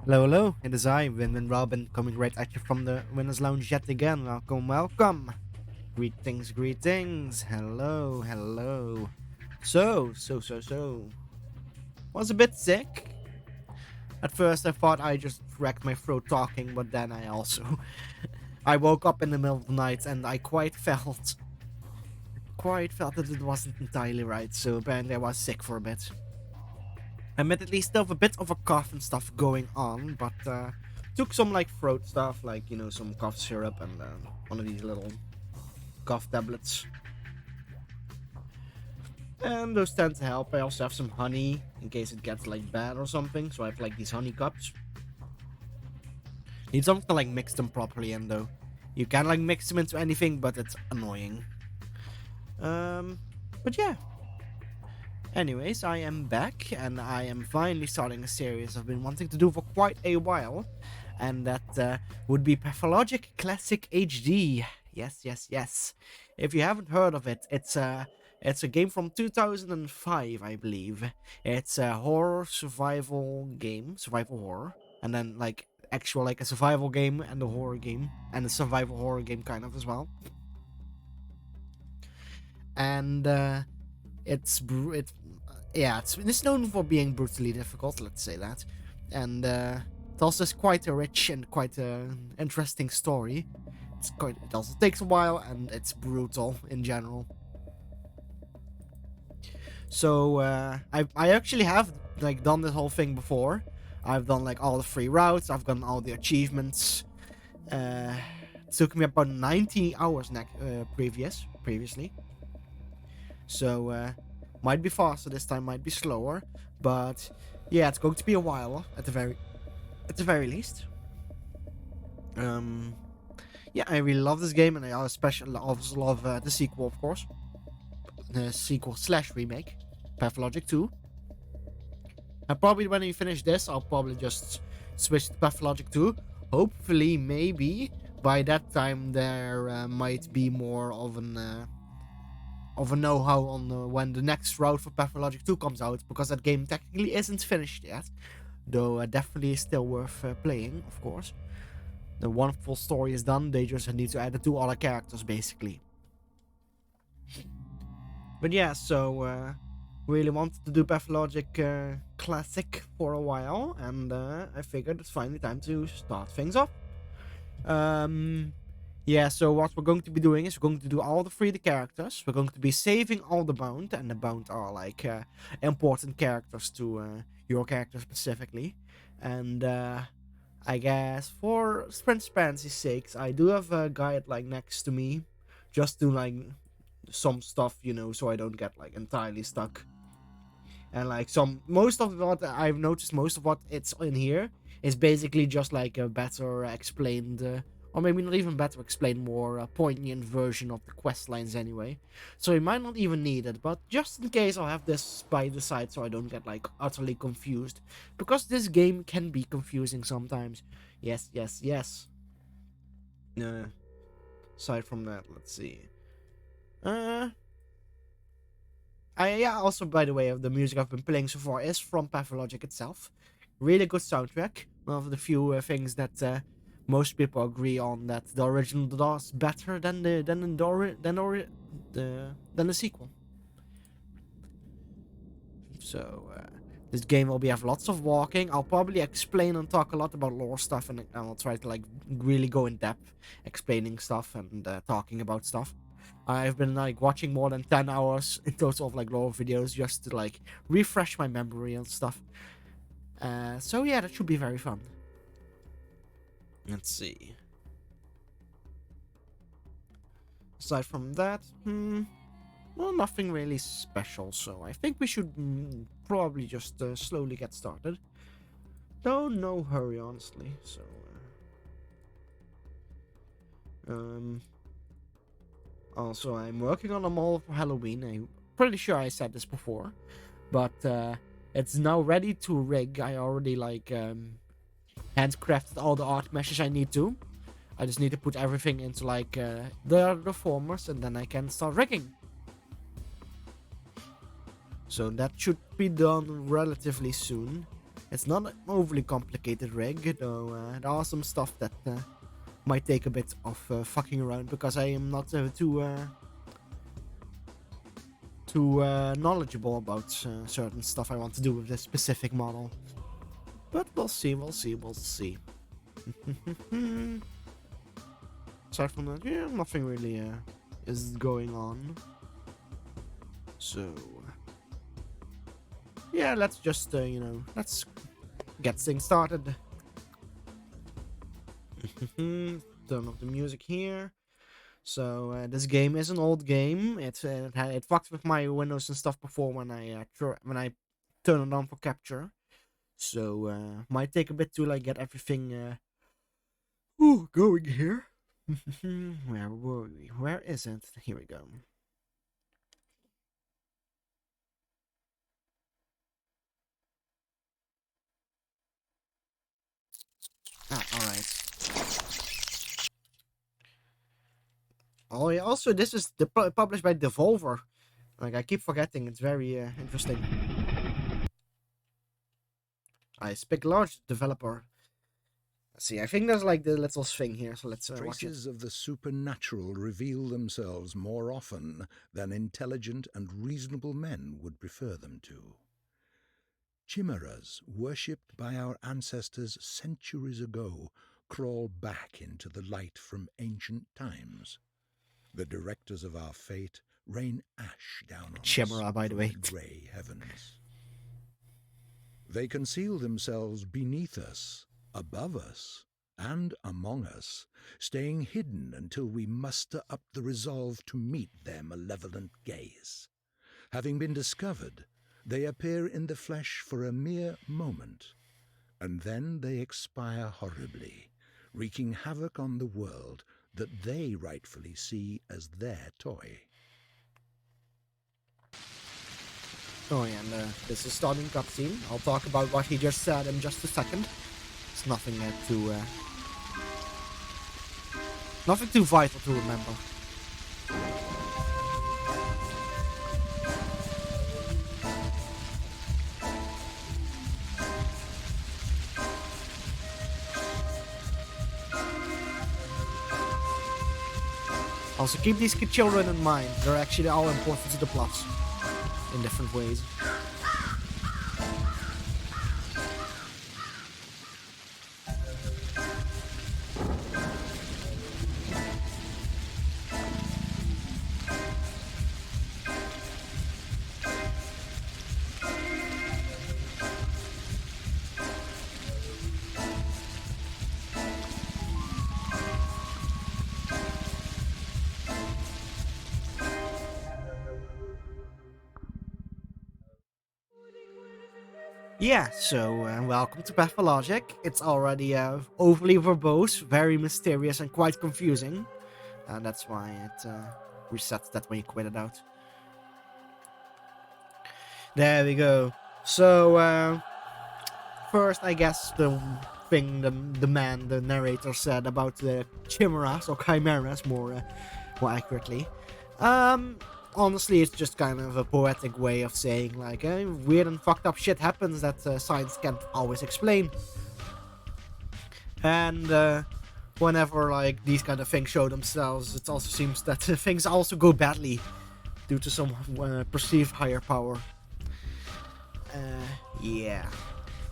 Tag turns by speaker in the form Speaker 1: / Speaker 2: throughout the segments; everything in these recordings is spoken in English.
Speaker 1: Hello, hello, it is I, Win Robin, coming right at you from the Winners Lounge yet again. Welcome, welcome. Greetings, greetings. Hello, hello. So. Was a bit sick. At first, I thought I just wrecked my throat talking, but then I also. I woke up in the middle of the night and I quite felt that it wasn't entirely right, so apparently I was sick for a bit. Admittedly, still have a bit of a cough and stuff going on, but took some like throat stuff, like some cough syrup and one of these little cough tablets, and those tend to help. I also have some honey in case it gets like bad or something, so I have like these honey cups. Need something to like mix them properly in though. You can like mix them into anything, but it's annoying. But yeah. Anyways, I am back and I am finally starting a series I've been wanting to do for quite a while, and that would be Pathologic Classic HD. Yes. If you haven't heard of it, it's a game from 2005, I believe. It's a horror survival game, survival horror, and then like actual like a survival game and a horror game and a survival horror game kind of as well. And it's known for being brutally difficult, let's say that, and it also has quite a rich and quite an interesting story. It also takes a while, and it's brutal in general. So I actually have like done this whole thing before. I've done like all the free routes. I've gotten all the achievements. It took me about 90 hours previously. So might be faster this time, might be slower, but yeah, it's going to be a while at the very least. Yeah, I really love this game, and I especially also love the sequel, of course. The sequel slash remake, Pathologic 2. And probably when you finish this, I'll probably just switch to Pathologic 2. Hopefully, maybe by that time there might be more of a know-how on when the next route for Pathologic 2 comes out, because that game technically isn't finished yet, though definitely is still worth playing, of course. The one full story is done, they just need to add the two other characters, basically. But yeah, so really wanted to do Pathologic Classic for a while, and I figured it's finally time to start things off. Yeah, so what we're going to be doing is we're going to do all the 3D characters. We're going to be saving all the bound, and the bound are like important characters to your character specifically. And I guess for transparency's sakes, I do have a guide like next to me, just to like some stuff, so I don't get like entirely stuck. And like most of what I've noticed, most of what it's in here is basically just like a better explained, or maybe not even better explained, more poignant version of the quest lines anyway. So you might not even need it, but just in case, I'll have this by the side so I don't get like utterly confused, because this game can be confusing sometimes. Yes. Aside from that, let's see. Also, by the way, the music I've been playing so far is from Pathologic itself. Really good soundtrack. One of the few things that most people agree on, that the original does better than the sequel. So this game will have lots of walking. I'll probably explain and talk a lot about lore stuff, and I'll try to like really go in depth explaining stuff and talking about stuff. I've been like watching more than 10 hours in total of like lore videos just to like refresh my memory and stuff. So yeah, that should be very fun. Let's see. Aside from that, well, nothing really special, so I think we should probably just slowly get started. No hurry, honestly, so... Also, I'm working on a mall for Halloween. I'm pretty sure I said this before, but it's now ready to rig. I already like handcrafted all the art meshes I need to. I just need to put everything into like the formers, and then I can start rigging. So that should be done relatively soon. It's not an overly complicated rig, though there are some stuff that might take a bit of fucking around because I am not too knowledgeable about certain stuff I want to do with this specific model. But we'll see. Aside from that, yeah, nothing really is going on. So, yeah, let's just, let's get things started. Turn off the music here. So, this game is an old game. It fucked with my Windows and stuff before when I turn it on for capture. So, might take a bit to like get everything going here. Where were we? Where is it? Here we go. Alright. Oh yeah, also this is published by Devolver. Like, I keep forgetting, it's very interesting. I speak large developer. Let's see, I think there's like the little thing here, so let's watch it.
Speaker 2: Traces of the supernatural reveal themselves more often than intelligent and reasonable men would prefer them to. Chimeras, worshipped by our ancestors centuries ago, crawl back into the light from ancient times. The directors of our fate rain ash down on
Speaker 1: Chimera,
Speaker 2: us
Speaker 1: by the
Speaker 2: from
Speaker 1: way.
Speaker 2: the grey heavens. They conceal themselves beneath us, above us, and among us, staying hidden until we muster up the resolve to meet their malevolent gaze. Having been discovered, they appear in the flesh for a mere moment, and then they expire horribly, wreaking havoc on the world that they rightfully see as their toy.
Speaker 1: Oh yeah, and this is starting cutscene. I'll talk about what he just said in just a second. It's nothing too vital to remember. Also, keep these children in mind. They're actually all important to the plots in different ways. Yeah, so welcome to Pathologic. It's already overly verbose, very mysterious, and quite confusing. And that's why it resets that when you quit it out. There we go. So, first, I guess the thing the narrator said about the chimeras, or chimeras more accurately. Honestly, it's just kind of a poetic way of saying, like, weird and fucked up shit happens that science can't always explain. And whenever, like, these kind of things show themselves, it also seems that things also go badly due to some perceived higher power. Yeah.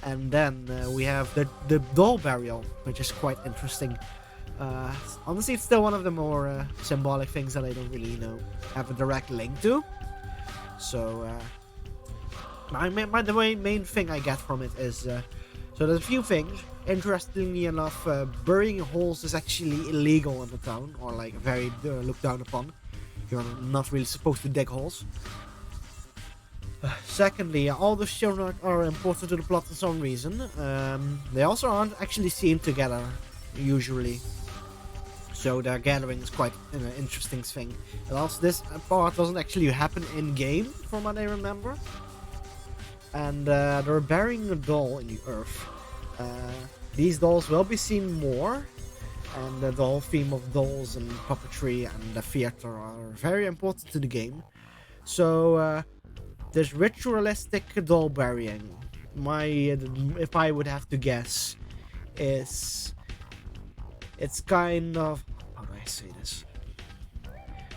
Speaker 1: And then we have the doll burial, which is quite interesting. Honestly, it's still one of the more symbolic things that I don't really have a direct link to. So, the main thing I get from it is, so there's a few things. Interestingly enough, burying holes is actually illegal in the town, or like very looked down upon. You're not really supposed to dig holes. Secondly, all the children are important to the plot for some reason. They also aren't actually seen together, usually. So their gathering is quite an interesting thing. And also this part doesn't actually happen in-game, from what I remember. And they're burying a doll in the earth. These dolls will be seen more. And the whole theme of dolls and puppetry and the theater are very important to the game. So, this ritualistic doll burying. my if I would have to guess, is it's kind of, how do I say this?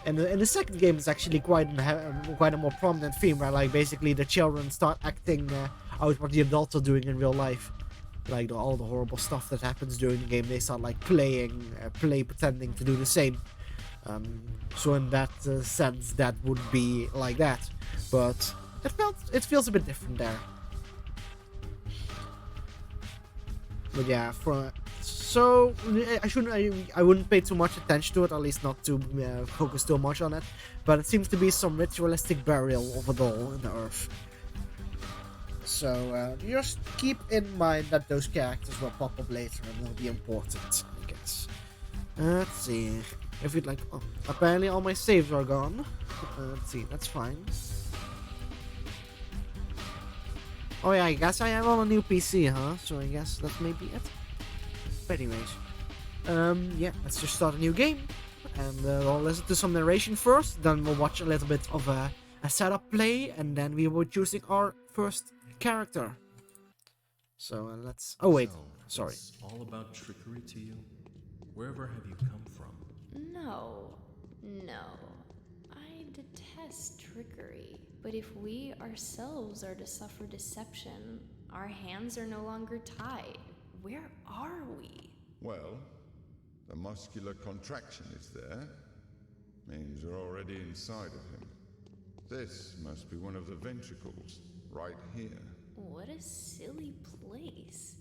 Speaker 1: And in the second game, it's actually quite a more prominent theme, where like basically the children start acting out what the adults are doing in real life, like all the horrible stuff that happens during the game. They start like pretending to do the same. So in that sense, that would be like that, but it feels a bit different there. But yeah, I wouldn't pay too much attention to it, at least not to focus too much on it. But it seems to be some ritualistic burial of a doll in the earth. So just keep in mind that those characters will pop up later and will be important, I guess. Let's see. If you'd like, oh, apparently all my saves are gone. Let's see, that's fine. Oh yeah, I guess I am on a new PC, huh? So I guess that may be it. But anyways, yeah, let's just start a new game. And we'll listen to some narration first, then we'll watch a little bit of a setup play, and then we will be choosing our first character. So let's... Oh wait, sorry.
Speaker 3: It's all about trickery to you? Wherever have you come from?
Speaker 4: No. I detest trickery. But if we ourselves are to suffer deception, our hands are no longer tied. Where are we?
Speaker 5: Well, the muscular contraction is there. Means we're already inside of him. This must be one of the ventricles, right here.
Speaker 4: What a silly place.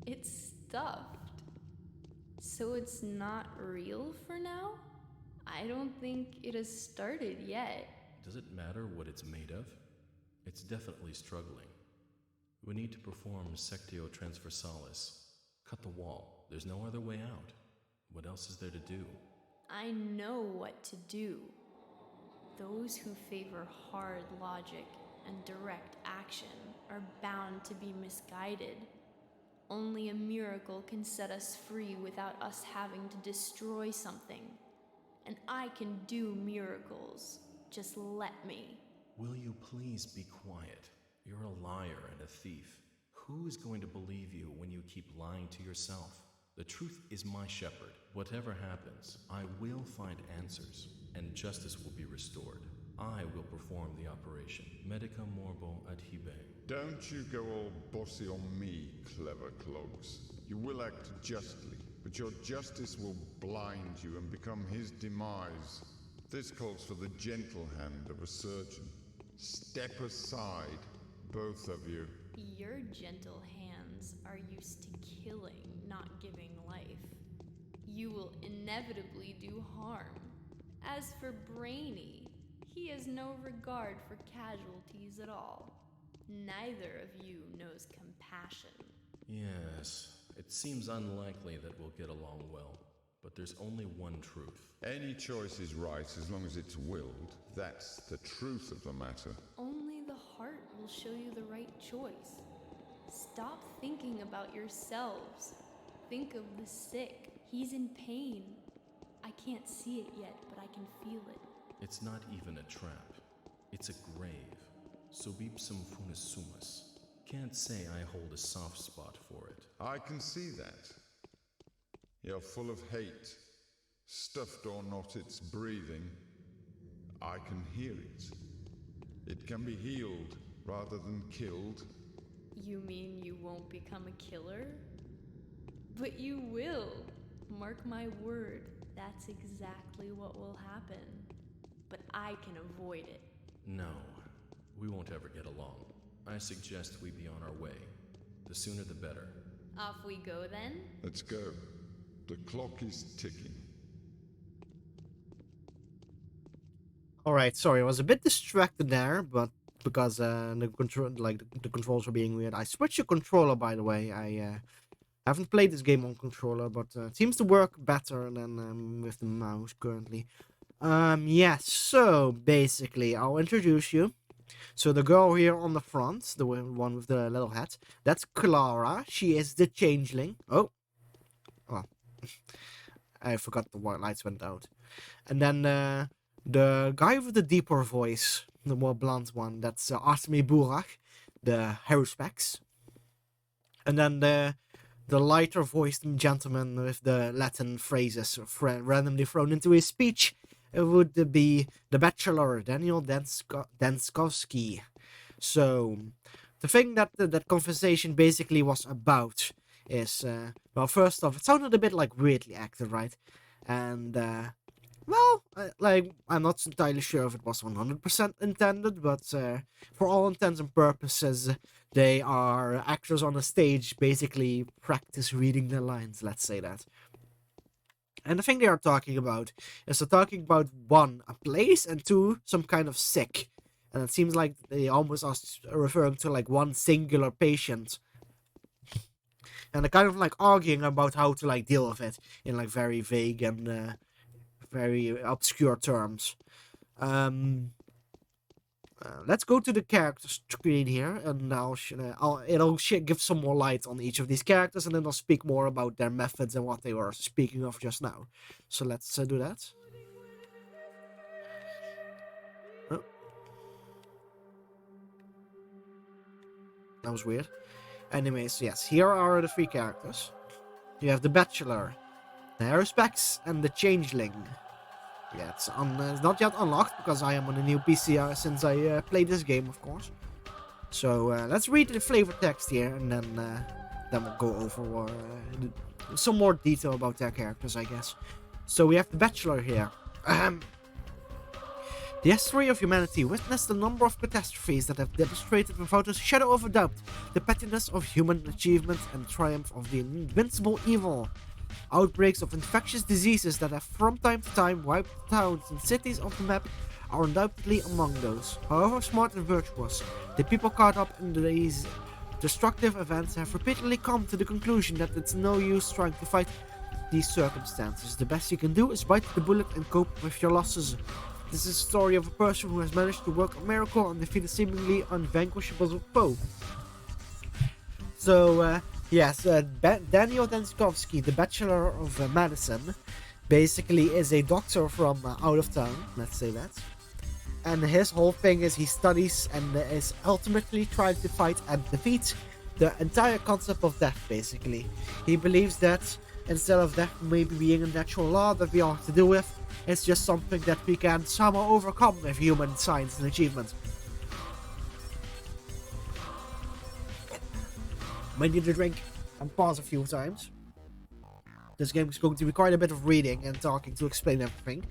Speaker 4: It's stuffed. So it's not real for now? I don't think it has started yet.
Speaker 3: Does it matter what it's made of? It's definitely struggling. We need to perform Sectio Transversalis. Cut the wall. There's no other way out. What else is there to do?
Speaker 4: I know what to do. Those who favor hard logic and direct action are bound to be misguided. Only a miracle can set us free without us having to destroy something. And I can do miracles. Just let me.
Speaker 3: Will you please be quiet? You're a liar and a thief. Who is going to believe you when you keep lying to yourself? The truth is my shepherd. Whatever happens, I will find answers, and justice will be restored. I will perform the operation. Medica morbo adhibe.
Speaker 5: Don't you go all bossy on me, clever clogs. You will act justly, but your justice will blind you and become his demise. This calls for the gentle hand of a surgeon. Step aside, both of you.
Speaker 4: Your gentle hands are used to killing, not giving life. You will inevitably do harm. As for Brainy, he has no regard for casualties at all. Neither of you knows compassion.
Speaker 3: Yes, it seems unlikely that we'll get along well, but there's only one truth.
Speaker 5: Any choice is right as long as it's willed. That's the truth of the matter.
Speaker 4: Only the heart will show you the right choice. Stop thinking about yourselves. Think of the sick. He's in pain. I can't see it yet, but I can feel it.
Speaker 3: It's not even a trap. It's a grave. Subipsum funisumus. Can't say I hold a soft spot for it.
Speaker 5: I can see that. You're full of hate. Stuffed or not, it's breathing. I can hear it. It can be healed rather than killed.
Speaker 4: You mean you won't become a killer? But you will. Mark my word, that's exactly what will happen. But I can avoid it.
Speaker 3: No, we won't ever get along. I suggest we be on our way. The sooner the better.
Speaker 4: Off we go then?
Speaker 5: Let's go. The clock is ticking.
Speaker 1: Alright, sorry, I was a bit distracted there, but because the controls were being weird. I switched the controller, by the way. I haven't played this game on controller, but it seems to work better than with the mouse currently. Yes, so basically, I'll introduce you. So the girl here on the front, the one with the little hat, that's Clara. She is the changeling. Oh, I forgot the white lights went out. And then the guy with the deeper voice, the more blunt one, that's Artemi Burak, the Haruspex. And then the lighter voiced gentleman with the Latin phrases randomly thrown into his speech would be the bachelor Daniel Denskovsky. So the thing that that conversation basically was about is, well, first off, it sounded a bit like weirdly acted, right? And well, like, I'm not entirely sure if it was 100% intended, but for all intents and purposes, they are actors on a stage basically practice reading their lines, let's say that. And the thing they are talking about is they're talking about one, a place, and two, some kind of sick. And it seems like they almost are referring to like one singular patient. And they're kind of like arguing about how to like deal with it in like very vague and very obscure terms. Let's go to the characters screen here, and it'll give some more light on each of these characters, and then I'll speak more about their methods and what they were speaking of just now. So let's do that. Oh. That was weird. Anyways, yes, here are the three characters. You have the Bachelor, the Haruspex, and the Changeling. Yeah, it's not yet unlocked because I am on a new PC since I played this game, of course. So let's read the flavor text here, and then we'll go over some more detail about their characters, I guess. So we have the Bachelor here. The history of humanity witnessed a number of catastrophes that have demonstrated without a shadow of a doubt the pettiness of human achievement and triumph of the invincible evil. Outbreaks of infectious diseases that have from time to time wiped towns and cities off the map are undoubtedly among those. However smart and virtuous, the people caught up in these destructive events have repeatedly come to the conclusion that it's no use trying to fight these circumstances. The best you can do is bite the bullet and cope with your losses. This is a story of a person who has managed to work a miracle and defeat a seemingly unvanquishable foe. So, yes, Daniel Denskovsky, the Bachelor of Medicine, basically is a doctor from out of town, let's say that. And his whole thing is he studies and is ultimately trying to fight and defeat the entire concept of death, basically. He believes that instead of death maybe being a natural law that we all have to deal with, it's just something that we can somehow overcome with human science and achievement. Might need a drink and pause a few times. This game is going to be quite a bit of reading and talking to explain everything.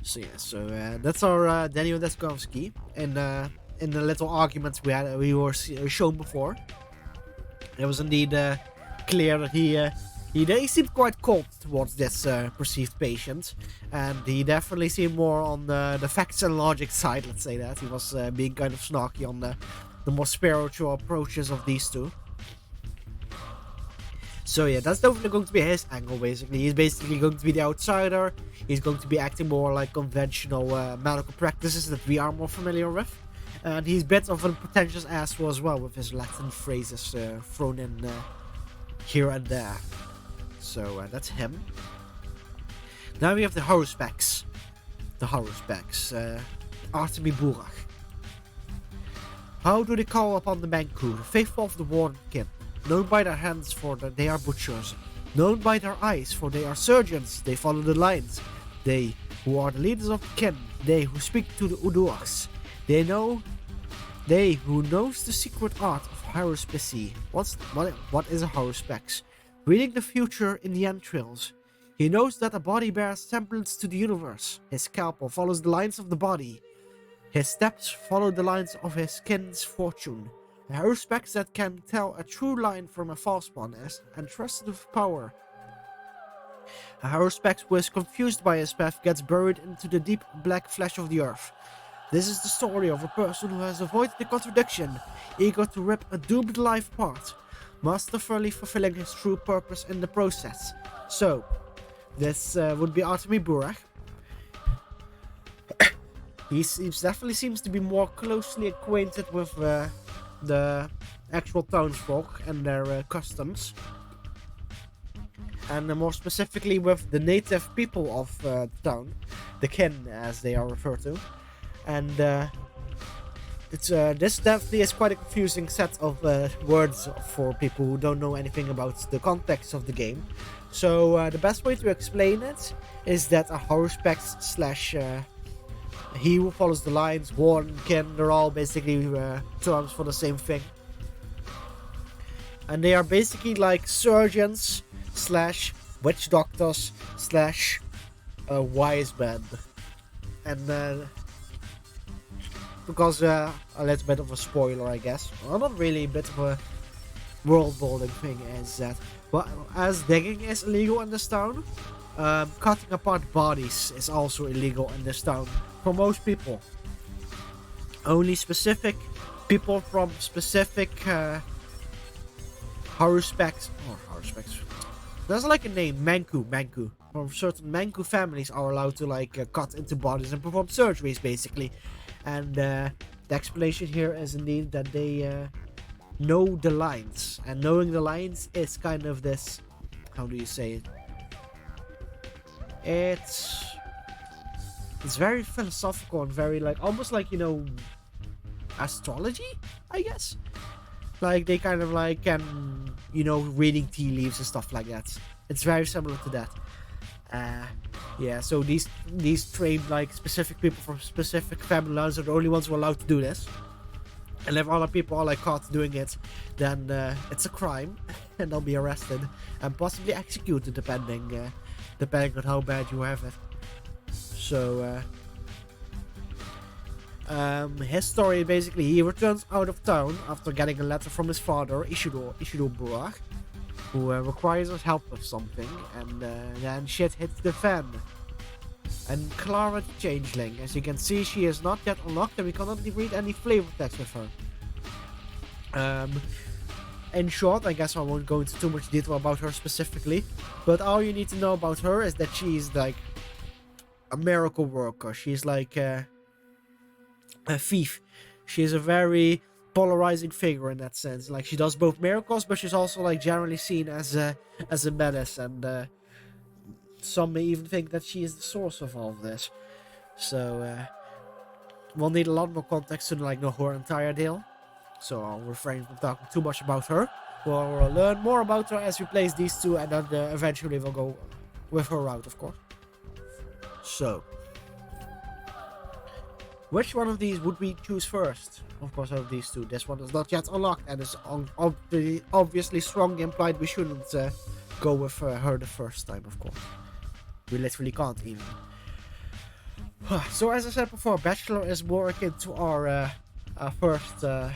Speaker 1: So yeah, that's our Daniel Denskovsky in the little arguments we were shown before. It was indeed clear that he seemed quite cold towards this perceived patient, and he definitely seemed more on the facts and logic side, let's say that. He was being kind of snarky on the more spiritual approaches of these two. So yeah, that's definitely going to be his angle, basically. He's basically going to be the outsider. He's going to be acting more like conventional medical practices that we are more familiar with. And he's a bit of a pretentious asshole as well, with his Latin phrases thrown in here and there. So that's him. Now we have the Haruspex. Artemi Burak. How do they call upon the Manku, the faithful of the Warden Kin? Known by their hands, for that they are butchers. Known by their eyes, for they are surgeons. They follow the lines. They who are the leaders of the kin. They who speak to the Uduaks. They who knows the secret art of Haruspeci. What is a Haruspex? Reading the future in the entrails. He knows that a body bears semblance to the universe. His scalpel follows the lines of the body. His steps follow the lines of his kin's fortune. A Haruspex that can tell a true line from a false one is entrusted with power. A Haruspex who is confused by his path gets buried into the deep black flesh of the earth. This is the story of a person who has avoided the contradiction, eager to rip a doomed life apart, masterfully fulfilling his true purpose in the process. So, this would be Artemi Burak. He definitely seems to be more closely acquainted with the actual townsfolk and their customs. And more specifically with the native people of the town, the kin as they are referred to. And It's this definitely is quite a confusing set of words for people who don't know anything about the context of the game. So the best way to explain it is that a Haruspex slash he who follows the lines, warden, kin, they're all basically terms for the same thing. And they are basically like surgeons slash witch doctors slash wise men. And because a little bit of a spoiler, I guess. Well, not really, a bit of a world building thing is that, well, as digging is illegal in this town, cutting apart bodies is also illegal in this town for most people. Only specific people from specific Haruspecs. Oh, Haruspecs. There's like a name, Manku. From certain Manku families are allowed to like cut into bodies and perform surgeries, basically. And the explanation here is indeed that they know the lines, and knowing the lines is kind of this. How do you say it? It's very philosophical and very like almost like astrology, I guess. Like they kind of like can reading tea leaves and stuff like that. It's very similar to that. Yeah, so these trained like specific people from specific family lines are the only ones who are allowed to do this. And if other people are like caught doing it, then it's a crime, and they'll be arrested and possibly executed depending on how bad you have it. So his story basically, he returns out of town after getting a letter from his father, Ishido Burak, who requires his help with something, and then shit hits the fan. And Clara the Changeling, as you can see, she is not yet unlocked and we cannot read any flavor text with her. In short, I guess I won't go into too much detail about her specifically, but all you need to know about her is that she's like a miracle worker. She's like a thief. She's a very polarizing figure in that sense. Like she does both miracles, but she's also like generally seen as a menace, and some may even think that she is the source of all of this. So we'll need a lot more context to like know her entire deal. So I'll refrain from talking too much about her. We'll learn more about her as we place these two, and then eventually we'll go with her route, of course. So, which one of these would we choose first? Of course, out of these two. This one is not yet unlocked, and is obviously strongly implied we shouldn't go with her the first time, of course. We literally can't even. So as I said before, Bachelor is more akin to our first... an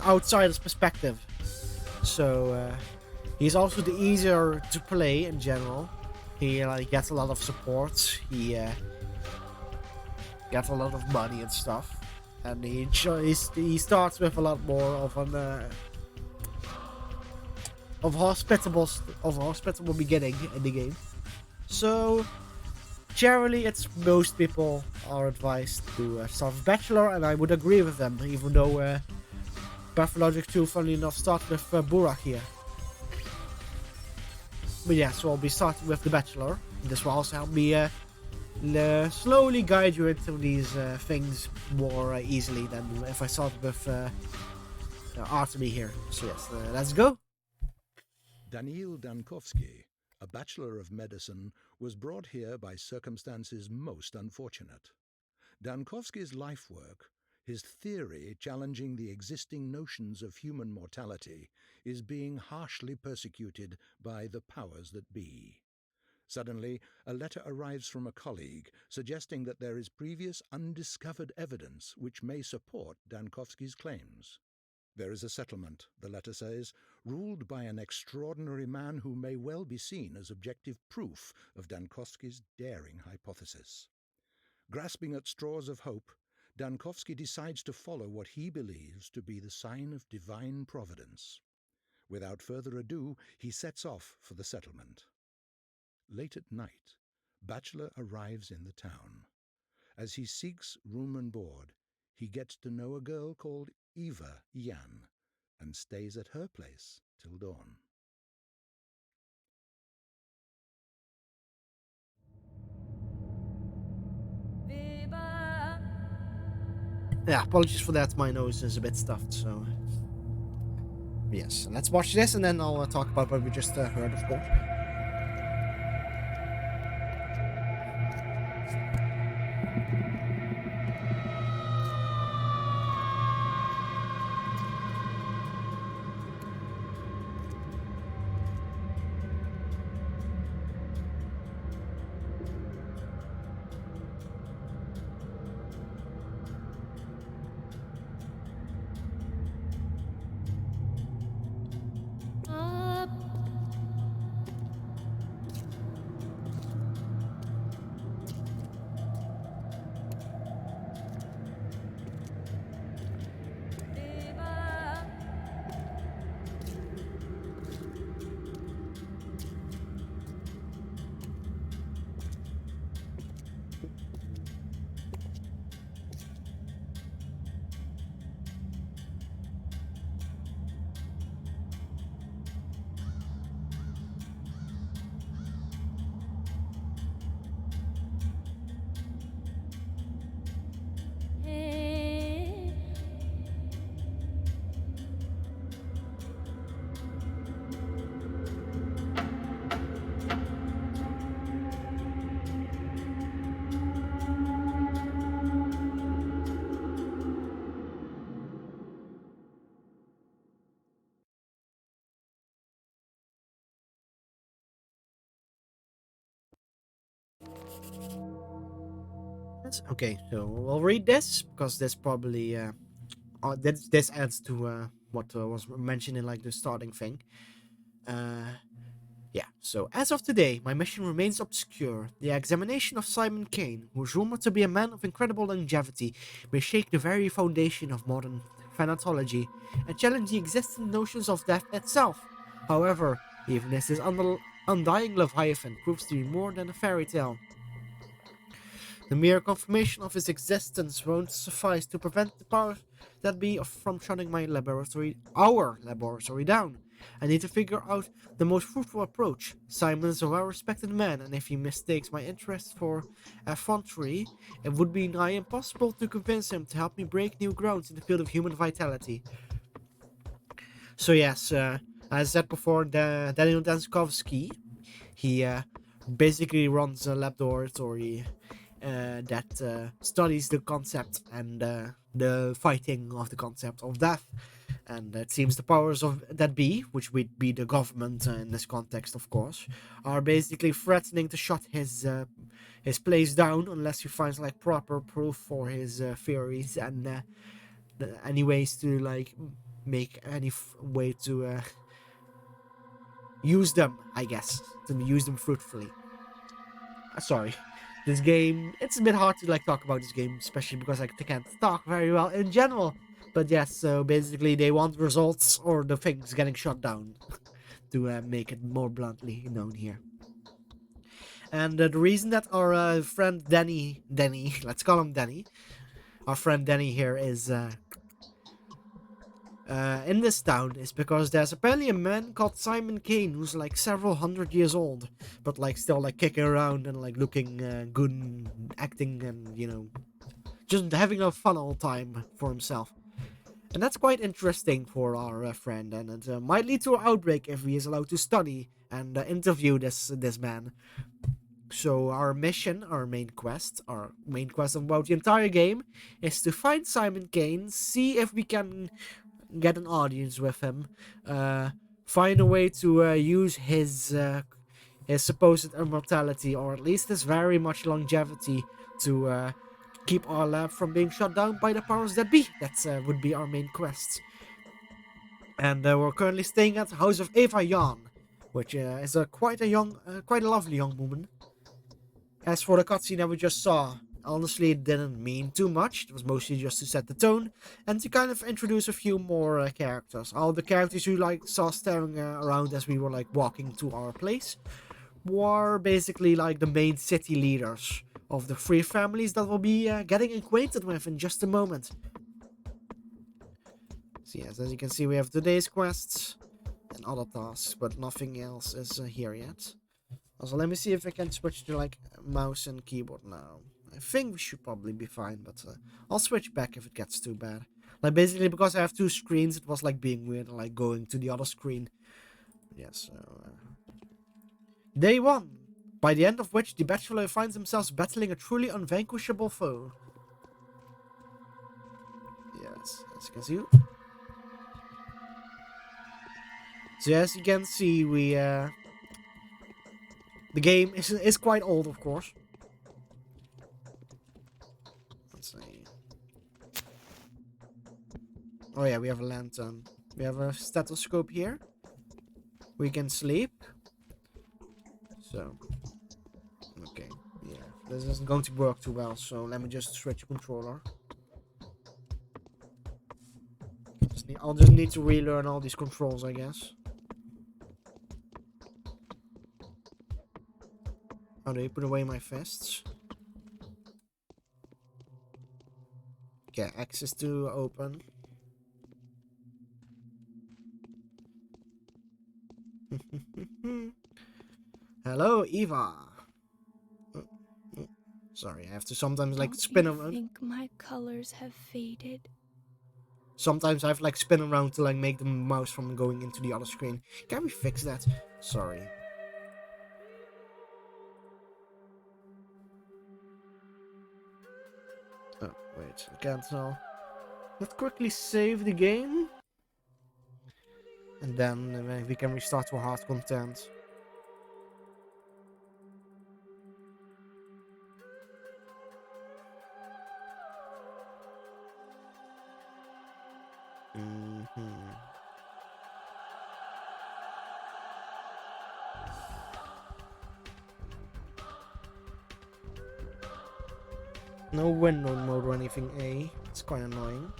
Speaker 1: outsider's perspective. So he's also the easier to play in general. He gets a lot of support. He gets a lot of money and stuff, and he starts with a lot more of an hospitable beginning in the game. So generally, most people are advised to start with Bachelor, and I would agree with them, even though Pathologic 2, funnily enough, start with Burak here. But yeah, so I'll be starting with the Bachelor. This will also help me slowly guide you into these things more easily than if I started with Artemy here. So yes, let's go.
Speaker 2: Daniil Dankovsky, a Bachelor of Medicine, was brought here by circumstances most unfortunate. Dankovsky's life work, his theory challenging the existing notions of human mortality, is being harshly persecuted by the powers that be. Suddenly, a letter arrives from a colleague suggesting that there is previous undiscovered evidence which may support Dankovsky's claims. There is a settlement, the letter says, ruled by an extraordinary man who may well be seen as objective proof of Dankovsky's daring hypothesis. Grasping at straws of hope, Dankovsky decides to follow what he believes to be the sign of divine providence. Without further ado, he sets off for the settlement. Late at night, Bachelor arrives in the town. As he seeks room and board, he gets to know a girl called Eva Yan and stays at her place till dawn.
Speaker 1: Yeah, apologies for that. My nose is a bit stuffed, so yes. Let's watch this, and then I'll talk about what we just heard, of course. Okay, so we'll read this because this probably this adds to what was mentioned in like the starting thing. Yeah, so as of today, my mission remains obscure. The examination of Simon Kane, who is rumored to be a man of incredible longevity, may shake the very foundation of modern thanatology and challenge the existing notions of death itself. However, even as this undying Leviathan proves to be more than a fairy tale, the mere confirmation of his existence won't suffice to prevent the powers that be from shutting our laboratory down. I need to figure out the most fruitful approach. Simon is a well-respected man, and if he mistakes my interest for effrontery, it would be nigh impossible to convince him to help me break new grounds in the field of human vitality. So yes, as I said before, Daniel Danskovsky, he basically runs a laboratory that studies the concept and the fighting of the concept of death. And it seems the powers of that be, which would be the government in this context, of course, are basically threatening to shut his place down unless he finds like proper proof for his theories and any ways to like make any way to use them, I guess, to use them fruitfully. Sorry. This game, it's a bit hard to like talk about this game, especially because I can't talk very well in general. But yes, so basically they want results or the things getting shut down to make it more bluntly known here. And the reason that our friend Denny, let's call him Denny, our friend Denny here is in this town is because there's apparently a man called Simon Kane who's like several hundred years old, but like still like kicking around and like looking good and acting and just having a fun old time for himself. And that's quite interesting for our friend, and it might lead to an outbreak if he is allowed to study and interview this man. So our main quest about the entire game, is to find Simon Kane, see if we can get an audience with him, uh, find a way to use his supposed immortality, or at least his very much longevity, to keep our lab from being shut down by the powers that be. That would be our main quest. And we're currently staying at the house of Eva Jan, which is quite a lovely young woman. As for the cutscene that we just saw, honestly, it didn't mean too much. It was mostly just to set the tone and to kind of introduce a few more characters. All the characters you like saw staring around as we were like walking to our place were basically like the main city leaders of the three families that we'll be getting acquainted with in just a moment. So yes, as you can see, we have today's quests and other tasks, but nothing else is here yet. Also, let me see if I can switch to like mouse and keyboard now. I think we should probably be fine, but I'll switch back if it gets too bad. Like, basically, because I have two screens, it was like being weird, like going to the other screen. Yes, Day 1. By the end of which the Bachelor finds themselves battling a truly unvanquishable foe. Yes, as you can see. So as you can see, we the game is quite old, of course. Let's see. Oh yeah, we have a lantern. We have a stethoscope here. We can sleep. So, okay, yeah, this isn't going to work too well. So let me just switch controller. I'll just need to relearn all these controls, I guess. How do you put away my fists? Okay, access to open. Hello, Eva. Oh, oh, sorry, I have to sometimes like spin
Speaker 6: Don't you
Speaker 1: around.
Speaker 6: think my colors have faded?
Speaker 1: Sometimes I have like spin around to like make the mouse from going into the other screen. Can we fix that? Sorry. Oh, wait, cancel. Let's quickly save the game. And then we can restart to hard content. No window mode or anything, A. It's quite annoying.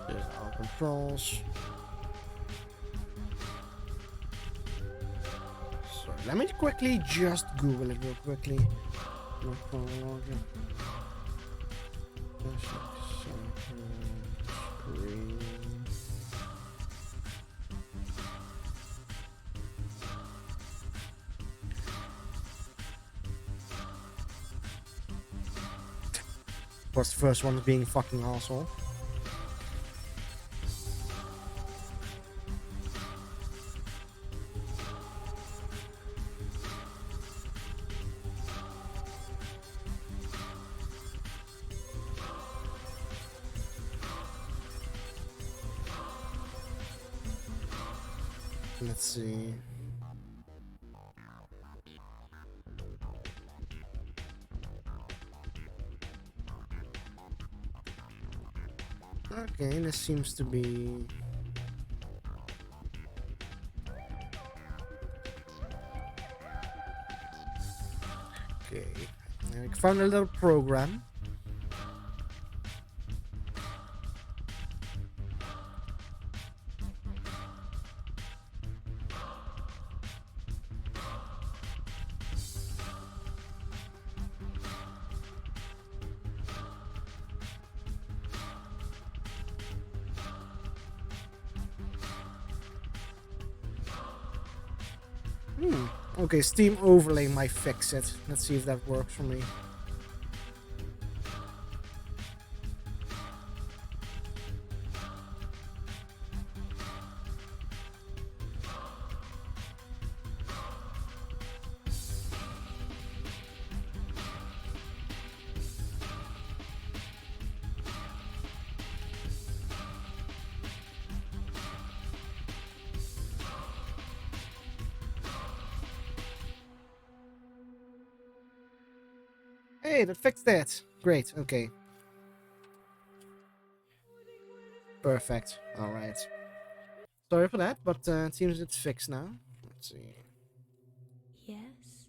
Speaker 1: There's our controls. Sorry, let me quickly just Google it real quickly. Pathologic. Screen. Of course, the first one is being fucking asshole. Let's see. Okay, this seems to be... Okay, I found a little program. Okay, Steam overlay might fix it. Let's see if that works for me. Hey, that fixed it. Great, okay. Perfect. Alright. Sorry for that, but it seems it's fixed now. Let's see.
Speaker 6: Yes.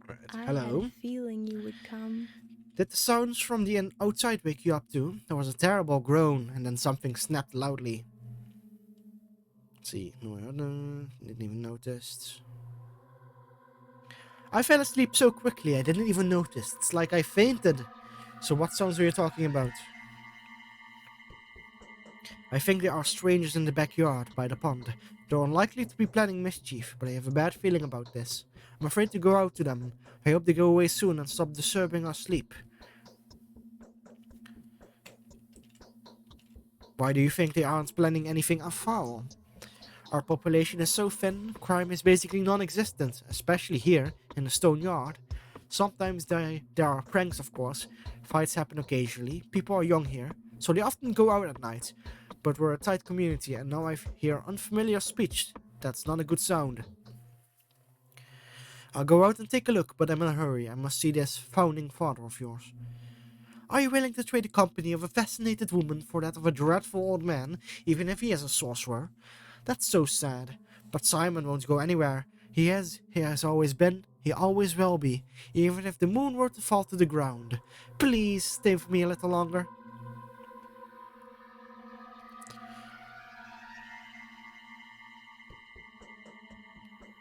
Speaker 1: Right.
Speaker 6: I
Speaker 1: Hello.
Speaker 6: had a feeling you would come.
Speaker 1: Did the sounds from the outside wake you up too? There was a terrible groan, and then something snapped loudly. Let's see. No, didn't even notice. I fell asleep so quickly I didn't even notice. It's like I fainted. So what sounds are you talking about? I think there are strangers in the backyard by the pond. They're unlikely to be planning mischief, but I have a bad feeling about this. I'm afraid to go out to them. I hope they go away soon and stop disturbing our sleep. Why do you think they aren't planning anything foul? Our population is so thin, crime is basically non-existent, especially here, in the stone yard. Sometimes there are pranks, of course. Fights happen occasionally. People are young here, so they often go out at night. But we're a tight community, and now I hear unfamiliar speech. That's not a good sound. I'll go out and take a look, but I'm in a hurry. I must see this founding father of yours. Are you willing to trade the company of a fascinated woman for that of a dreadful old man, even if he is a sorcerer? That's so sad. But Simon won't go anywhere. He has always been, he always will be, even if the moon were to fall to the ground. Please stay with me a little longer.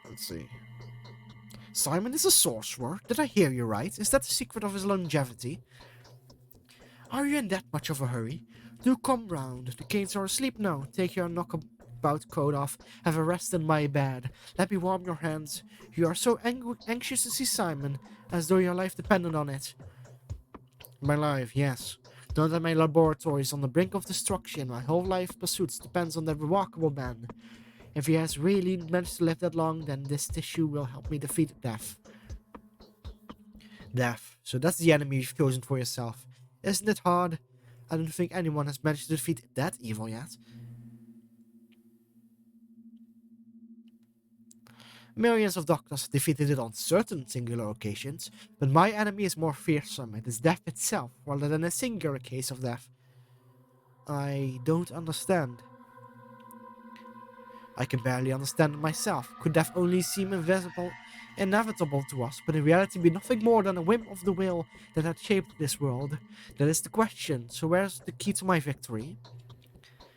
Speaker 1: Let's see. Simon is a sorcerer. Did I hear you right? Is that the secret of his longevity? Are you in that much of a hurry? Do come round. The canes are asleep now. Take your knockabout coat off. Have a rest in my bed. Let me warm your hands. You are so anxious to see Simon, as though your life depended on it. My life, yes. Now that my laboratory is on the brink of destruction, my whole life pursuits depends on that remarkable man. If he has really managed to live that long, then this tissue will help me defeat death. Death. So that's the enemy you've chosen for yourself. Isn't it hard? I don't think anyone has managed to defeat that evil yet. Millions of doctors have defeated it on certain singular occasions, but my enemy is more fearsome. It is death itself, rather than a singular case of death. I don't understand. I can barely understand it myself. Could death only seem inevitable to us, but in reality be nothing more than a whim of the will that had shaped this world? That is the question. So where's the key to my victory?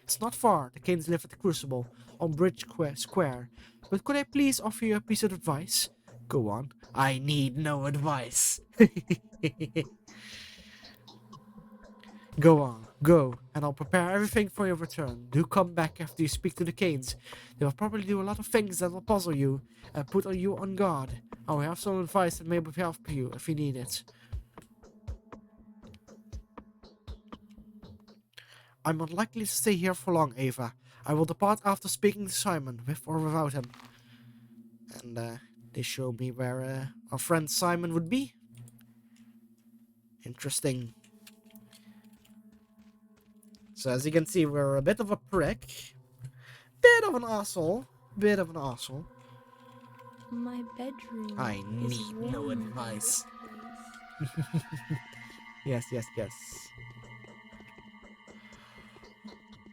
Speaker 1: It's not far. The Canes live at the Crucible, on Bridge Square. But could I please offer you a piece of advice? Go on. I need no advice. Go on, go, and I'll prepare everything for your return. Do come back after you speak to the Canes. They will probably do a lot of things that will puzzle you and put you on guard. I will have some advice that may help you if you need it. I'm unlikely to stay here for long, Ava. I will depart after speaking to Simon, with or without him. And they show me where our friend Simon would be. Interesting. So as you can see, we're a bit of a prick. Bit of an asshole.
Speaker 6: My bedroom.
Speaker 1: I
Speaker 6: is
Speaker 1: need no
Speaker 6: warm,
Speaker 1: advice.
Speaker 6: please.
Speaker 1: Yes.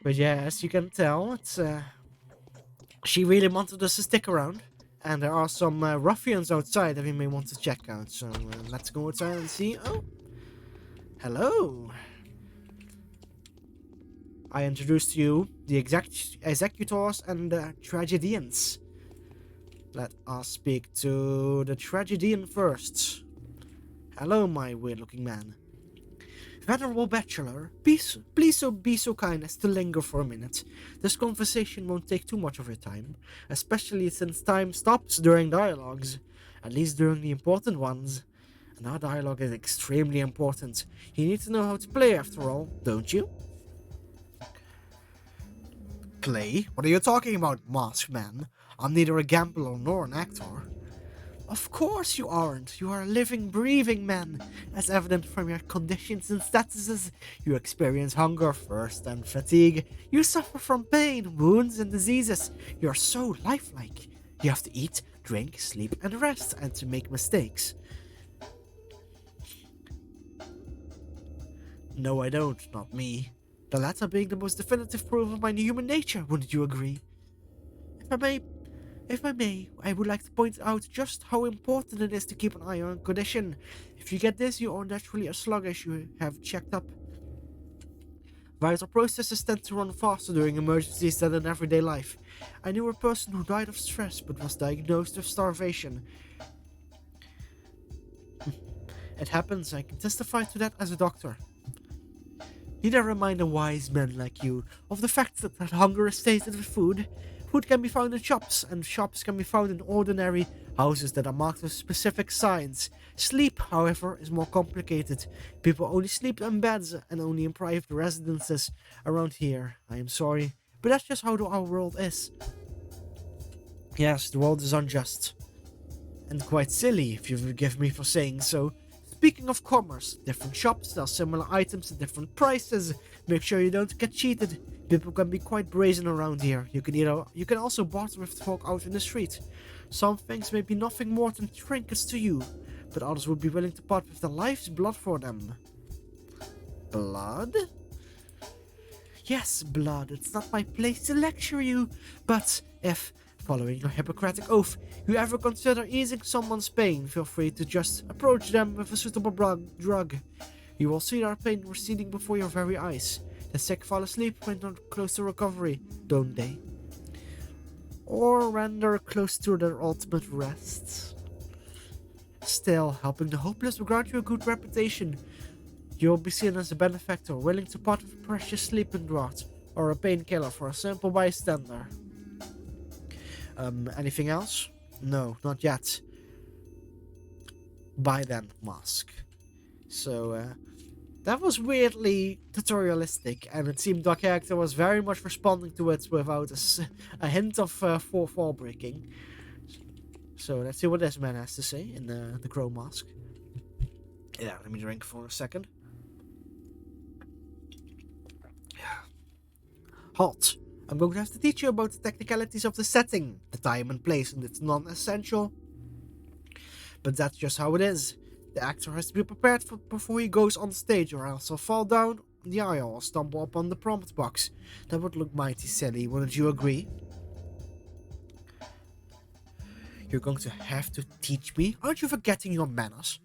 Speaker 1: But yeah, as you can tell, it's she really wanted us to stick around. And there are some ruffians outside that we may want to check out. So let's go outside and see. Oh, hello. I introduced to you the executors and the tragedians. Let us speak to the tragedian first. Hello, my weird-looking man. Venerable bachelor, please be so kind as to linger for a minute. This conversation won't take too much of your time, especially since time stops during dialogues, at least during the important ones. And our dialogue is extremely important. You need to know how to play after all, don't you? Play? What are you talking about, masked man? I'm neither a gambler nor an actor. Of course you aren't. You are a living, breathing man. As evident from your conditions and statuses, you experience hunger, thirst, and fatigue. You suffer from pain, wounds, and diseases. You're so lifelike. You have to eat, drink, sleep, and rest, and to make mistakes. No, I don't. Not me. The latter being the most definitive proof of my human nature, wouldn't you agree? If I may, I would like to point out just how important it is to keep an eye on condition. If you get this, you are naturally as sluggish you have checked up. Vital processes tend to run faster during emergencies than in everyday life. I knew a person who died of stress but was diagnosed with starvation. It happens, I can testify to that as a doctor. Need I remind a wise man like you of the fact that hunger is stated with food? Food can be found in shops, and shops can be found in ordinary houses that are marked with specific signs. Sleep, however, is more complicated. People only sleep in beds and only in private residences around here. I am sorry, but that's just how our world is. Yes, the world is unjust. And quite silly, if you forgive me for saying so. Speaking of commerce, different shops sell similar items at different prices. Make sure you don't get cheated. People can be quite brazen around here. You can also barter with folk out in the street. Some things may be nothing more than trinkets to you, but others would be willing to part with their life's blood for them. Blood? Yes, blood. It's not my place to lecture you, but if, following your Hippocratic oath, you ever consider easing someone's pain, feel free to just approach them with a suitable drug. You will see their pain receding before your very eyes. The sick fall asleep when not close to recovery, don't they? Or render close to their ultimate rest. Still, helping the hopeless will grant you a good reputation. You'll be seen as a benefactor, willing to part with a precious sleeping draught, or a painkiller for a simple bystander. Anything else? No, not yet. By then, Mask. So, that was weirdly tutorialistic, and it seemed our character was very much responding to it without a hint of fall breaking. So, let's see what this man has to say in the Crow Mask. Yeah, let me drink for a second. Halt! I'm going to have to teach you about the technicalities of the setting, the time and place, and it's non-essential. But that's just how it is. The actor has to be prepared before he goes on stage, or else he'll fall down the aisle or stumble upon the prompt box. That would look mighty silly, wouldn't you agree? You're going to have to teach me? Aren't you forgetting your manners?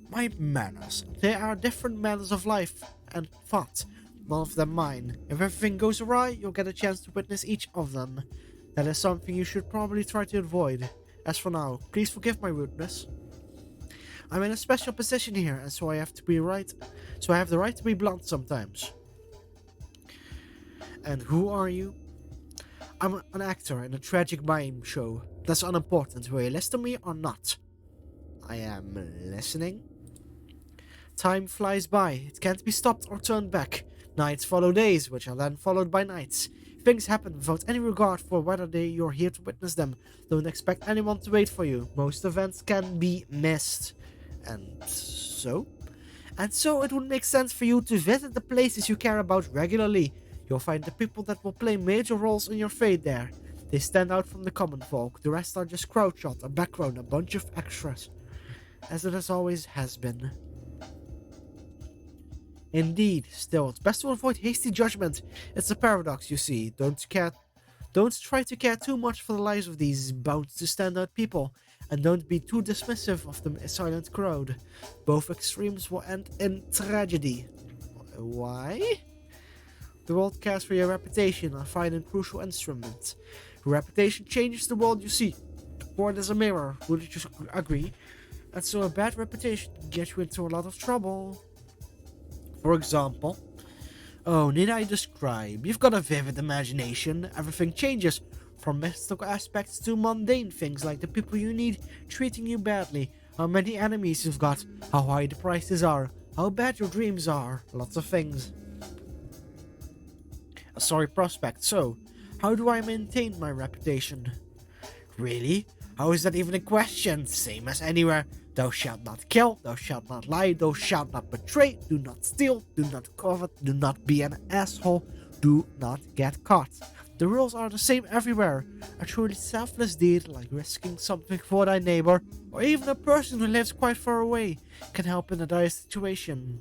Speaker 1: My manners? There are different manners of life and thought. None of them mine. If everything goes awry, you'll get a chance to witness each of them. That is something you should probably try to avoid. As for now, please forgive my rudeness. I'm in a special position here, and so I have the right to be blunt sometimes. And who are you? I'm an actor in a tragic mime show. That's unimportant. Will you listen to me or not? I am listening. Time flies by. It can't be stopped or turned back. Nights follow days, which are then followed by nights. Things happen without any regard for whether you're here to witness them. Don't expect anyone to wait for you. Most events can be missed. And so? And so it would make sense for you to visit the places you care about regularly. You'll find the people that will play major roles in your fate there. They stand out from the common folk. The rest are just crowd shot, a background, a bunch of extras. As it always has been. Indeed, still, it's best to avoid hasty judgment. It's a paradox, you see. Don't try to care too much for the lives of these bound to stand out people, and don't be too dismissive of the silent crowd. Both extremes will end in tragedy. Why? The world cares for your reputation, a fine and crucial instrument. Your reputation changes the world you see. The world is a mirror, wouldn't you agree? And so a bad reputation can get you into a lot of trouble. For example, oh, need I describe? You've got a vivid imagination. Everything changes, from mystical aspects to mundane things like the people you need treating you badly, how many enemies you've got, how high the prices are, how bad your dreams are, lots of things. A sorry prospect. So, how do I maintain my reputation? Really? How is that even a question? Same as anywhere. Thou shalt not kill, thou shalt not lie, thou shalt not betray, do not steal, do not covet, do not be an asshole, do not get caught. The rules are the same everywhere. A truly selfless deed, like risking something for thy neighbor, or even a person who lives quite far away, can help in a dire situation.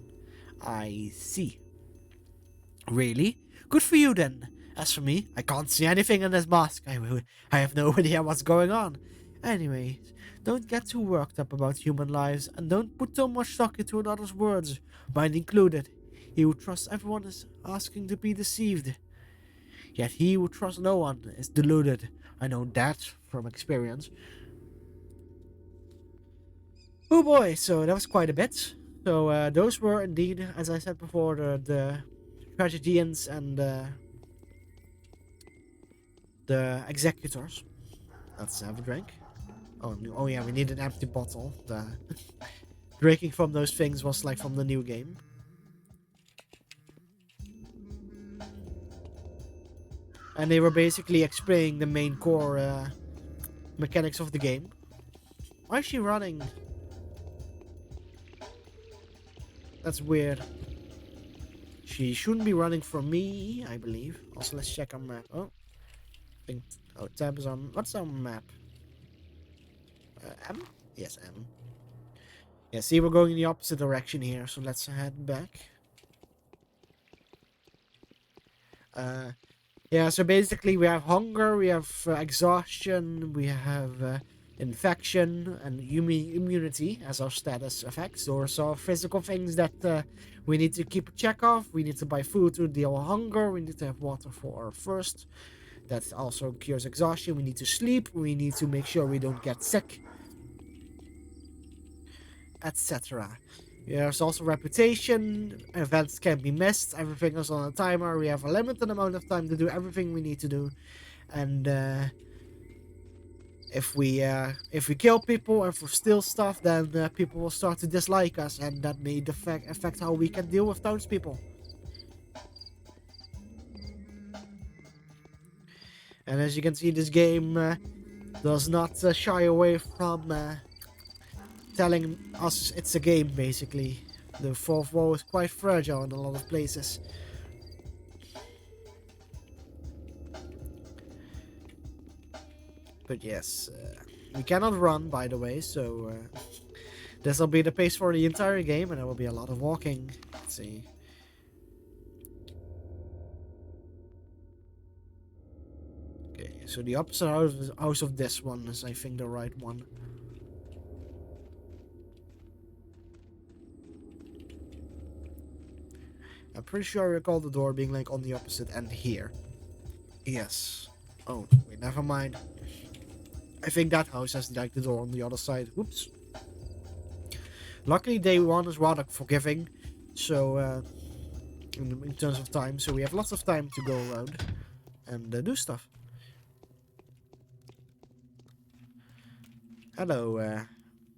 Speaker 1: I see. Really? Good for you then. As for me, I can't see anything in this mask. I have no idea what's going on. Anyway, don't get too worked up about human lives, and don't put too much stock into another's words, mine included. He who trusts everyone is asking to be deceived. Yet he who trusts no one is deluded. I know that from experience. Oh boy, so that was quite a bit. So those were indeed, as I said before, the tragedians and the executors. Let's have a drink. Oh yeah, we need an empty bottle. The drinking from those things was like from the new game. And they were basically explaining the main core mechanics of the game. Why is she running? That's weird. She shouldn't be running from me, I believe. Also, let's check our map. Oh, tab is on. What's our map? M? Yes, M. Yeah, see, we're going in the opposite direction here, so let's head back. Yeah, so basically we have hunger, we have exhaustion, we have infection, and immunity as our status effects. Those are physical things that we need to keep a check of. We need to buy food to deal hunger, we need to have water for our thirst. That also cures exhaustion. We need to sleep, we need to make sure we don't get sick, etc. There's also reputation, events can be missed, everything is on a timer, we have a limited amount of time to do everything we need to do, and if we kill people, if we steal stuff, then people will start to dislike us, and that may affect how we can deal with townspeople. And as you can see, this game does not shy away from telling us it's a game, basically. The fourth wall is quite fragile in a lot of places. But yes, we cannot run, by the way, so this will be the pace for the entire game, and there will be a lot of walking. Let's see. Okay, so the opposite house of this one is, I think, the right one. I'm pretty sure I recall the door being like on the opposite end here. Yes. Oh, wait, never mind. I think that house has like the door on the other side. Whoops. Luckily, day one is rather forgiving. So, in terms of time. So we have lots of time to go around and do stuff. Hello,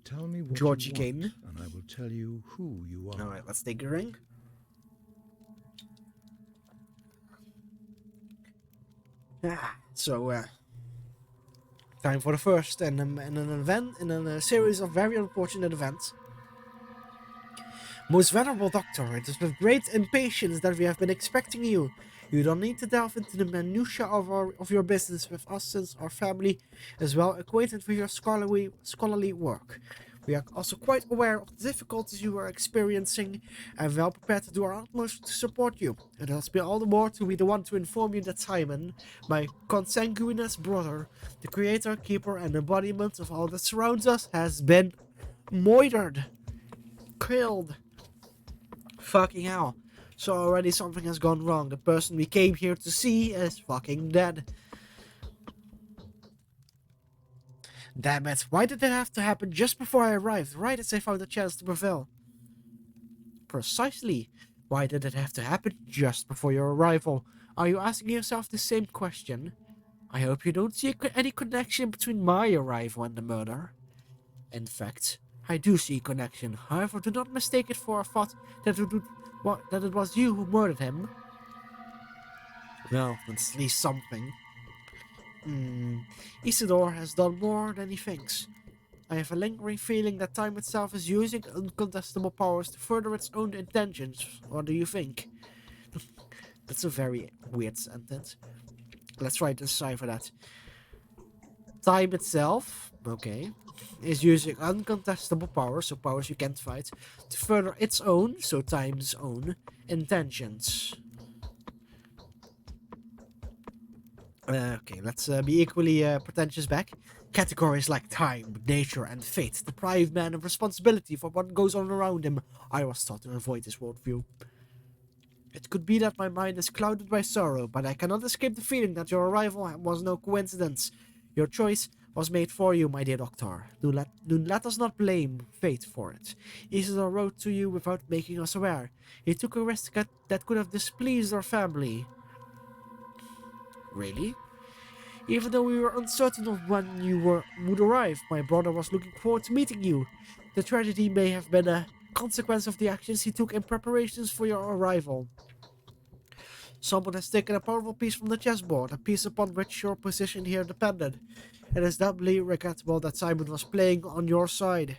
Speaker 2: Tell me what
Speaker 1: Georgie
Speaker 2: you
Speaker 1: Kane.
Speaker 2: want, and I will tell you who you are.
Speaker 1: Alright, let's take a ring. So, time for the first in a series of very unfortunate events. Most venerable doctor, it is with great impatience that we have been expecting you. You don't need to delve into the minutiae of your business with us, since our family is well acquainted with your scholarly work. We are also quite aware of the difficulties you are experiencing and well prepared to do our utmost to support you. It has been all the more to be the one to inform you that Simon, my consanguineous brother, the creator, keeper, and embodiment of all that surrounds us, has been murdered. Killed. Fucking hell. So already something has gone wrong. The person we came here to see is fucking dead. Damn it, why did it have to happen just before I arrived, right as I found a chance to prevail? Precisely. Why did it have to happen just before your arrival? Are you asking yourself the same question? I hope you don't see any connection between my arrival and the murder. In fact, I do see a connection. However, do not mistake it for a thought that it was you who murdered him. Well, that's at least something. Isidore has done more than he thinks. I have a lingering feeling that time itself is using uncontestable powers to further its own intentions. What do you think? That's a very weird sentence. Let's try to decipher that. Time itself, okay, is using uncontestable powers, so powers you can't fight, to further its own, so time's own, intentions. Okay, let's be equally pretentious back. Categories like time, nature, and fate deprive man of responsibility for what goes on around him. I was taught to avoid this worldview. It could be that my mind is clouded by sorrow, but I cannot escape the feeling that your arrival was no coincidence. Your choice was made for you, my dear doctor. Do let us not blame fate for it. Isidore wrote to you without making us aware. He took a risk that could have displeased our family. Really? Even though we were uncertain of when you would arrive, my brother was looking forward to meeting you. The tragedy may have been a consequence of the actions he took in preparations for your arrival. Someone has taken a powerful piece from the chessboard, a piece upon which your position here depended. It is doubly regrettable that Simon was playing on your side.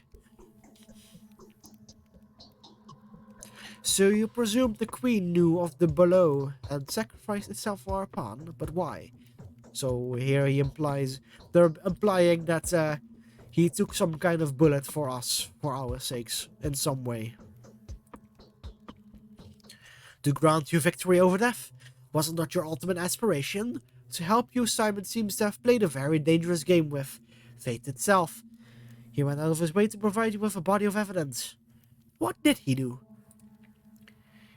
Speaker 1: So you presumed the queen knew of the blow and sacrificed itself for our pawn, but why? So here they're implying that he took some kind of bullet for us, for our sakes, in some way. To grant you victory over death? Was it not your ultimate aspiration? To help you, Simon seems to have played a very dangerous game with fate itself. He went out of his way to provide you with a body of evidence. What did he do?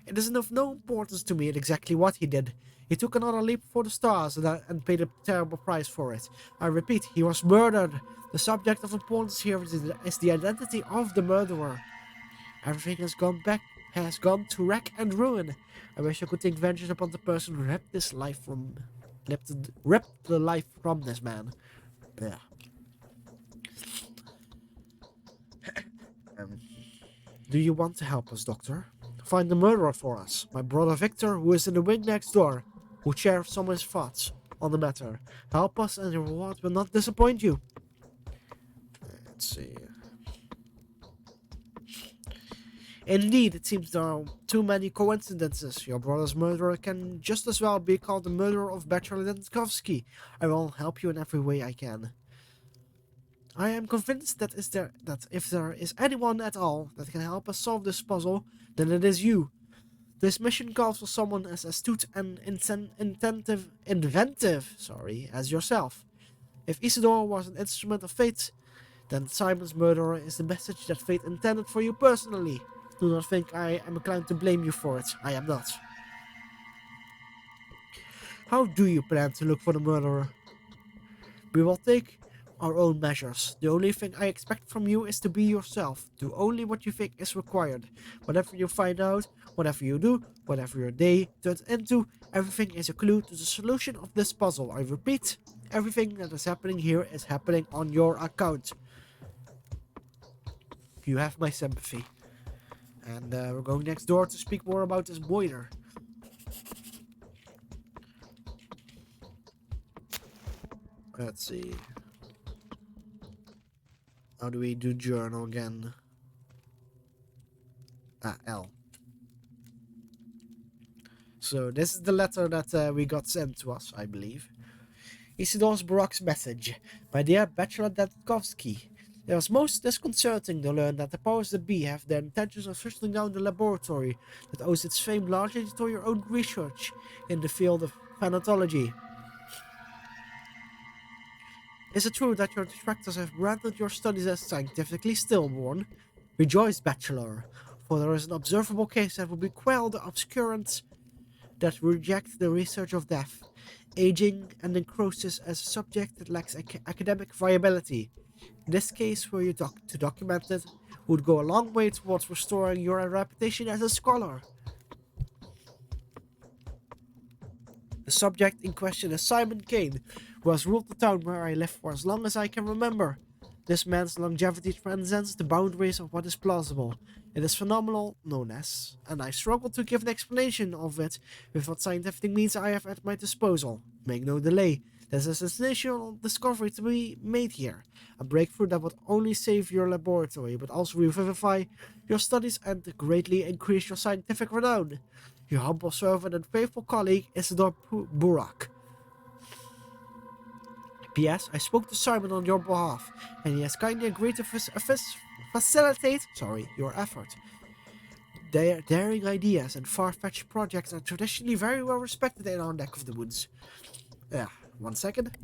Speaker 1: It is of no importance to me exactly what he did. He took another leap for the stars and paid a terrible price for it. I repeat, he was murdered. The subject of importance here is the identity of the murderer. Everything has gone to wreck and ruin. I wish I could take vengeance upon the person who ripped the life from this man. Yeah. Do you want to help us, Doctor? Find the murderer for us. My brother Victor, who is in the wing next door, who shares some of his thoughts on the matter. Help us and your reward will not disappoint you. Let's see. Indeed, it seems there are too many coincidences. Your brother's murderer can just as well be called the murderer of Bachelor Lentkovsky. I will help you in every way I can. I am convinced that if there is anyone at all that can help us solve this puzzle, then it is you. This mission calls for someone as astute and inventive as yourself. If Isidore was an instrument of fate, then Simon's murderer is the message that fate intended for you personally. Do not think I am inclined to blame you for it. I am not. How do you plan to look for the murderer? We will take our own measures. The only thing I expect from you is to be yourself. Do only what you think is required. Whatever you find out, whatever you do, whatever your day turns into, everything is a clue to the solution of this puzzle. I repeat, everything that is happening here is happening on your account. You have my sympathy. And we're going next door to speak more about this boiler. Let's see. How do we do journal again? L. So this is the letter that we got sent to us, I believe. Isidore Baroque's message. My dear Bachelor Datkovsky, it was most disconcerting to learn that the powers that be have their intentions of shutting down the laboratory that owes its fame largely to your own research in the field of phanatology. Is it true that your detractors have branded your studies as scientifically stillborn? Rejoice, Bachelor, for there is an observable case that will bequell the obscurants that reject the research of death, aging, and necrosis as a subject that lacks academic viability. In this case, were you to document it, would go a long way towards restoring your reputation as a scholar. The subject in question is Simon Kane, who has ruled the town where I live for as long as I can remember. This man's longevity transcends the boundaries of what is plausible. It is phenomenal, known as, and I struggle to give an explanation of it with what scientific means I have at my disposal. Make no delay. There's a sensational discovery to be made here. A breakthrough that would only save your laboratory, but also revivify your studies and greatly increase your scientific renown. Your humble servant and faithful colleague, Isidore Burak. P.S. I spoke to Simon on your behalf, and he has kindly agreed to facilitate your effort. Their daring ideas and far-fetched projects are traditionally very well respected in our neck of the woods. 1 second.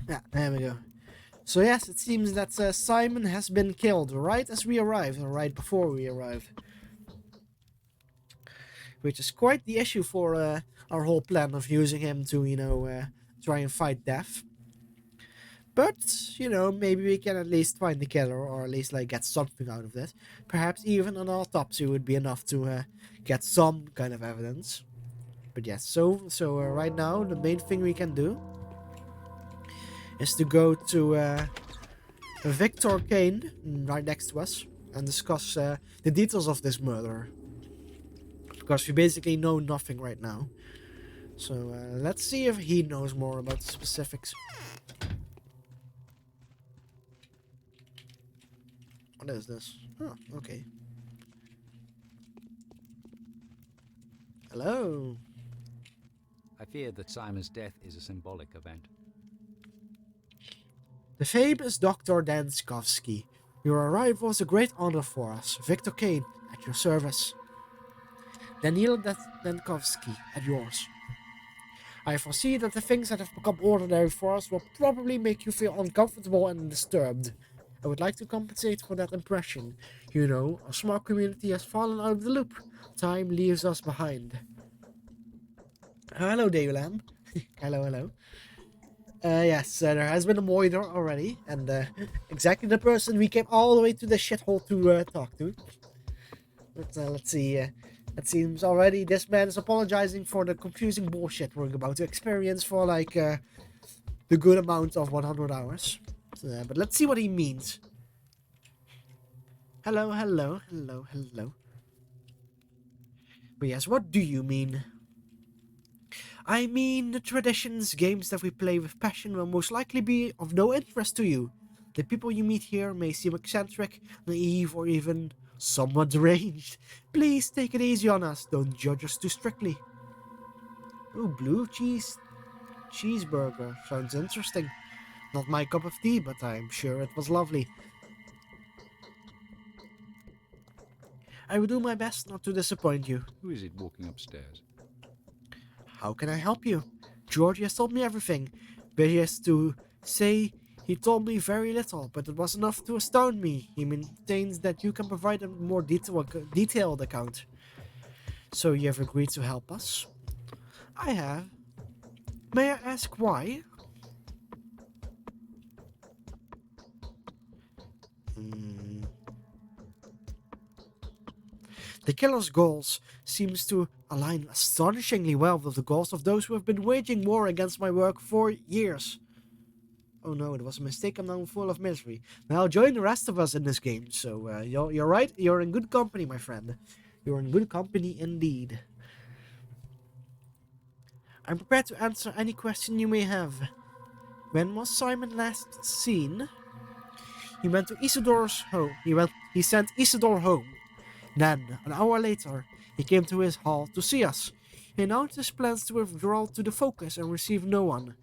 Speaker 1: Yeah, there we go. So yes, it seems that Simon has been killed right as we arrived, or right before we arrived. Which is quite the issue for our whole plan of using him to, try and fight death. But, maybe we can at least find the killer, or at least, like, get something out of this. Perhaps even an autopsy would be enough to get some kind of evidence. But yes, so right now, the main thing we can do is to go to Victor Kane, right next to us, and discuss the details of this murder. Because we basically know nothing right now. So let's see if he knows more about the specifics. What is this? Oh, okay. Hello.
Speaker 7: I fear that Simon's death is a symbolic event.
Speaker 1: The famous Dr. Danskovsky. Your arrival is a great honor for us. Victor Kane, at your service. Daniel Danskovsky, at yours. I foresee that the things that have become ordinary for us will probably make you feel uncomfortable and disturbed. I would like to compensate for that impression. A small community has fallen out of the loop. Time leaves us behind. Hello, Daylam. Hello. Yes, there has been a moider already, and exactly the person we came all the way to the shithole to talk to. But let's see. It seems already this man is apologizing for the confusing bullshit we're about to experience for like the good amount of 100 hours. But let's see what he means. Hello. But yes, what do you mean? I mean, the traditions, games that we play with passion will most likely be of no interest to you. The people you meet here may seem eccentric, naive, or even somewhat deranged. Please take it easy on us, don't judge us too strictly. Ooh, blue cheeseburger. Sounds interesting. Not my cup of tea, but I'm sure it was lovely. I will do my best not to disappoint you.
Speaker 7: Who is it walking upstairs?
Speaker 1: How can I help you? Georgie has told me everything. But he has to say he told me very little, but it was enough to astound me. He maintains that you can provide a more detailed account. So you have agreed to help us? I have. May I ask why? The killer's goals seems to align astonishingly well with the goals of those who have been waging war against my work for years. Oh no, it was a mistake. I'm now full of misery. Now join the rest of us in this game. So you're right. You're in good company, my friend. You're in good company indeed. I'm prepared to answer any question you may have. When was Simon last seen? He went to Isidore's home. He sent Isidore home. Then, an hour later, he came to his hall to see us. He announced his plans to withdraw to the Focus and receive no one.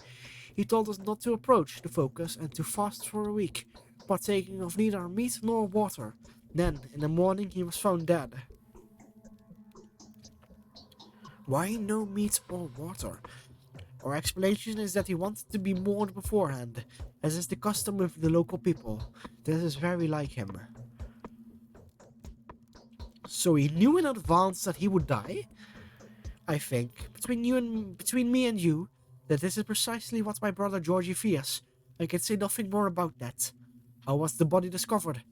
Speaker 1: He told us not to approach the Focus and to fast for a week, partaking of neither meat nor water. Then, in the morning, he was found dead. Why no meat or water? Our explanation is that he wanted to be mourned beforehand, as is the custom with the local people. This is very like him. So he knew in advance that he would die? I think, between me and you, that this is precisely what my brother Georgie fears. I can say nothing more about that. How was the body discovered?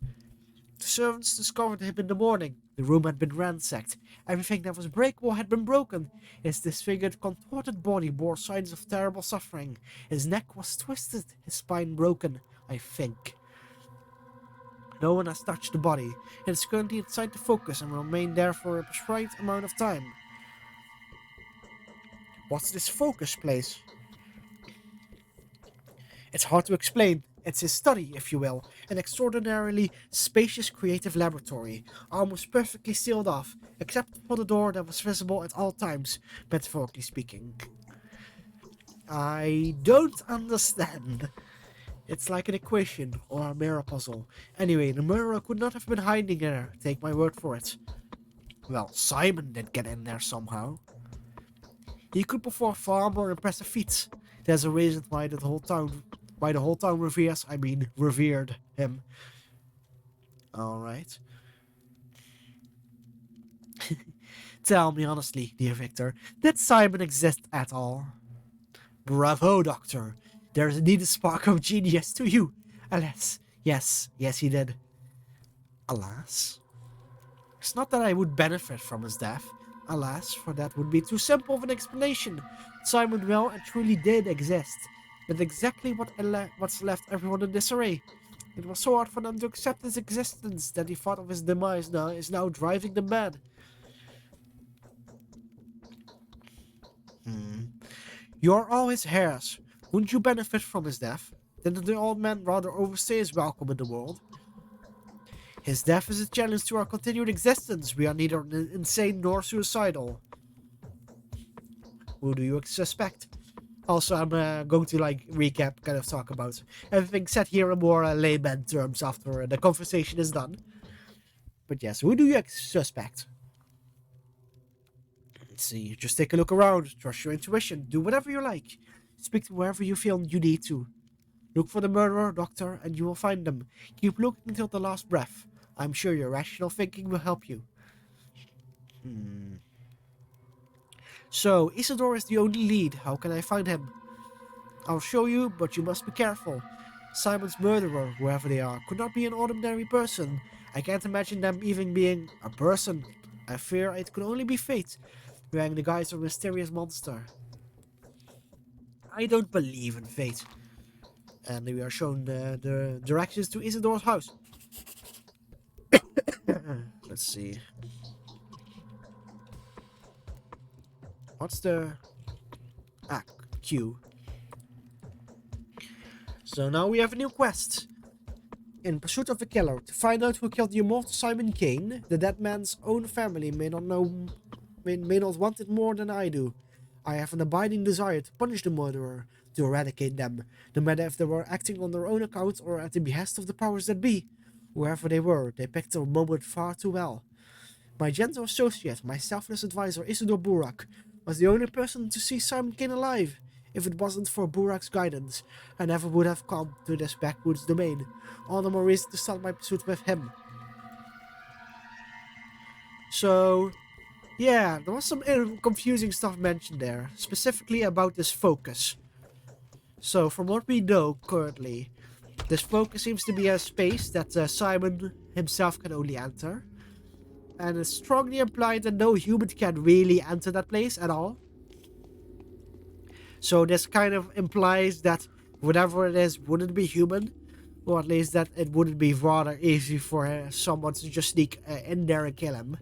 Speaker 1: The servants discovered him in the morning. The room had been ransacked. Everything that was breakable had been broken. His disfigured, contorted body bore signs of terrible suffering. His neck was twisted, his spine broken, I think. No one has touched the body. It is currently inside the Focus and will remain there for a prescribed amount of time. What's this Focus place? It's hard to explain. It's his study, if you will. An extraordinarily spacious creative laboratory, almost perfectly sealed off, except for the door that was visible at all times, metaphorically speaking. I don't understand. It's like an equation or a mirror puzzle. Anyway, the murderer could not have been hiding there, take my word for it. Well, Simon did get in there somehow. He could perform far more impressive feats. There's a reason why By the whole town reveres, I mean revered him. Alright. Tell me honestly, dear Victor, did Simon exist at all? Bravo, Doctor. There is indeed a spark of genius to you. Alas, yes, he did. Alas? It's not that I would benefit from his death. Alas, for that would be too simple of an explanation. Simon well and truly did exist. But exactly what's left everyone in disarray. It was so hard for them to accept his existence that the thought of his demise now is now driving them mad. You're all his heirs. Wouldn't you benefit from his death? Didn't the old man rather overstay his welcome in the world? His death is a challenge to our continued existence. We are neither insane nor suicidal. Who do you suspect? Also, I'm going to recap, kind of talk about everything said here in more layman terms after the conversation is done. But yes, who do you suspect? Let's see, just take a look around, trust your intuition, do whatever you like. Speak to wherever you feel you need to. Look for the murderer, Doctor, and you will find them. Keep looking until the last breath. I'm sure your rational thinking will help you. So, Isidore is the only lead. How can I find him? I'll show you, but you must be careful. Simon's murderer, whoever they are, could not be an ordinary person. I can't imagine them even being a person. I fear it could only be fate, wearing the guise of a mysterious monster. I don't believe in fate. And we are shown the directions to Isidore's house. Let's see. What's the... Q. So now we have a new quest. In pursuit of the killer, to find out who killed the immortal Simon Kane, the dead man's own family may not want it more than I do. I have an abiding desire to punish the murderer, to eradicate them, no matter if they were acting on their own account or at the behest of the powers that be. Whoever they were, they picked their moment far too well. My gentle associate, my selfless advisor Isidore Burak, was the only person to see Simon Kane alive. If it wasn't for Burak's guidance, I never would have come to this backwoods domain. All the more reason to start my pursuit with him. So, yeah, there was some confusing stuff mentioned there, specifically about this focus. So, from what we know currently, this focus seems to be a space that Simon himself can only enter. And it's strongly implied that no human can really enter that place at all. So this kind of implies that whatever it is wouldn't be human. Or at least that it wouldn't be rather easy for someone to just sneak in there and kill him.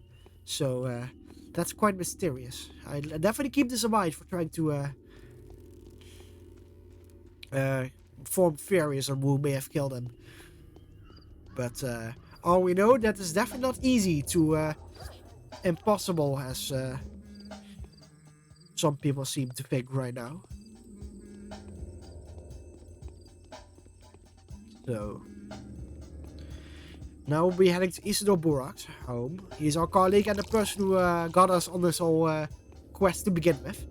Speaker 1: So that's quite mysterious. I definitely keep this in mind for trying to form theories on who may have killed him. But all we know, that is definitely not easy to impossible as some people seem to think right now. So now we'll be heading to Isidore Burak's home. He's our colleague and the person who got us on this whole quest to begin with.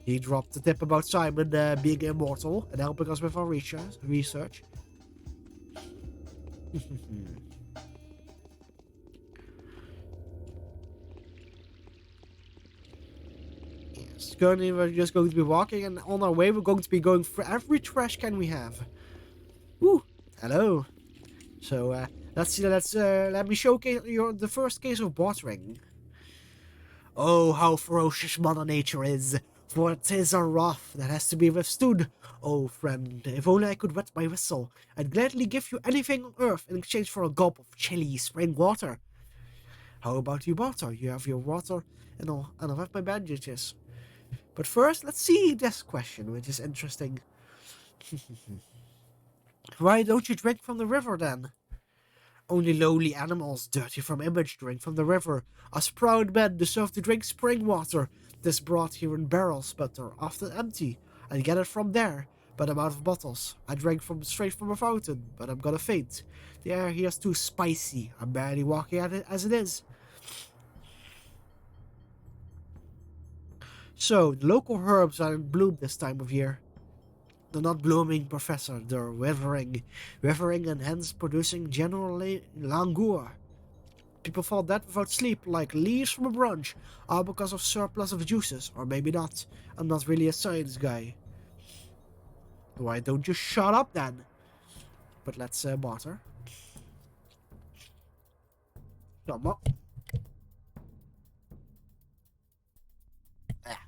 Speaker 1: He dropped the tip about Simon being immortal and helping us with our research. Yes, currently we're just going to be walking, and on our way we're going to be going for every trash can we have. Woo! Hello. So let me showcase the first case of bottling. Oh, how ferocious Mother Nature is! For 'tis a wrath that has to be withstood. Oh, friend, if only I could wet my whistle, I'd gladly give you anything on earth in exchange for a gulp of chilly spring water. How about you, water? You have your water, and I'll have my bandages. But first, let's see this question, which is interesting. Why don't you drink from the river, then? Only lowly animals, dirty from image, drink from the river. Us proud men deserve to drink spring water. 'Tis brought here in barrels, but they're often empty. I get it from there, but I'm out of bottles. I drank straight from a fountain, but I'm gonna faint. The air here's too spicy. I'm barely walking at it as it is. So, the local herbs are in bloom this time of year. The not blooming professor, they're withering and hence producing general languor. People fall dead without sleep, like leaves from a branch, all because of surplus of juices, or maybe not. I'm not really a science guy. Why don't you shut up then? But let's barter. Come on. Ah.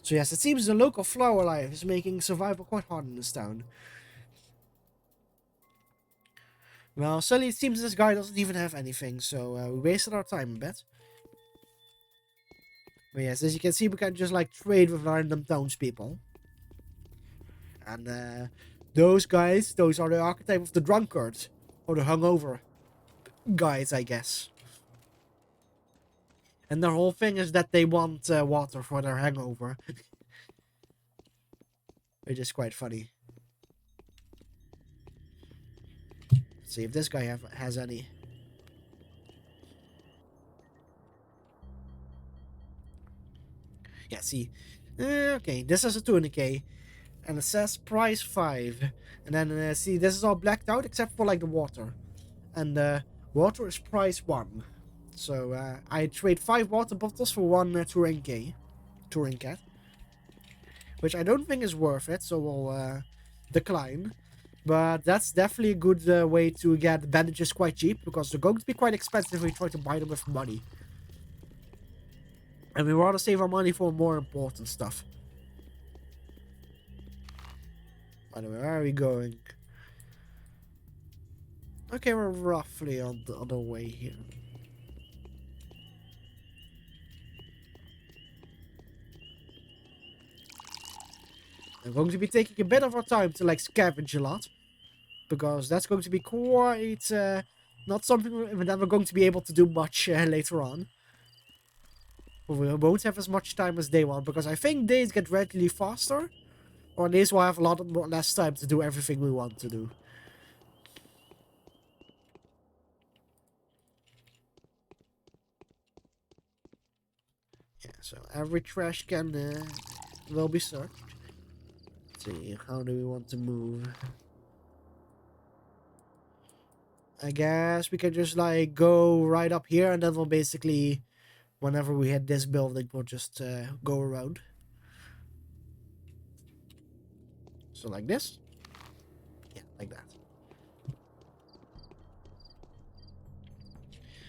Speaker 1: So yes, it seems the local flower life is making survival quite hard in this town. Well, suddenly it seems this guy doesn't even have anything, so we wasted our time a bit. But yes, as you can see, we can just like trade with random townspeople. And those guys, those are the archetype of the drunkard. Or the hungover guys, I guess. And their whole thing is that they want water for their hangover. Which is quite funny. Let's see if this guy has any. Yeah, see. Okay, this is a tourniquet. And it says price 5. And then, see, this is all blacked out except for, like, the water. And water is price 1. So, I trade 5 water bottles for 1 touring cat. Which I don't think is worth it, so we'll decline. But that's definitely a good way to get bandages quite cheap, because they're going to be quite expensive if we try to buy them with money. And we rather save our money for more important stuff. By the way, where are we going? Okay, we're roughly on the other way here. I'm going to be taking a bit of our time to like scavenge a lot. Because that's going to be quite not something that we're going to be able to do much later on. We won't have as much time as day one, because I think days get gradually faster. Or at least we'll have a lot less time to do everything we want to do. Yeah, so every trash can will be searched. Let's see, how do we want to move? I guess we can just like go right up here, and then we'll basically, whenever we hit this building, we'll just go around. So like this? Yeah, like that.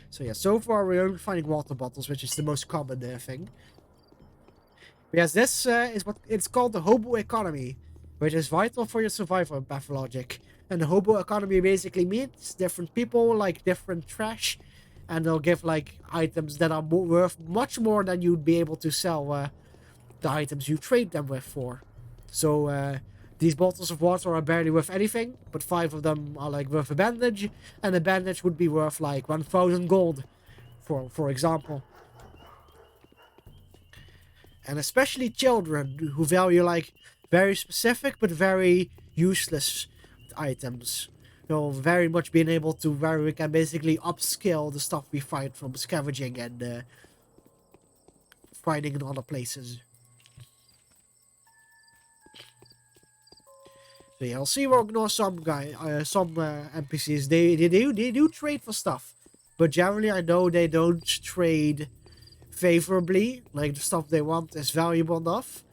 Speaker 1: So yeah, so far we're only finding water bottles, which is the most common thing. Yes, this is what it's called, the hobo economy, which is vital for your survival in Pathologic. And the hobo economy basically means different people like different trash, and they'll give like items that are worth much more than you'd be able to sell the items you trade them with for. So these bottles of water are barely worth anything, but 5 of them are like worth a bandage, and a bandage would be worth like 1,000 gold, for example. And especially children who value like very specific but very useless items. Very much being able to where we can basically upscale the stuff we find from scavenging and finding in other places. So yeah, I'll see we'll ignore some NPCs. They do trade for stuff, but generally I know they don't trade favorably. Like the stuff they want is valuable enough,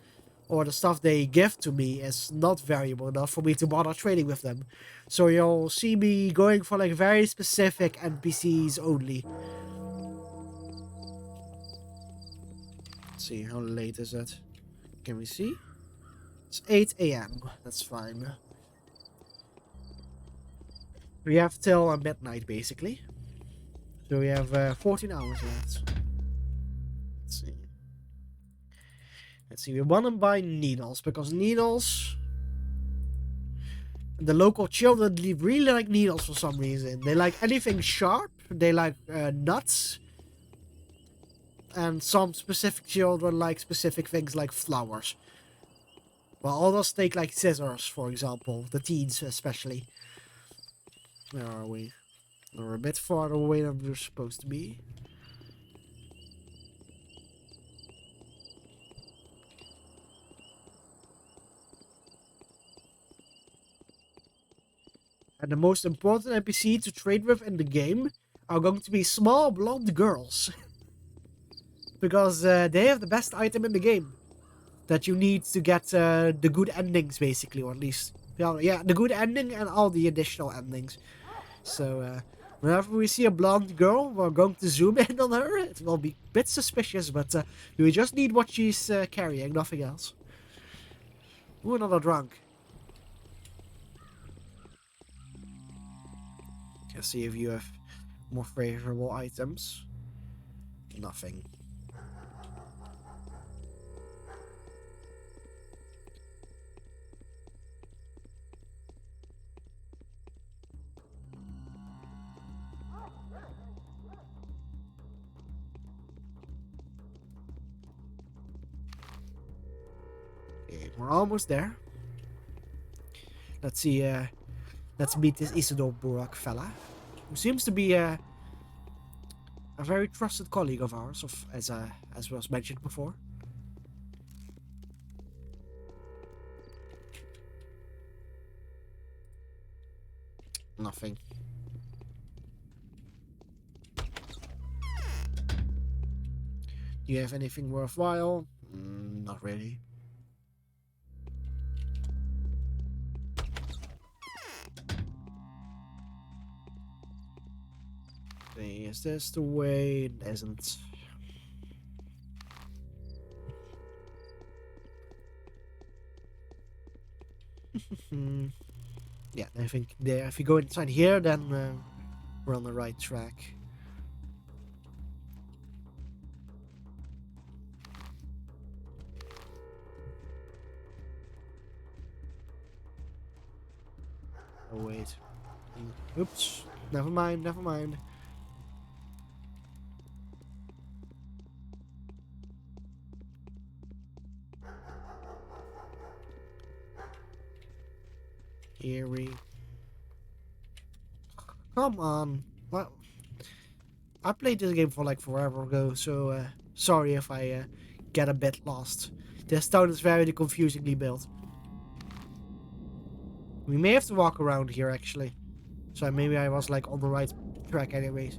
Speaker 1: or the stuff they give to me is not valuable enough for me to bother trading with them. So you'll see me going for like very specific NPCs only. Let's see, how late is it? Can we see? It's 8 a.m. That's fine. We have till midnight basically. So we have 14 hours left. Let's see, we want to buy needles, because needles... The local children really like needles for some reason. They like anything sharp, they like nuts, and some specific children like specific things like flowers. Well, others take like scissors, for example, the teens especially. Where are we? We're a bit farther away than we're supposed to be. And the most important NPC to trade with in the game are going to be small blonde girls. Because they have the best item in the game that you need to get the good endings, basically, or at least, yeah, the good ending and all the additional endings. So whenever we see a blonde girl, we're going to zoom in on her. It will be a bit suspicious, but we just need what she's carrying, nothing else. Ooh, another drunk. Let's see if you have more favorable items. Nothing. Okay, we're almost there. Let's see, let's meet this Isidore Burak fella, who seems to be a very trusted colleague of ours, as was mentioned before. Nothing. Do you have anything worthwhile? Not really. Is this the way? It isn't. Yeah, I think there. If you go inside here, then we're on the right track. Oh wait. Oops. Never mind. Never mind. Here we. Come on. Well, I played this game for like forever ago, so sorry if I get a bit lost. This town is very confusingly built. We may have to walk around here actually. So maybe I was like on the right track anyways.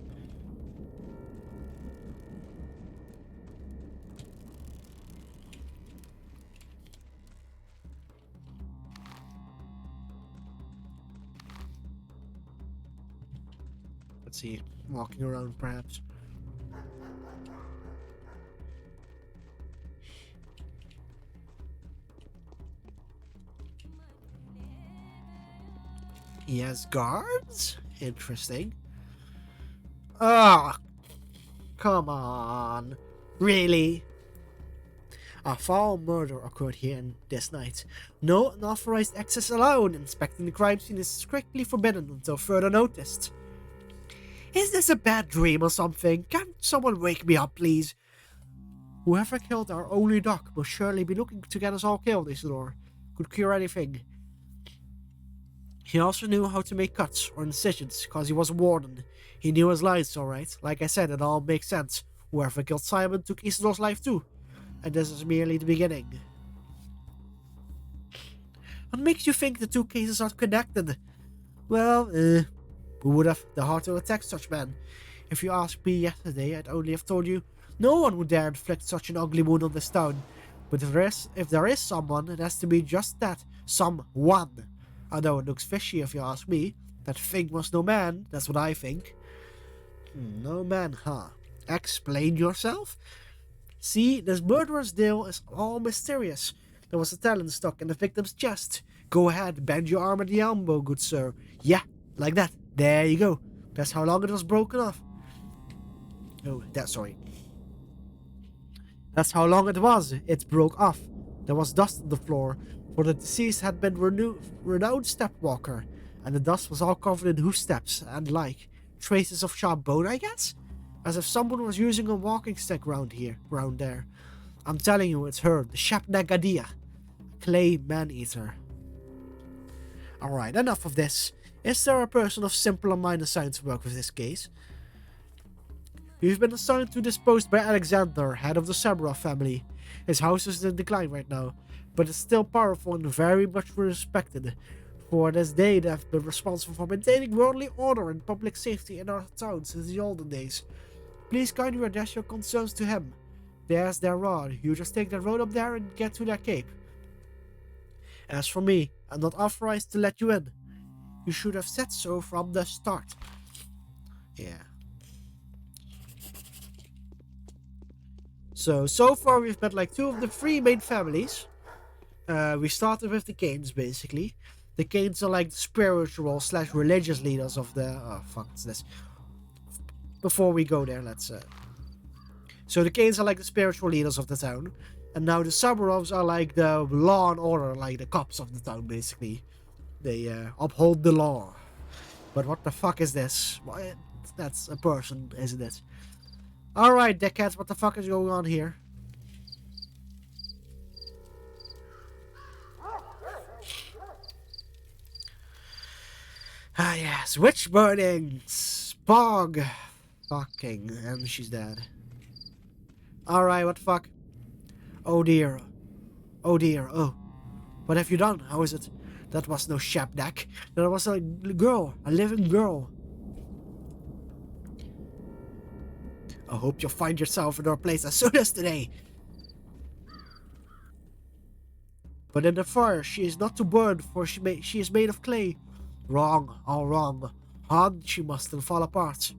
Speaker 1: Let's see. Walking around perhaps. He has guards? Interesting. Ah, come on. Really? A foul murder occurred here in this night. No unauthorized access allowed. Inspecting the crime scene is strictly forbidden until further noticed. Is this a bad dream or something? Can someone wake me up, please? Whoever killed our only doc must surely be looking to get us all killed, Isidore. Could cure anything. He also knew how to make cuts or incisions, cause he was a warden. He knew his lines, alright. Like I said, it all makes sense. Whoever killed Simon took Isidore's life too. And this is merely the beginning. What makes you think the two cases are connected? Well, who would have the heart to attack such men? If you asked me yesterday, I'd only have told you no one would dare inflict such an ugly wound on this town. But if there is someone, it has to be just that. Someone. Although it looks fishy if you ask me. That thing was no man, that's what I think. No man, huh? Explain yourself? See, this murderer's deal is all mysterious. There was a talent stuck in the victim's chest. Go ahead, bend your arm at the elbow, good sir. Yeah, like that. There you go. That's how long it was broken off. Oh, sorry. That's how long it was. It broke off. There was dust on the floor, for the deceased had been renowned step walker, and the dust was all covered in hoof steps and like traces of sharp bone, I guess? As if someone was using a walking stick round there. I'm telling you, it's her, the Shapnagadia, clay man-eater. Alright, enough of this. Is there a person of simpler mind assigned to work with this case? You've been assigned to dispose by Alexander, head of the Samurai family. His house is in decline right now, but it's still powerful and very much respected. For this day, they have been responsible for maintaining worldly order and public safety in our town since the olden days. Please kindly address your concerns to him. There's their rod. You just take that road up there and get to their cape. As for me, I'm not authorized to let you in. You should have said so from the start. Yeah. So far we've met like 2 of the 3 main families. We started with the Canes, basically. The Canes are like the spiritual / religious leaders of the... Oh, fuck, what's this? Before we go there, let's... So the Canes are like the spiritual leaders of the town. And now the Samurovs are like the law and order, like the cops of the town, basically. They uphold the law. But what the fuck is this? What? That's a person, isn't it? Alright, dickheads, what the fuck is going on here? Ah yes, witch burnings! Bog! Fucking, and she's dead. Alright, what the fuck? Oh dear. Oh dear, oh. What have you done? How is it? That was no shabdak. That was a girl, a living girl. I hope you'll find yourself in our place as soon as today. But in the fire, she is not to burn, for she is made of clay. Wrong, all wrong. Hard she must and fall apart.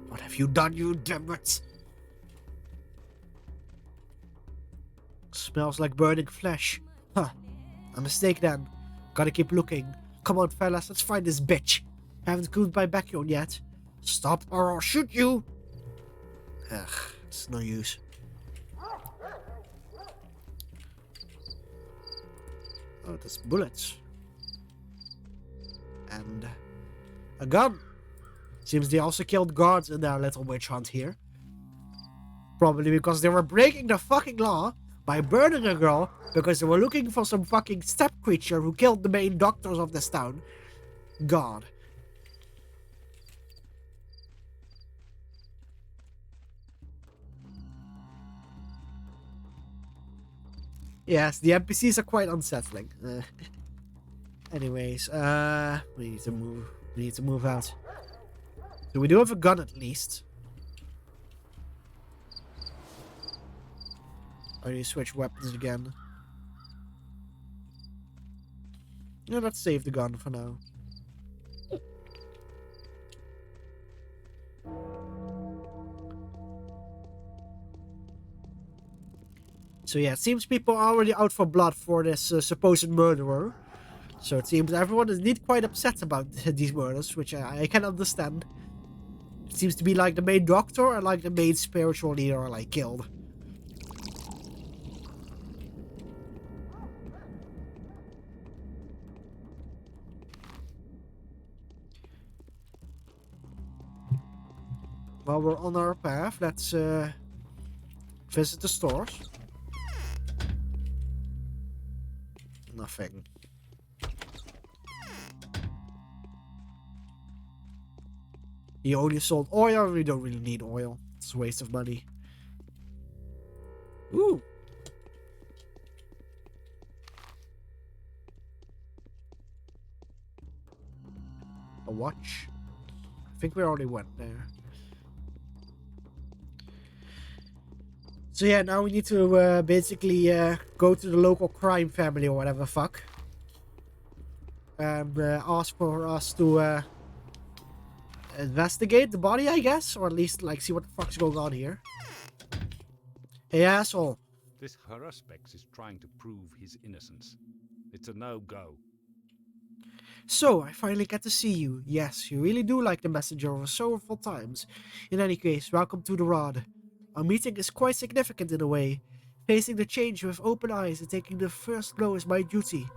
Speaker 1: What have you done, you dimwits? Smells like burning flesh. Huh. A mistake then. Gotta keep looking. Come on, fellas, let's find this bitch. Haven't cooled my backyard yet. Stop or I'll shoot you. Ugh, it's no use. Oh, there's bullets. And a gun. Seems they also killed guards in their little witch hunt here. Probably because they were breaking the fucking law by burning a girl because they were looking for some fucking steppe creature who killed the main doctors of this town. God. Yes, the NPCs are quite unsettling. Anyways, we need to move. We need to move out. So we do have a gun at least. I need to switch weapons again. Yeah, let's save the gun for now. So yeah, it seems people are already out for blood for this supposed murderer. So it seems everyone is indeed quite upset about these murders, which I can understand. It seems to be like the main doctor and like the main spiritual leader are like killed. While we're on our path, let's visit the stores. Nothing. He only sold oil. We don't really need oil. It's a waste of money. Ooh. A watch. I think we already went there. So yeah, now we need to basically go to the local crime family or whatever the fuck. And ask for us to investigate the body, I guess? Or at least, like, see what the fuck's going on here. Hey, asshole.
Speaker 7: This Haruspex is trying to prove his innocence. It's a no-go.
Speaker 1: So, I finally get to see you. Yes, you really do like the messenger over several times. In any case, welcome to the Rod. Our meeting is quite significant in a way. Facing the change with open eyes and taking the first blow is my duty.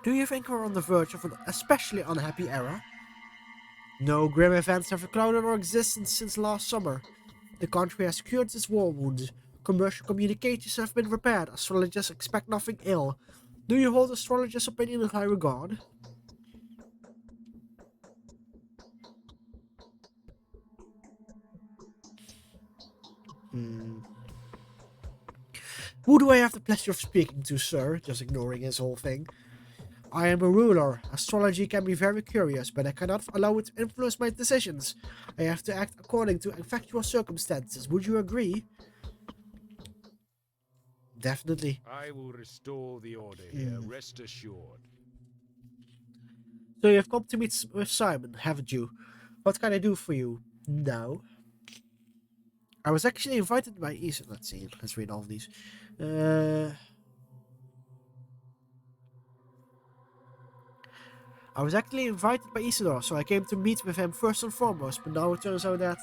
Speaker 1: Do you think we're on the verge of an especially unhappy era? No grim events have clouded our existence since last summer. The country has cured its war wounds. Commercial communications have been repaired. Astrologers expect nothing ill. Do you hold astrologers' opinion in high regard? Who do I have the pleasure of speaking to, sir? Just ignoring his whole thing. I am a ruler. Astrology can be very curious, but I cannot allow it to influence my decisions. I have to act according to factual circumstances. Would you agree? Definitely.
Speaker 7: I will restore the order here, rest assured.
Speaker 1: So you have come to meet with Simon, haven't you? What can I do for you? No. I was actually invited by Ethan. Let's see. Let's read all of these. I was actually invited by Isidore, so I came to meet with him first and foremost, but now it turns out that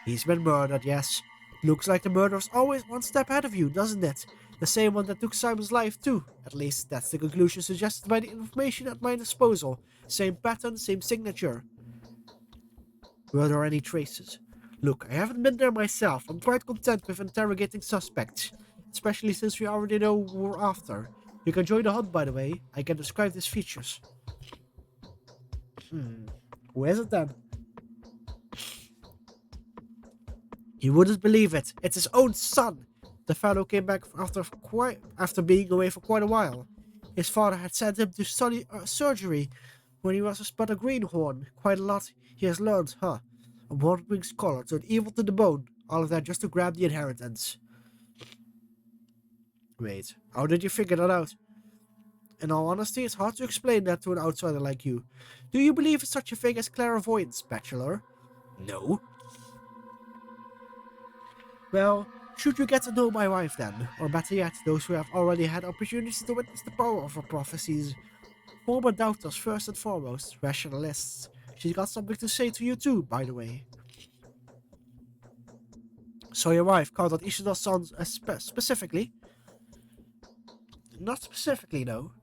Speaker 1: he's been murdered, yes. Looks like the murderer's always one step ahead of you, doesn't it? The same one that took Simon's life too. At least, that's the conclusion suggested by the information at my disposal. Same pattern, same signature. Were there any traces? Look, I haven't been there myself. I'm quite content with interrogating suspects, especially since we already know who we're after. You can join the hunt, by the way. I can describe his features. Who is it then? You wouldn't believe it. It's his own son. The fellow came back after being away for quite a while. His father had sent him to study surgery when he was but a greenhorn. Quite a lot he has learned, huh? A wandering scholar turned evil to the bone. All of that just to grab the inheritance. Wait, how did you figure that out? In all honesty, it's hard to explain that to an outsider like you. Do you believe in such a thing as clairvoyance, Bachelor? No. Well, should you get to know my wife then? Or better yet, those who have already had opportunities to witness the power of her prophecies. Former doubters first and foremost, rationalists. She's got something to say to you too, by the way. So your wife called out Ishido's son specifically? Not specifically, no.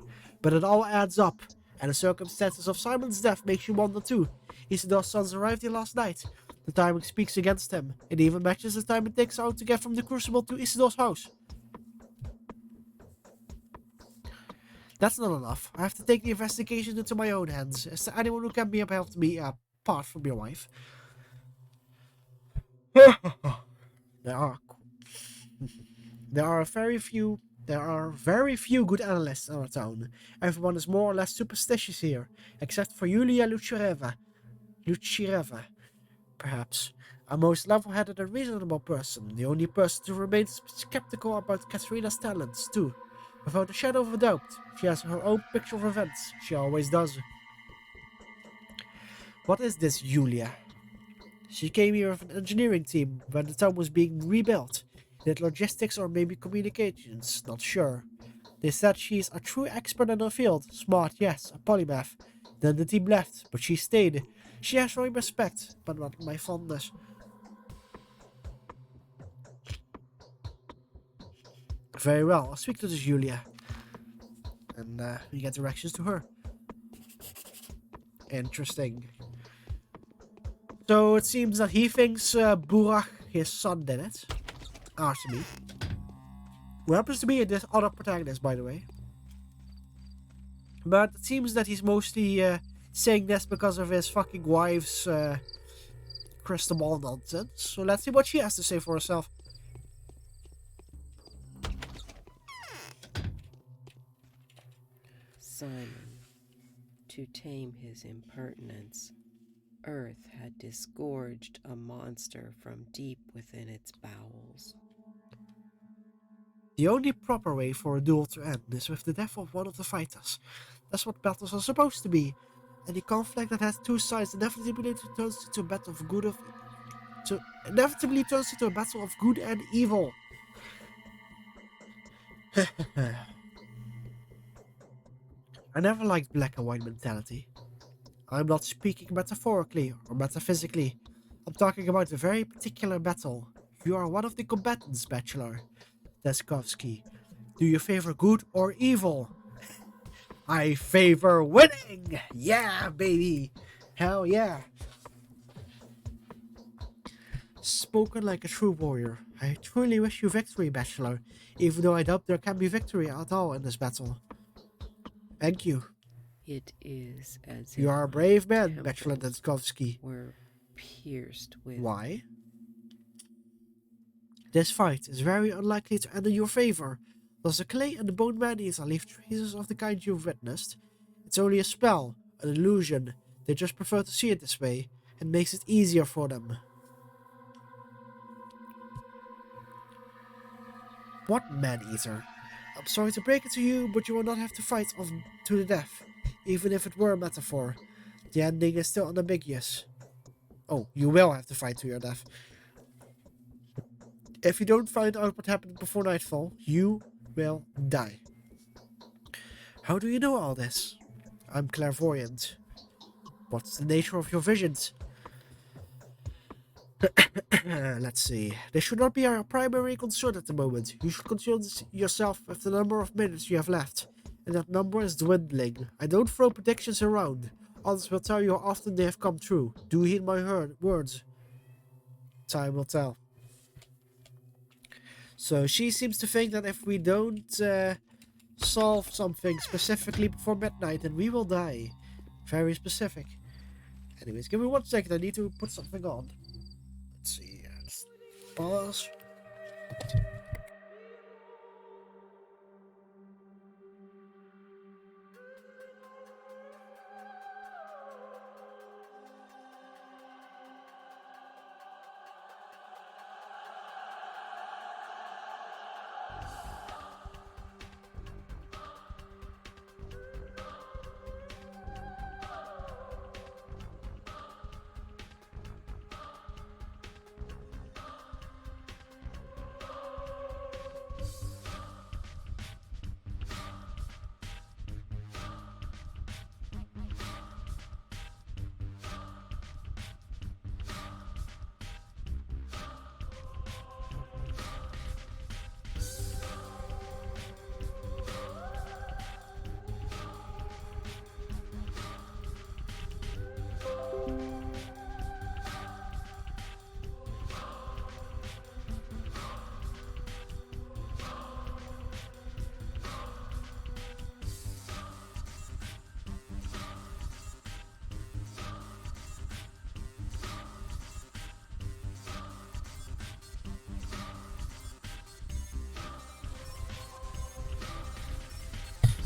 Speaker 1: But it all adds up. And the circumstances of Simon's death makes you wonder too. Isidore's sons arrived here last night. The timing speaks against him. It even matches the time it takes out to get from the Crucible to Isidore's house. That's not enough. I have to take the investigation into my own hands. Is there anyone who can be of help to me apart from your wife? There are very few good analysts in our town. Everyone is more or less superstitious here, except for Yulia Luchireva, perhaps. A most level-headed and reasonable person, the only person to remain skeptical about Katerina's talents, too. Without a shadow of a doubt, she has her own picture of events. She always does. What is this Yulia? She came here with an engineering team when the town was being rebuilt. Did logistics or maybe communications, not sure. They said she's a true expert in her field. Smart, yes, a polymath. Then the team left, but she stayed. She has my respect, but not my fondness. Very well, I'll speak to this Julia. And we get directions to her. Interesting. So it seems that he thinks Burak, his son, did it. Artemis. Who happens to be this other protagonist, by the way. But it seems that he's mostly saying this because of his fucking wife's crystal ball nonsense. So let's see what she has to say for herself.
Speaker 8: Simon, to tame his impertinence, Earth had disgorged a monster from deep within its bowels.
Speaker 1: The only proper way for a duel to end is with the death of one of the fighters. That's what battles are supposed to be. Any conflict that has two sides inevitably turns into a battle of good and evil. I never liked black and white mentality. I'm not speaking metaphorically or metaphysically. I'm talking about a very particular battle. You are one of the combatants, Bachelor. Deskovsky. Do you favor good or evil? I favor winning! Yeah, baby! Hell yeah! Spoken like a true warrior. I truly wish you victory, Bachelor, even though I doubt there can be victory at all in this battle. Thank you.
Speaker 8: It is as
Speaker 1: You
Speaker 8: if
Speaker 1: are a
Speaker 8: my
Speaker 1: brave man,
Speaker 8: temples
Speaker 1: Bachelor Deskovsky.
Speaker 8: were pierced with
Speaker 1: Why? This fight is very unlikely to end in your favor. Does the clay and the bone man-eater leave traces of the kind you've witnessed? It's only a spell, an illusion. They just prefer to see it this way. It makes it easier for them. What man-eater? I'm sorry to break it to you, but you will not have to fight on to the death, even if it were a metaphor. The ending is still unambiguous. Oh, you will have to fight to your death. If you don't find out what happened before nightfall, you will die. How do you know all this? I'm clairvoyant. What's the nature of your visions? Let's see. This should not be our primary concern at the moment. You should concern yourself with the number of minutes you have left. And that number is dwindling. I don't throw predictions around. Others will tell you how often they have come true. Do heed my words. Time will tell. So she seems to think that if we don't solve something specifically before midnight, then we will die. Very specific. Anyways, give me 1 second. I need to put something on. Let's see. Let's pause.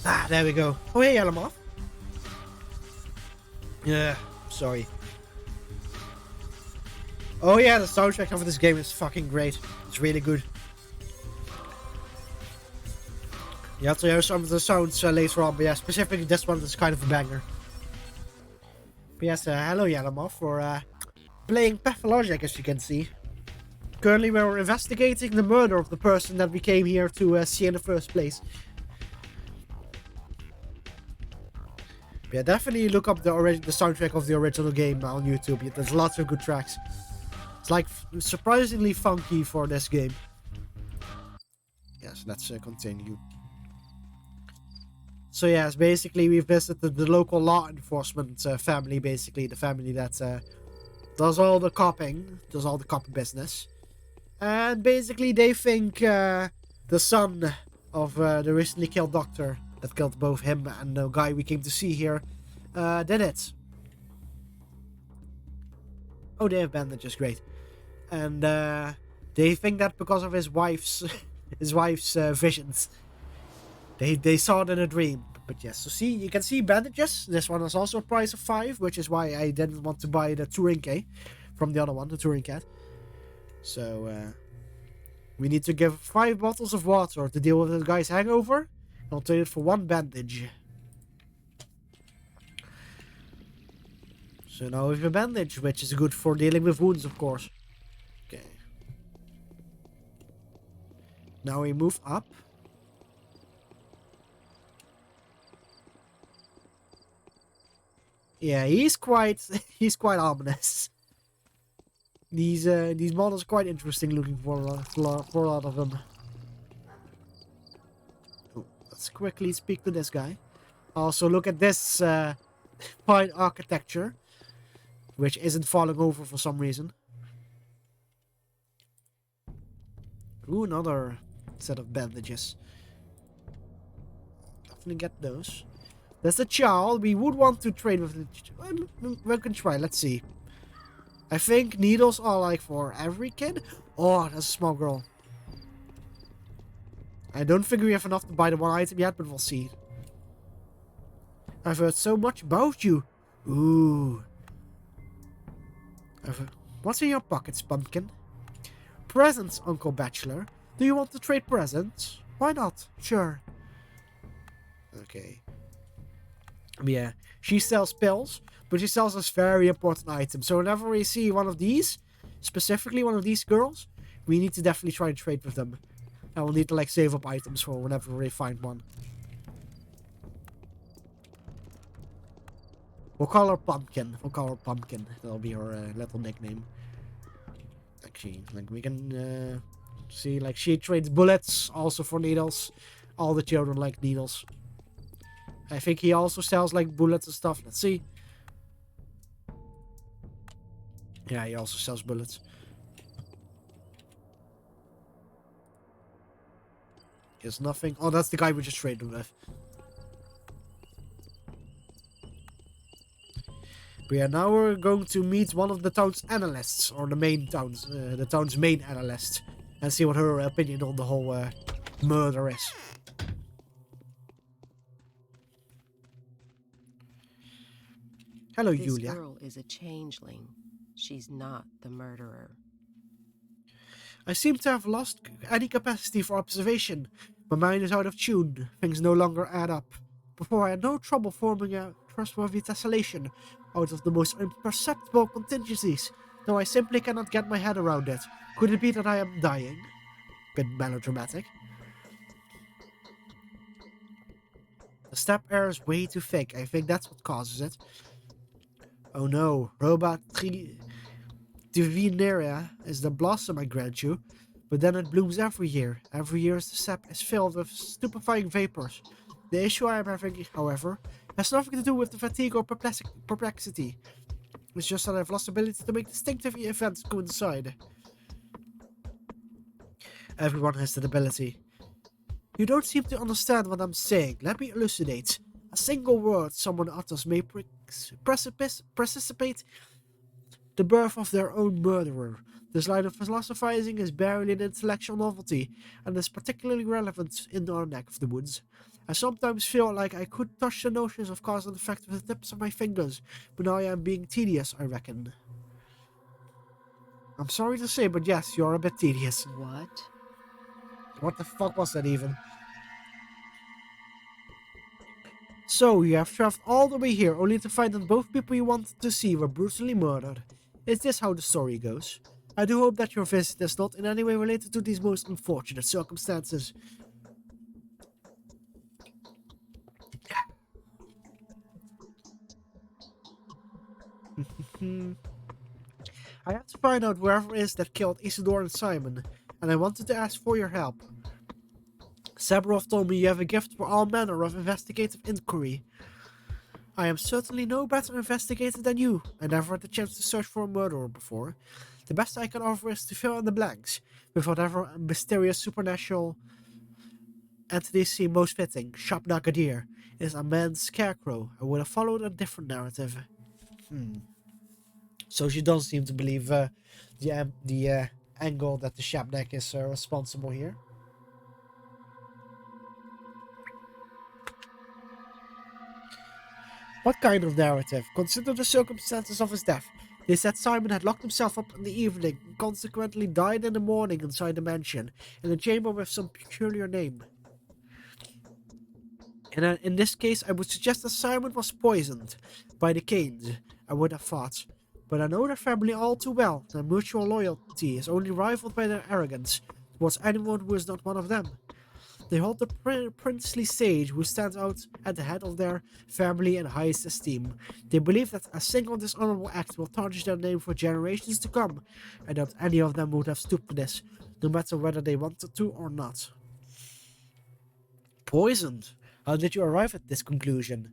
Speaker 1: Ah, there we go. Oh, hey, Yalamoth. Yeah, sorry. Oh yeah, the soundtrack of this game is fucking great. It's really good. You have to hear some of the sounds later on, but yeah, specifically this one is kind of a banger. But yes, hello Yalamoth for playing Pathologic, as you can see. Currently we're investigating the murder of the person that we came here to see in the first place. But yeah, definitely look up the soundtrack of the original game on YouTube. There's lots of good tracks. It's like surprisingly funky for this game. Yes, let's continue. So yes, basically we visited the local law enforcement family, basically the family that does all the copping, does all the cop business. And basically they think the son of the recently killed doctor that killed both him and the guy we came to see here did it. Oh, they have bandages, great. And they think that because of his wife's visions. They saw it in a dream. But yes, so see, you can see bandages. This one is also a price of 5, which is why I didn't want to buy the Touring K from the other one, the Touring Cat. So we need to give 5 bottles of water to deal with the guy's hangover. I'll trade it for 1 bandage. So now we have a bandage, which is good for dealing with wounds, of course. Okay. Now we move up. Yeah, he's quite ominous. These models are quite interesting looking for a lot of them. Oh, let's quickly speak to this guy. Also, look at this fine architecture, which isn't falling over for some reason. Ooh, another set of bandages. Definitely get those. There's a child. We would want to trade with the we can try. Let's see. I think needles are like for every kid. Oh, that's a small girl. I don't think we have enough to buy the one item yet, but we'll see. I've heard so much about you. Ooh. What's in your pockets, Pumpkin? Presents, Uncle Bachelor. Do you want to trade presents? Why not? Sure. Okay. Yeah, she sells pills, but she sells us very important items. So whenever we see one of these, specifically one of these girls, we need to definitely try and trade with them. And we'll need to like save up items for whenever we find one. We'll call her Pumpkin. That'll be her little nickname. Actually, like we can see, like she trades bullets also for needles. All the children like needles. I think he also sells like bullets and stuff. Let's see. Yeah, he also sells bullets. There's nothing. Oh, that's the guy we just traded with. But yeah, now we're going to meet one of the town's analysts, or the town's main analyst, and see what her opinion on the whole murder is. Hello,
Speaker 8: This
Speaker 1: Julia.
Speaker 8: girl is a changeling. She's not the murderer.
Speaker 1: I seem to have lost any capacity for observation. My mind is out of tune. Things no longer add up. Before I had no trouble forming a trustworthy tessellation out of the most imperceptible contingencies, though I simply cannot get my head around it. Could it be that I am dying? Bit melodramatic. The step air is way too thick. I think that's what causes it. Oh no, Robot Divineria is the blossom I grant you, but then it blooms every year. Every year the sap is filled with stupefying vapors. The issue I am having, however, has nothing to do with the fatigue or perplexity. It's just that I've lost the ability to make distinctive events coincide. Everyone has that ability. You don't seem to understand what I'm saying. Let me elucidate. A single word someone utters may precipitate the birth of their own murderer. This line of philosophizing is barely an intellectual novelty, and is particularly relevant in our neck of the woods. I sometimes feel like I could touch the notions of cause and effect with the tips of my fingers, but now I am being tedious, I reckon. I'm sorry to say, but yes, you're a bit tedious.
Speaker 8: What?
Speaker 1: What the fuck was that even? So, you have traveled all the way here only to find that both people you wanted to see were brutally murdered. Is this how the story goes? I do hope that your visit is not in any way related to these most unfortunate circumstances. I have to find out whoever it is that killed Isidore and Simon, and I wanted to ask for your help. Sabrov told me you have a gift for all manner of investigative inquiry. I am certainly no better investigator than you. I never had the chance to search for a murderer before. The best I can offer is to fill in the blanks, with whatever mysterious supernatural entities seem most fitting. Shop Nagadir is a man's scarecrow. I would have followed a different narrative. So she does seem to believe the angle that the Shabnak is responsible here. What kind of narrative? Consider the circumstances of his death. They said Simon had locked himself up in the evening and consequently died in the morning inside the mansion, in a chamber with some peculiar name. In this case, I would suggest that Simon was poisoned by the Canes, I would have thought. But I know their family all too well. Their mutual loyalty is only rivaled by their arrogance towards anyone who is not one of them. They hold the princely sage who stands out at the head of their family in highest esteem. They believe that a single dishonorable act will tarnish their name for generations to come. I doubt any of them would have stooped to this, no matter whether they wanted to or not. Poisoned? How did you arrive at this conclusion?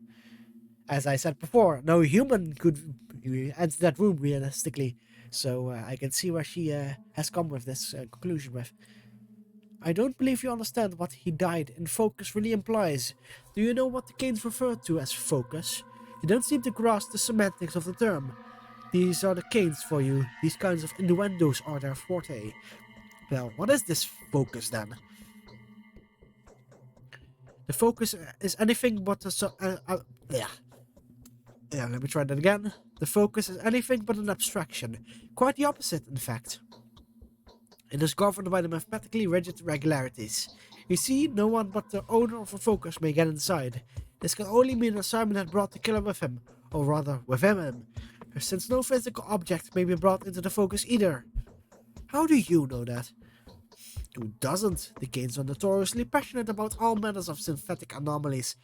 Speaker 1: As I said before, no human could enter that room realistically, so I can see where she has come with this conclusion with. I don't believe you understand what he died in focus really implies. Do you know what the Canes refer to as focus? You don't seem to grasp the semantics of the term. These are the Canes for you. These kinds of innuendos are their forte. Well, what is this focus then? The focus is anything but yeah. Yeah, let me try that again. The focus is anything but an abstraction. Quite the opposite, in fact. It is governed by the mathematically rigid regularities. You see, no one but the owner of a focus may get inside. This can only mean that Simon had brought the killer with him, or rather, within him, since no physical object may be brought into the focus either. How do you know that? Who doesn't? The Gaines are notoriously passionate about all manners of synthetic anomalies.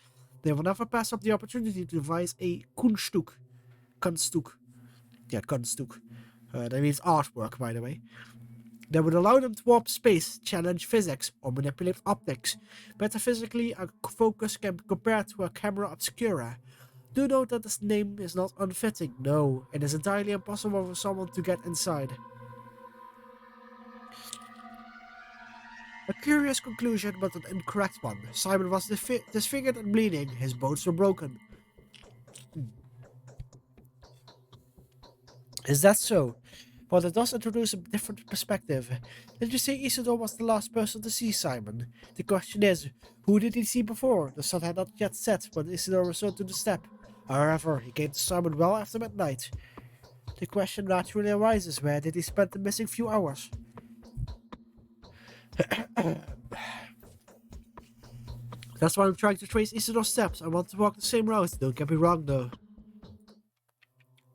Speaker 1: They will never pass up the opportunity to devise a Kunststück. Kunststück. Yeah, Kunststück. That means artwork, by the way. That would allow them to warp space, challenge physics, or manipulate optics. Metaphysically, a focus can be compared to a camera obscura. Do note that this name is not unfitting. No, it is entirely impossible for someone to get inside. A curious conclusion, but an incorrect one. Simon was disfigured and bleeding. His bones were broken. Is that so? Well, it does introduce a different perspective. Did you say Isidore was the last person to see Simon? The question is, who did he see before? The sun had not yet set when Isidore returned to the step. However, he came to Simon well after midnight. The question naturally arises, where did he spend the missing few hours? That's why I'm trying to trace Isidore's steps. I want to walk the same route, don't get me wrong though.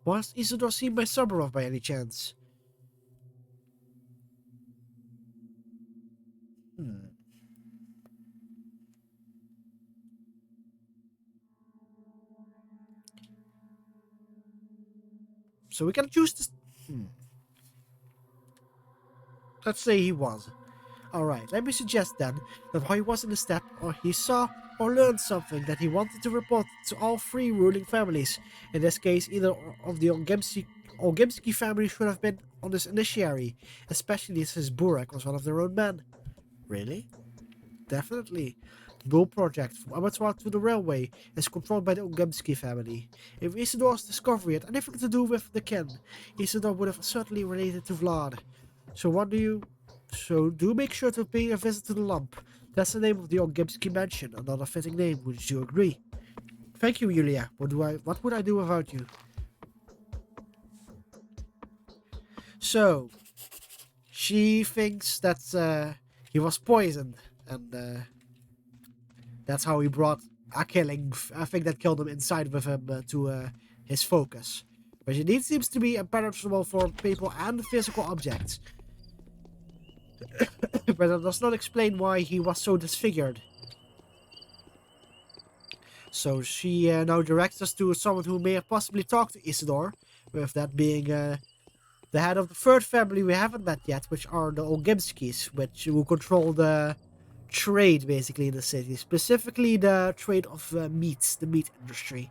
Speaker 1: Was Isidore seen by Soborov by any chance? So we can choose this. Let's say he was. Alright, let me suggest then that while he was in the step, or he saw or learned something that he wanted to report to all three ruling families. In this case, either of the Olgimsky family should have been on this initiary, especially since Burak was one of their own men. Really? Definitely. The Bull project, from abattoir to the railway, is controlled by the Olgimsky family. If Isidore's discovery had anything to do with the kin, Isidore would have certainly related to Vlad. So do make sure to pay a visit to the lump. That's the name of the Olgimsky mansion, another fitting name, wouldn't you agree? Thank you, Yulia. What would I do without you? So, she thinks that he was poisoned, and that's how he brought a thing that killed him inside with him to his focus. But she indeed seems to be impenetrable for people and physical objects. But it does not explain why he was so disfigured. So she now directs us to someone who may have possibly talked to Isidore, with that being the head of the third family we haven't met yet, which are the Olgimskis, who control the trade basically in the city, specifically the trade of meats, the meat industry.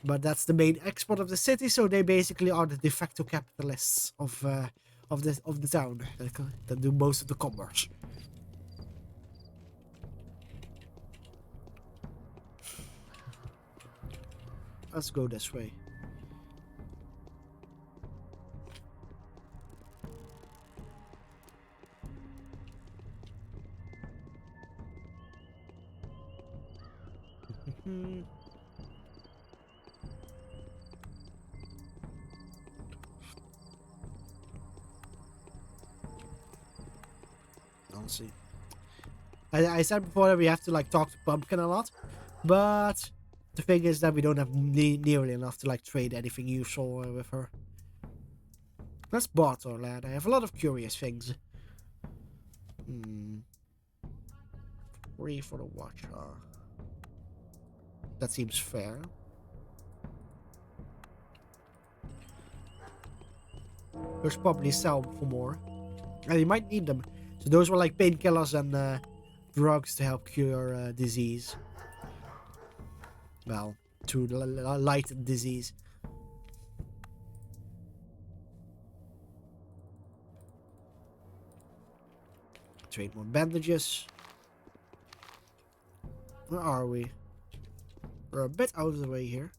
Speaker 1: But that's the main export of the city, so they basically are the de facto capitalists of the town that do most of the commerce. Let's go this way. I'll see. I said before that we have to like talk to Pumpkin a lot, but the thing is that we don't have nearly enough to like trade anything useful with her. Let's barter, lad. I have a lot of curious things. 3 for the watcher. That seems fair. There's probably sell for more. And you might need them. So those were like painkillers and drugs to help cure disease. Well, to lighten disease. Trade more bandages. Where are we? We're a bit out of the way here.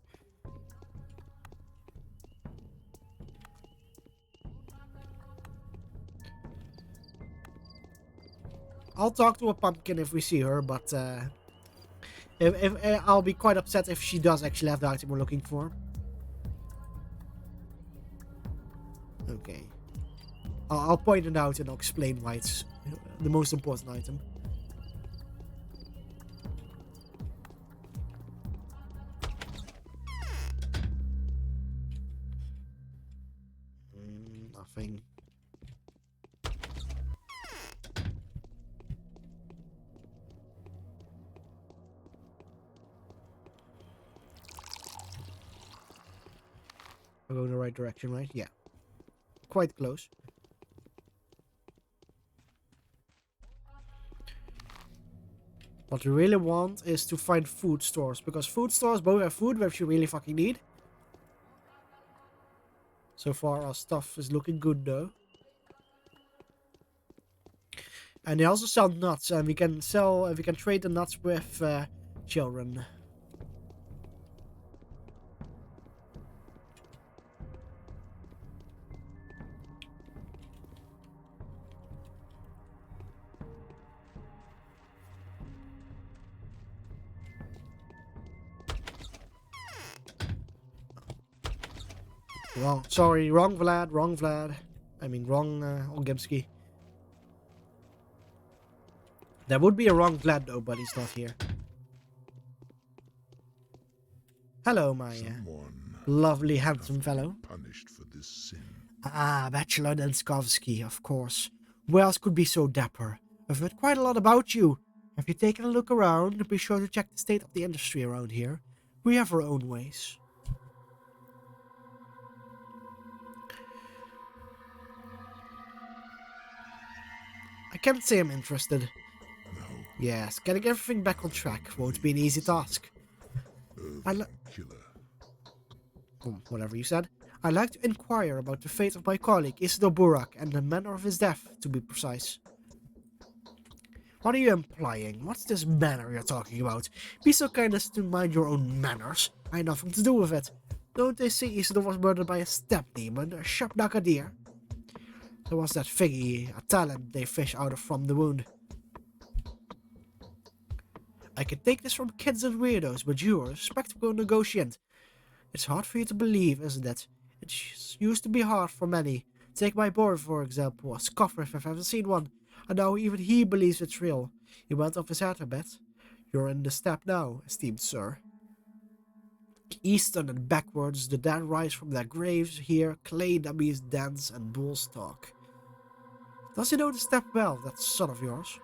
Speaker 1: I'll talk to a pumpkin if we see her, but If I'll be quite upset if she does actually have the item we're looking for. Okay. I'll point it out and I'll explain why it's the most important item. Nothing. We're going the right direction, right? Yeah. Quite close. What we really want is to find food stores, because food stores both have food which you really fucking need. So far our stuff is looking good though. And they also sell nuts, and we can trade the nuts with children. Wrong. Sorry, wrong Vlad, wrong Vlad. I mean, wrong Olgimsky. There would be a wrong Vlad though, but he's not here. Hello, my lovely, handsome fellow.
Speaker 2: Punished for this sin.
Speaker 1: Ah, Bachelor Denskovsky, of course. Who else could be so dapper? I've heard quite a lot about you. Have you taken a look around? Be sure to check the state of the industry around here. We have our own ways. I can't say I'm interested.
Speaker 2: No.
Speaker 1: Yes, getting everything back on track won't be an easy task.
Speaker 2: Killer.
Speaker 1: Whatever you said. I'd like to inquire about the fate of my colleague Isidore Burak and the manner of his death, to be precise. What are you implying? What's this manner you're talking about? Be so kind as to mind your own manners. I had nothing to do with it. Don't they say Isidore was murdered by a steppe demon, a Shabnakadir? There was that thingy, a talent they fish out of from the wound. I can take this from kids and weirdos, but you're a respectable negotiant. It's hard for you to believe, isn't it? It used to be hard for many. Take my boy, for example, a scoffer if I've ever seen one. And now even he believes it's real. He went off his head a bit. You're in the steppe now, esteemed sir. Eastern and backwards, the dead rise from their graves, here clay dummies dance and bulls talk. Does he know the steppe well, that son of yours?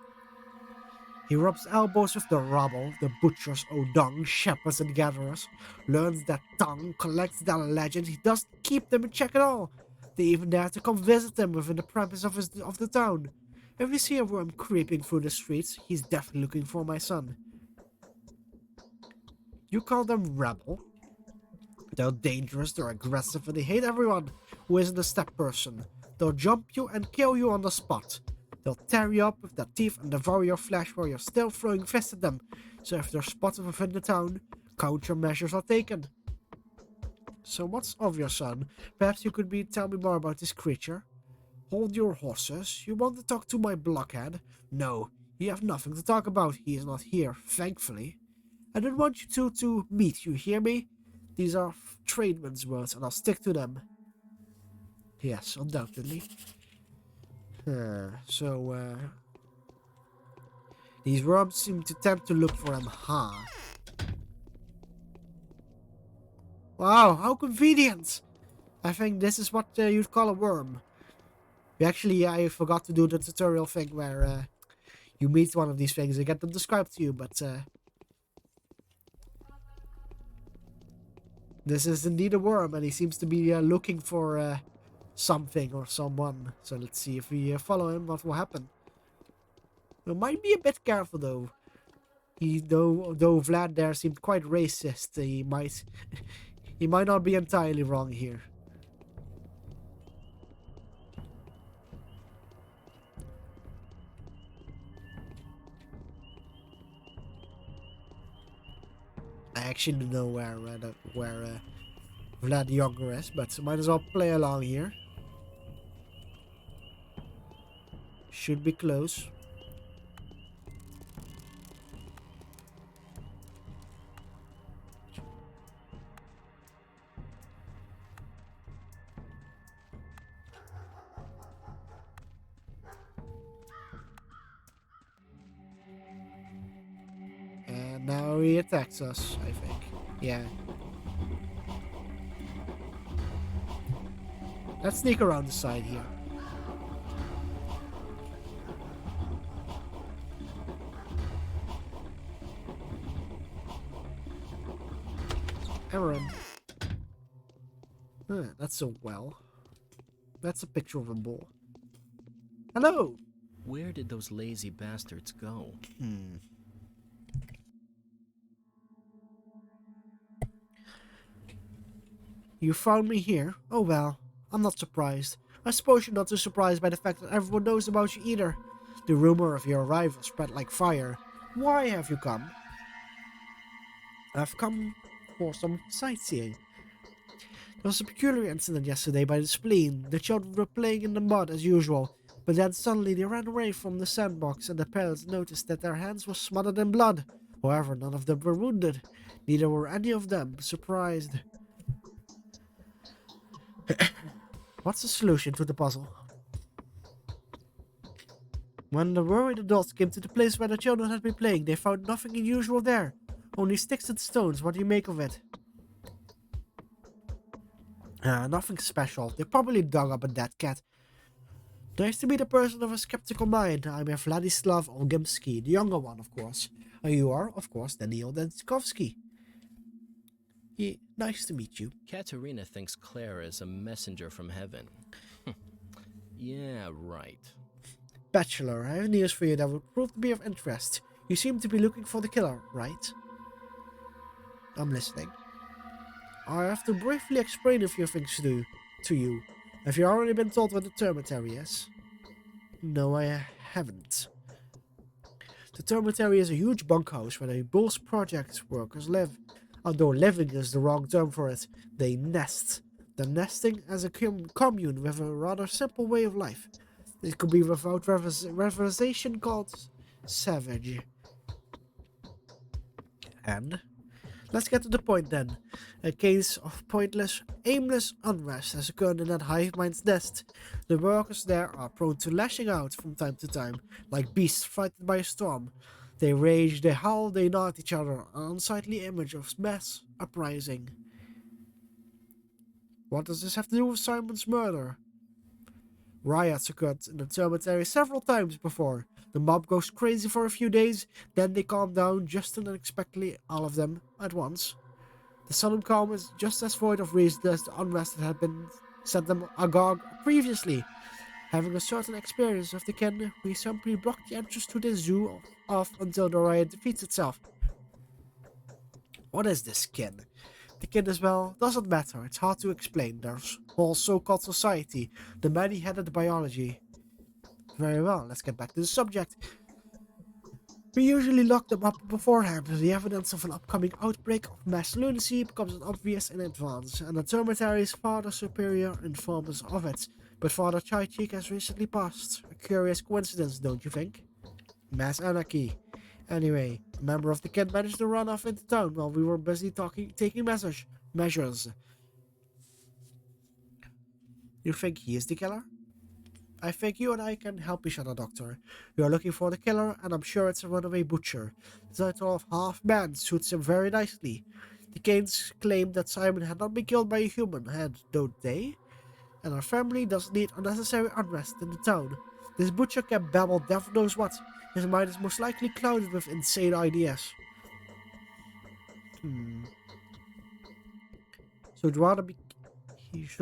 Speaker 1: He rubs elbows with the rabble, the butchers, Odong, shepherds and gatherers, learns their tongue, collects their legends. He doesn't keep them in check at all. They even dare to come visit him within the premise of the town. If you see a worm creeping through the streets, he's definitely looking for my son. You call them rebel? They're dangerous, they're aggressive, and they hate everyone who isn't a steppe person. They'll jump you and kill you on the spot. They'll tear you up with their teeth and devour your flesh while you're still throwing fists at them. So if they're spotted within the town, countermeasures are taken. So what's of your son? Perhaps you could tell me more about this creature? Hold your horses. You want to talk to my blockhead? No, you have nothing to talk about. He is not here, thankfully. I don't want you two to meet, you hear me? These are tradesmen's words, and I'll stick to them. Yes, undoubtedly. These worms seem to tend to look for him, huh? Wow, how convenient! I think this is what you'd call a worm. Actually, I forgot to do the tutorial thing where you meet one of these things and get them described to you, but this is indeed a worm, and he seems to be looking for something or someone. So let's see if we follow him, what will happen. We might be a bit careful though. Though Vlad there seemed quite racist, he might not be entirely wrong here. I actually don't know where Vlad Younger is, but might as well play along here. Should be close. now he attacks us, I think. Yeah. Let's sneak around the side here. Aaron. That's a well. That's a picture of a bull. Hello!
Speaker 3: Where did those lazy bastards go?
Speaker 1: You found me here? Oh well, I'm not surprised. I suppose you're not too surprised by the fact that everyone knows about you either. The rumor of your arrival spread like fire. Why have you come? I've come for some sightseeing. There was a peculiar incident yesterday by the spleen. The children were playing in the mud as usual, but then suddenly they ran away from the sandbox and the parents noticed that their hands were smothered in blood. However, none of them were wounded. Neither were any of them surprised. What's the solution to the puzzle? When the worried adults came to the place where the children had been playing, they found nothing unusual there. Only sticks and stones. What do you make of it? Nothing special. They probably dug up a dead cat. Nice to meet a person of a skeptical mind. I'm a Vladislav Olgimsky, the younger one, of course. And you are, of course, Daniil Denskovsky. Nice to meet you.
Speaker 3: Katerina thinks Claire is a messenger from heaven. Yeah, right.
Speaker 1: Bachelor, I have news for you that would prove to be of interest. You seem to be looking for the killer, right? I'm listening. I have to briefly explain a few things to you. Have you already been told what the termitary is? No, I haven't. The termitary is a huge bunkhouse where the Bulls project workers live. Although living is the wrong term for it, they nest. The nesting as a commune with a rather simple way of life. It could be without reverization called savage. And? Let's get to the point then. A case of pointless, aimless unrest has occurred in that hive mind's nest. The workers there are prone to lashing out from time to time, like beasts frightened by a storm. They rage, they howl, they gnaw at each other, an unsightly image of mass uprising. What does this have to do with Simon's murder? Riots occurred in the cemetery several times before. The mob goes crazy for a few days, then they calm down just and unexpectedly, all of them at once. The sudden calm is just as void of reason as the unrest that had been set them agog previously. Having a certain experience of the kin, we simply block the entrance to the zoo off until the riot defeats itself. What is this kin? The kin as well doesn't matter, it's hard to explain. There's whole so-called society, the many-headed biology. Very well, let's get back to the subject. We usually lock them up beforehand. The evidence of an upcoming outbreak of mass lunacy becomes obvious in advance, and the termitary's Father Superior informs us of it. But Father Chaichik has recently passed. A curious coincidence, don't you think? Mass anarchy. Anyway, a member of the kid managed to run off into town while we were busy taking measures. You think he is the killer? I think you and I can help each other, Doctor. We are looking for the killer, and I'm sure it's a runaway butcher. The title of half-man suits him very nicely. The Kanes claim that Simon had not been killed by a human head, don't they? And our family doesn't need unnecessary unrest in the town. This butcher can babble devil knows what. His mind is most likely clouded with insane ideas. So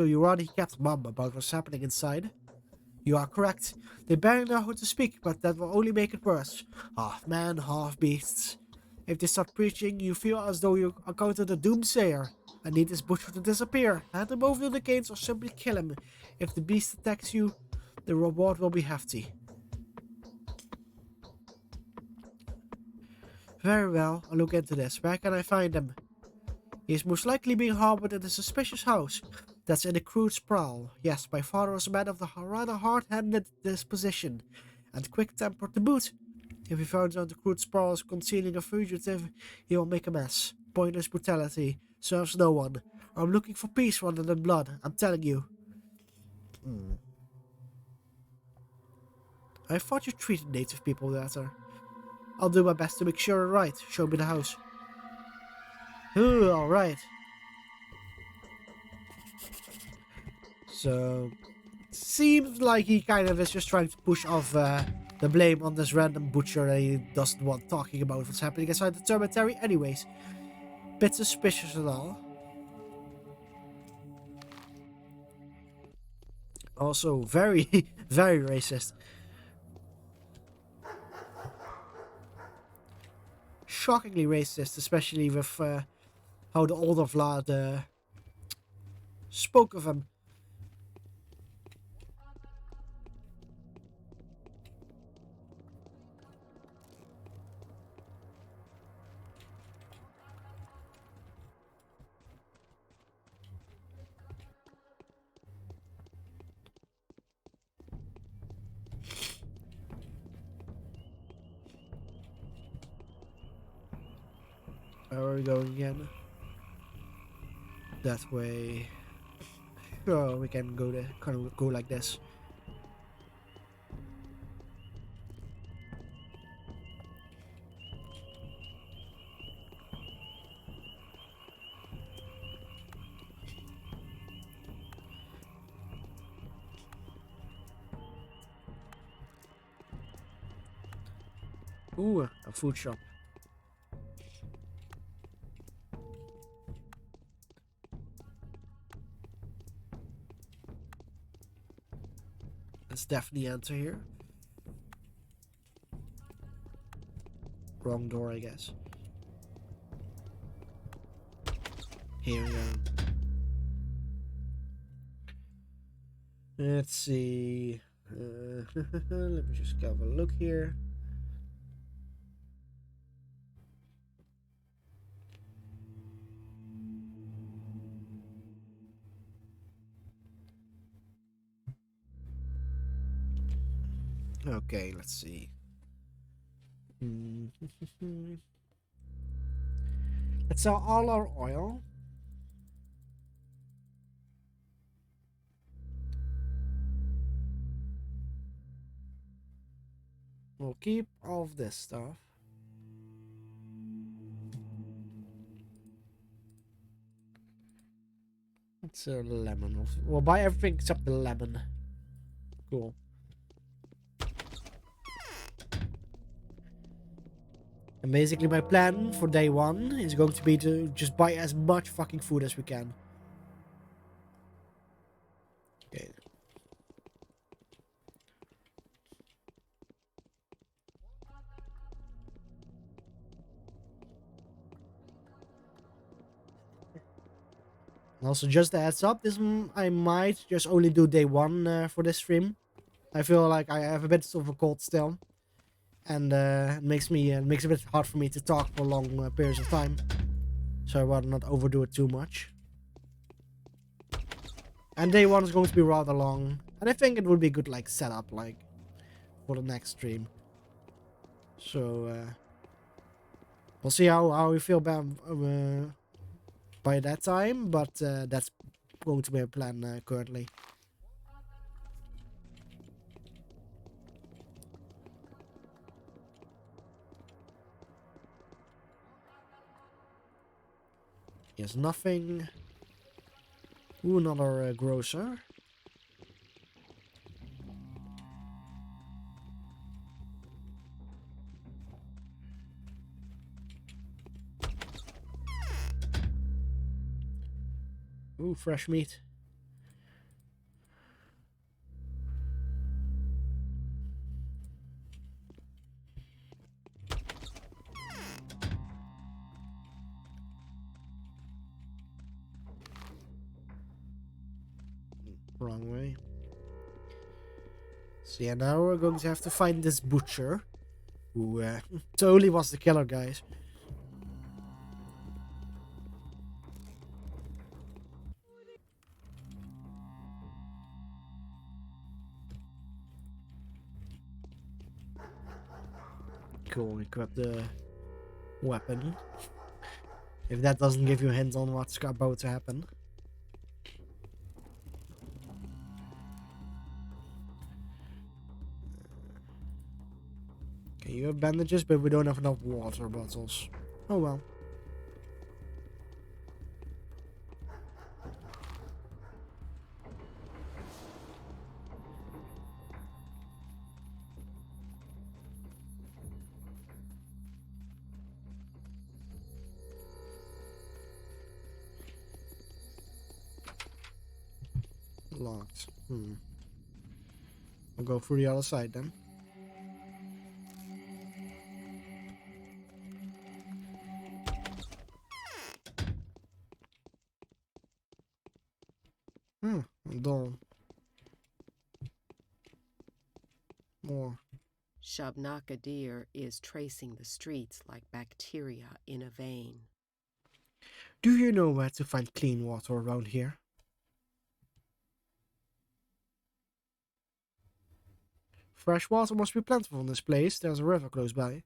Speaker 1: you rather he kept mum about what's happening inside? You are correct. They barely know how to speak, but that will only make it worse. Half man, half beasts. If they start preaching, you feel as though you encountered a doomsayer. I need this butcher to disappear. Hand him over to the Canes or simply kill him. If the beast attacks you, the reward will be hefty. Very well, I'll look into this. Where can I find him? He is most likely being harbored in a suspicious house. That's in a crude sprawl. Yes, my father was a man of the rather hard-handed disposition, and quick-tempered to boot. If he finds out the crude sprawl is concealing a fugitive, he will make a mess. Pointless brutality serves no one. I'm looking for peace rather than blood, I'm telling you. I thought you treated native people better. I'll do my best to make sure right. Show me the house. Ooh, alright. So, seems like he kind of is just trying to push off the blame on this random butcher that he doesn't want talking about what's happening inside the cemetery. Anyways, bit suspicious at all. Also, very, very racist. Shockingly racist, especially with how the older Vlad spoke of him. Where are we going again? That way. Sure, we can go there. Kind of go like this. Ooh, a food shop. Let's definitely enter here. Wrong door, I guess. Here we go. Let's see. Let me just have a look here. Okay, let's see. Let's sell all our oil. We'll keep all of this stuff. It's a lemon. We'll buy everything except the lemon. Cool. And basically my plan for day one is going to be to just buy as much fucking food as we can. Okay. Also, just a heads up, I might just only do day one for this stream. I feel like I have a bit of a cold still, and it makes it a bit hard for me to talk for long periods of time. So I rather not overdo it too much. And day one is going to be rather long, and I think it would be good like setup like for the next stream. So we'll see how we feel by that time, but that's going to be a plan currently. Yes, nothing. Ooh, another grocer. Ooh, fresh meat. Wrong way. So yeah, now we're going to have to find this butcher, who totally was the killer, guys. Cool, equip the weapon. If that doesn't give you a hint on what's about to happen. Okay, you have bandages, but we don't have enough water bottles. Oh well. Locked. I'll go through the other side then. Door. More.
Speaker 8: Shabnaka deer is tracing the streets like bacteria in a vein.
Speaker 1: Do you know where to find clean water around here? Fresh water must be plentiful in this place. There's a river close by.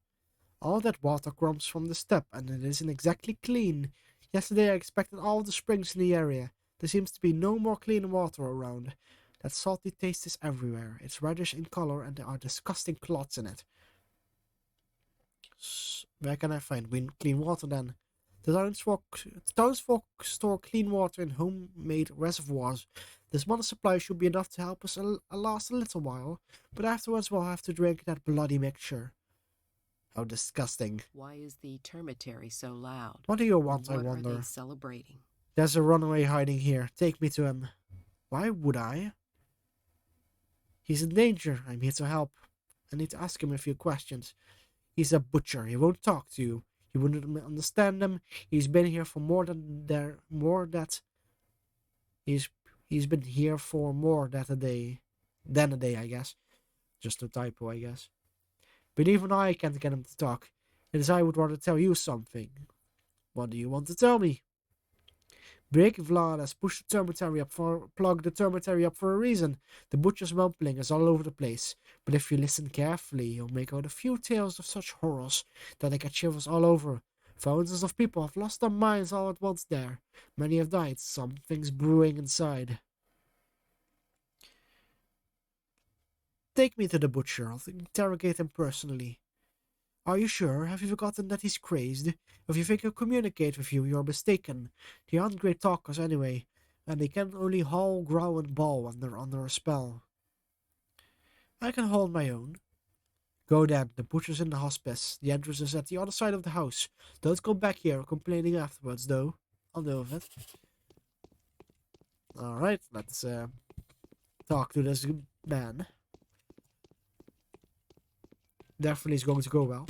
Speaker 1: All that water comes from the steppe, and it isn't exactly clean. Yesterday I expected all the springs in the area. There seems to be no more clean water around. That salty taste is everywhere. It's reddish in color, and there are disgusting clots in it. Where can I find clean water then? The townsfolk store clean water in homemade reservoirs. This modest supply should be enough to help us last a little while, but afterwards we'll have to drink that bloody mixture. How disgusting.
Speaker 8: Why is the termitary so loud?
Speaker 1: What do you want, I
Speaker 8: What
Speaker 1: wonder?
Speaker 8: are they celebrating?
Speaker 1: There's a runaway hiding here. Take me to him. Why would I? He's in danger. I'm here to help. I need to ask him a few questions. He's a butcher. He won't talk to you. You wouldn't understand him. He's been here for He's been here for more than a day, I guess. Just a typo, I guess. But even I can't get him to talk. It is I would rather tell you something. What do you want to tell me? Big Vlad has pushed plugged the termitary up for a reason. The butcher's mumbling is all over the place. But if you listen carefully, you'll make out a few tales of such horrors that I get shivers all over. Thousands of people have lost their minds all at once there. Many have died. Something's brewing inside. Take me to the butcher. I'll interrogate him personally. Are you sure? Have you forgotten that he's crazed? If you think he'll communicate with you, you're mistaken. They aren't great talkers anyway, and they can only howl, growl, and bawl when they're under a spell. I can hold my own. Go then. The butcher's in the hospice. The entrance is at the other side of the house. Don't come back here complaining afterwards, though. I'll know of it. Alright, let's talk to this man. Definitely is going to go well.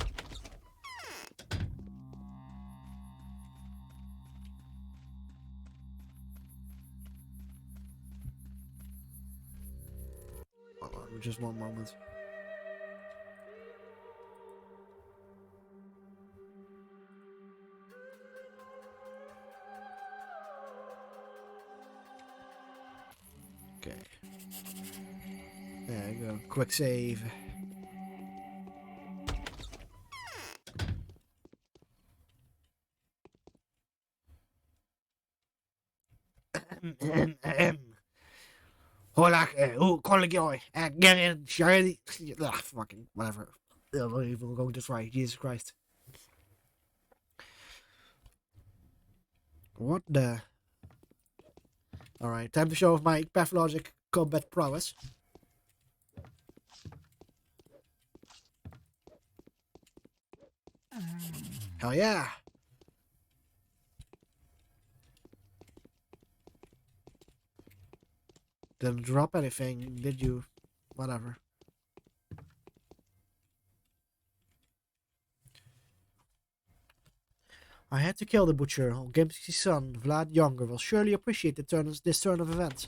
Speaker 1: Hold on, just one moment. Okay. There you go. Quick save. Hola, colleague, get in, shiny. Fucking whatever. I'm not even going to try. Jesus Christ. What the? Alright, time to show off my pathologic combat prowess. Hell yeah! Didn't drop anything, did you? Whatever. I had to kill the butcher. Gimski's son, Vlad Younger, will surely appreciate this turn of events.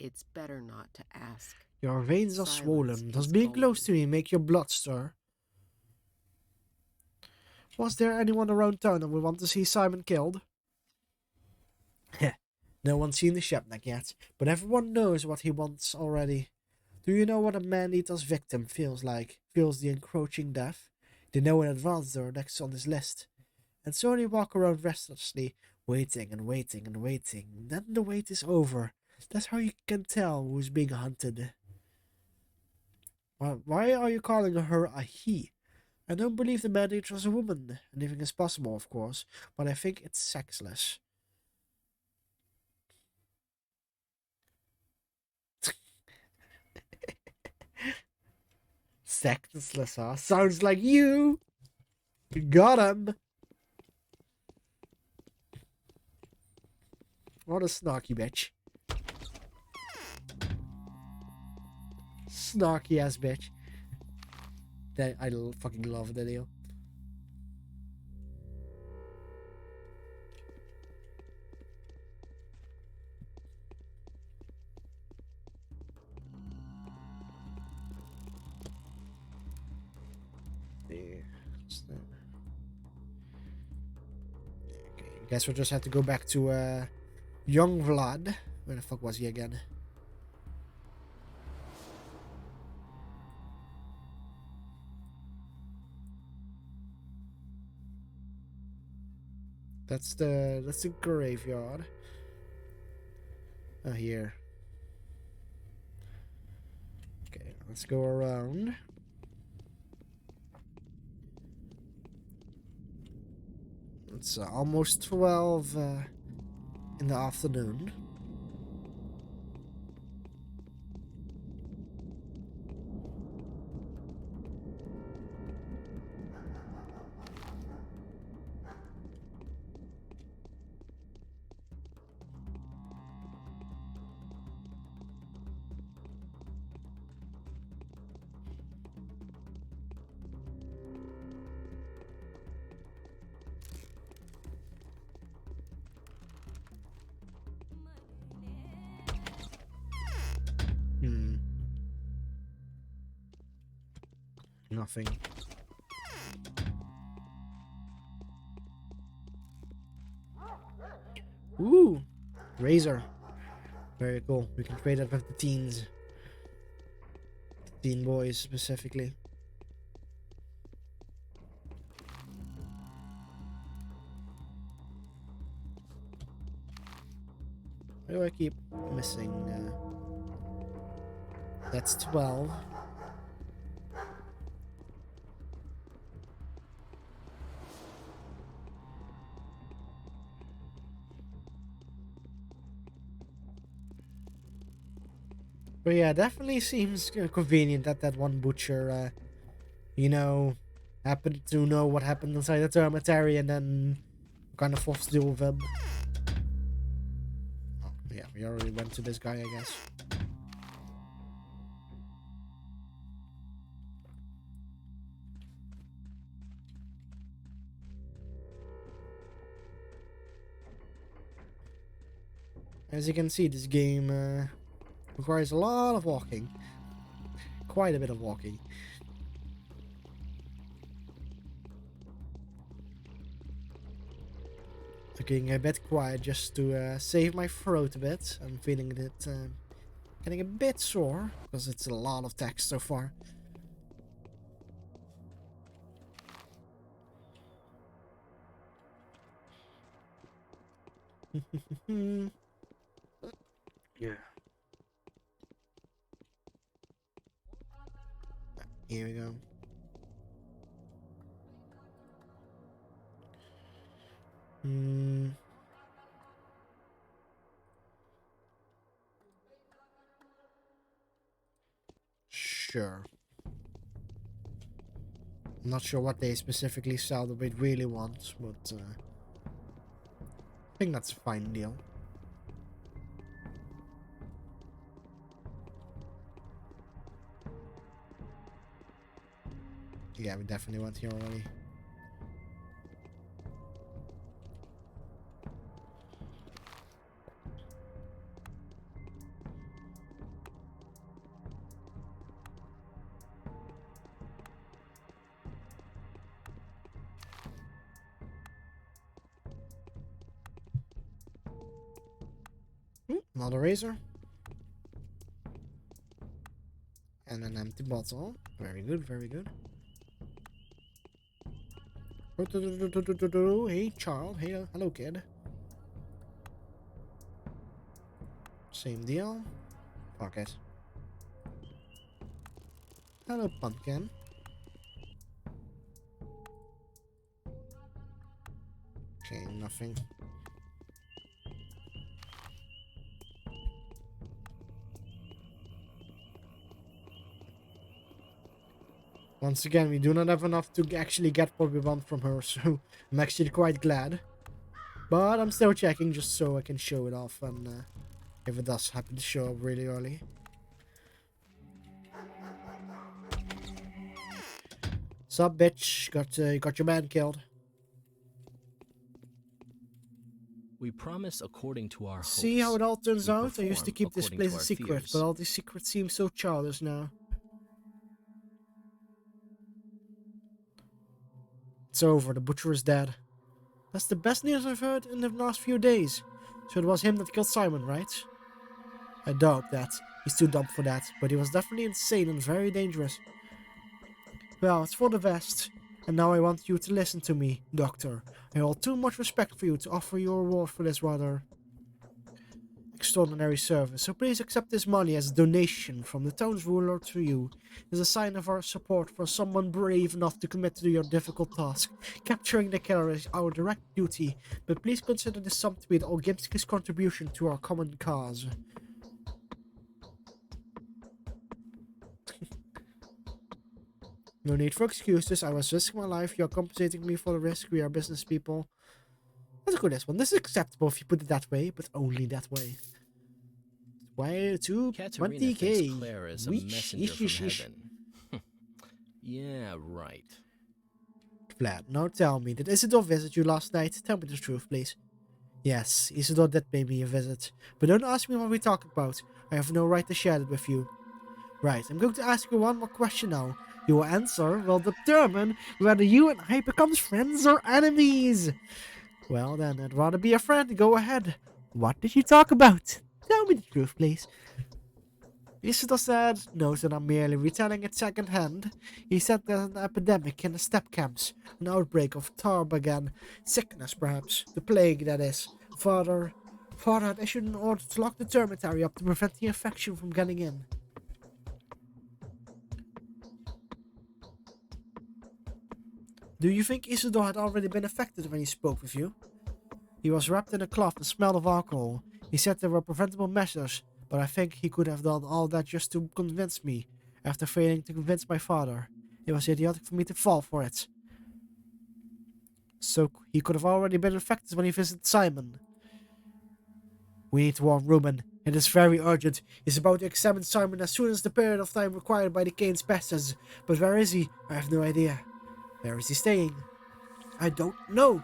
Speaker 8: It's better not to ask.
Speaker 1: Your veins are
Speaker 8: Silence
Speaker 1: swollen. Does
Speaker 8: is
Speaker 1: being
Speaker 8: golden.
Speaker 1: close to me make your blood stir? Was there anyone around town that would want to see Simon killed? Heh, no one's seen the Shepnek yet, but everyone knows what he wants already. Do you know what a man-eater's victim feels like? Feels the encroaching death? They know in advance they're next on this list. And so they walk around restlessly, waiting and waiting and waiting. Then the wait is over. That's how you can tell who's being hunted. Why are you calling her a he? I don't believe the man-eater is a woman. Anything is possible, of course, but I think it's sexless. Sexless, huh? Sounds like you! Got him! What a snarky bitch. Snarky ass bitch. That I fucking love the deal. Okay, guess we'll just have to go back to young Vlad. Where the fuck was he again? That's the graveyard. Oh, here. Okay, let's go around. It's almost 12 in the afternoon. Nothing. Ooh, razor. Very cool. We can trade that with the teens. Teen boys specifically. Why do I keep missing? That's 12. But yeah, definitely seems convenient that that one butcher, you know, happened to know what happened inside the dormitory and then kind of forced to deal with him. Oh, yeah, we already went to this guy, I guess. As you can see, this game requires a lot of walking. Quite a bit of walking. Looking a bit quiet just to save my throat a bit. I'm feeling it getting a bit sore because it's a lot of text so far. Yeah. Here we go. Sure. I'm not sure what they specifically sell that we really want, but I think that's a fine deal. Yeah, we definitely went here already. Ooh, another razor. empty bottle. Very good, very good. Hey, child. Hey, hello, kid. Same deal. Pocket. Hello, pumpkin. Okay, nothing. Once again, we do not have enough to actually get what we want from her, so I'm actually quite glad. But I'm still checking just so I can show it off, and if it does happen to show up really early. Sup, bitch? Got your man killed.
Speaker 9: We promise according to our hopes.
Speaker 1: See how it all turns
Speaker 9: We
Speaker 1: out? I used to
Speaker 9: perform
Speaker 1: keep this
Speaker 9: according
Speaker 1: place
Speaker 9: to
Speaker 1: a
Speaker 9: our
Speaker 1: secret,
Speaker 9: fears.
Speaker 1: but all these secrets seem so childish now. It's over. The butcher is dead. That's the best news I've heard in the last few days. So it was him that killed Simon, right? I doubt that. He's too dumb for that, but he was definitely insane and very dangerous. Well, it's for the best. And now I want you to listen to me, Doctor. I hold too much respect for you to offer you a reward for this rather extraordinary service, so please accept this money as a donation from the town's ruler to you. As a sign of our support for someone brave enough to commit to your difficult task. Capturing the killer is our direct duty, but please consider this sum to be Olgimski's contribution to our common cause. No need for excuses. I was risking my life. You're compensating me for the risk. We are business people. Let's go this one. This is acceptable if you put it that way, but only that way. Way to
Speaker 9: Katerina thinks
Speaker 1: 20k.
Speaker 9: Claire is a messenger from heaven. Yeah, right.
Speaker 1: Vlad, now tell me, did Isidore visit you last night? Tell me the truth, please. Yes, Isidore did pay me a visit. But don't ask me what we talked about. I have no right to share it with you. Right, I'm going to ask you one more question now. Your answer will determine whether you and I become friends or enemies. Well then, I'd rather be a friend. Go ahead. What did you talk about? Tell me the truth, please. Isidore said, no, that I'm merely retelling it second hand. He said there's an epidemic in the steppe camps, an outbreak of tarbagan sickness, perhaps. The plague, that is. Father had issued an order to lock the dormitory up to prevent the infection from getting in. Do you think Isidore had already been affected when he spoke with you? He was wrapped in a cloth and smelled of alcohol. He said there were preventable measures, but I think he could have done all that just to convince me, after failing to convince my father. It was idiotic for me to fall for it. So he could have already been infected when he visited Simon. We need to warn Ruben. It is very urgent. He's about to examine Simon as soon as the period of time required by the Canes passes. But where is he? I have no idea. Where is he staying? I don't know.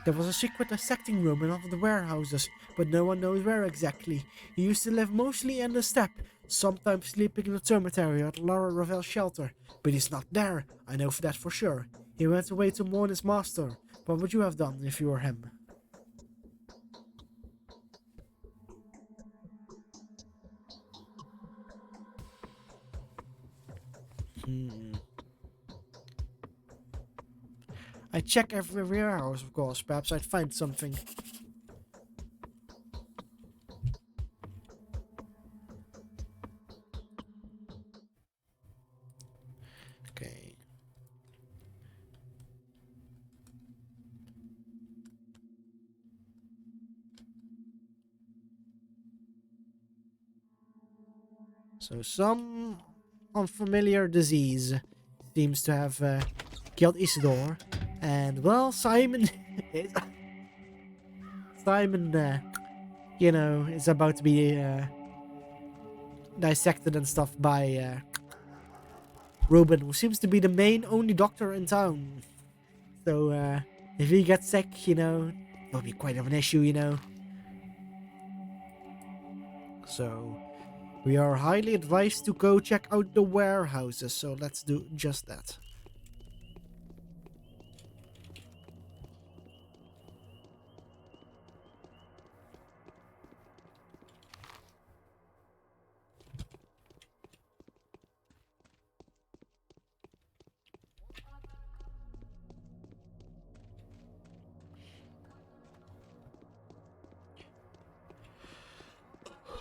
Speaker 1: There was a secret dissecting room in one of the warehouses, but no one knows where exactly. He used to live mostly in the steppe, sometimes sleeping in the dormitory at Laura Ravel's shelter. But he's not there, I know that for sure. He went away to mourn his master. What would you have done if you were him? I check every warehouse, of course. Perhaps I'd find something. Okay. So some unfamiliar disease seems to have killed Isidore. And, well, Simon... Simon, you know, is about to be dissected and stuff by Ruben, who seems to be the main only doctor in town. So, if he gets sick, you know, it'll be quite of an issue, you know. So, we are highly advised to go check out the warehouses, so let's do just that.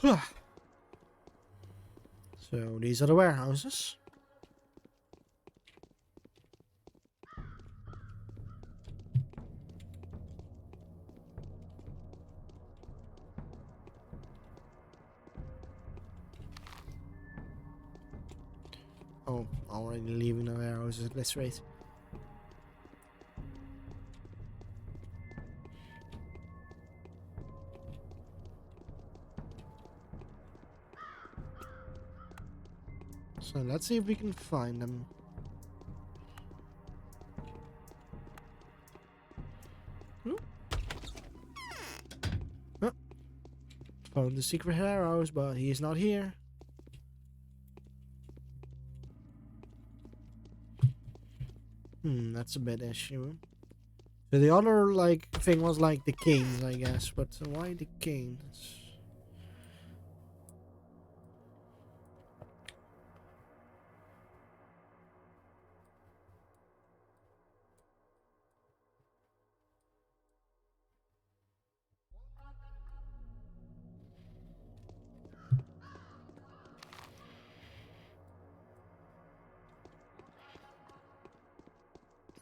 Speaker 1: So these are the warehouses. Oh, already leaving the warehouses at this rate. So let's see if we can find them. Oh. Found the secret warehouse, but he is not here. That's a bit issue. So the other like thing was like the canes, I guess, but why the canes?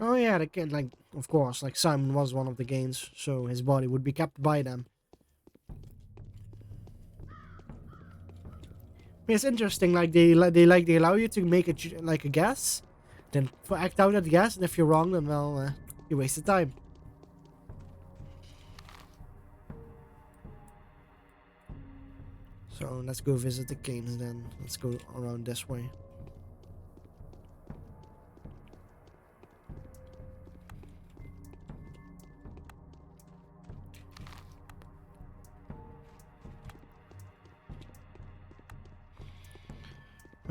Speaker 1: Oh yeah, the kid, like, of course, like Simon was one of the gains, so his body would be kept by them. It's interesting, like they allow you to make like a guess, then act out that guess, and if you're wrong, then well, you wasted time. So let's go visit the canes then. Let's go around this way.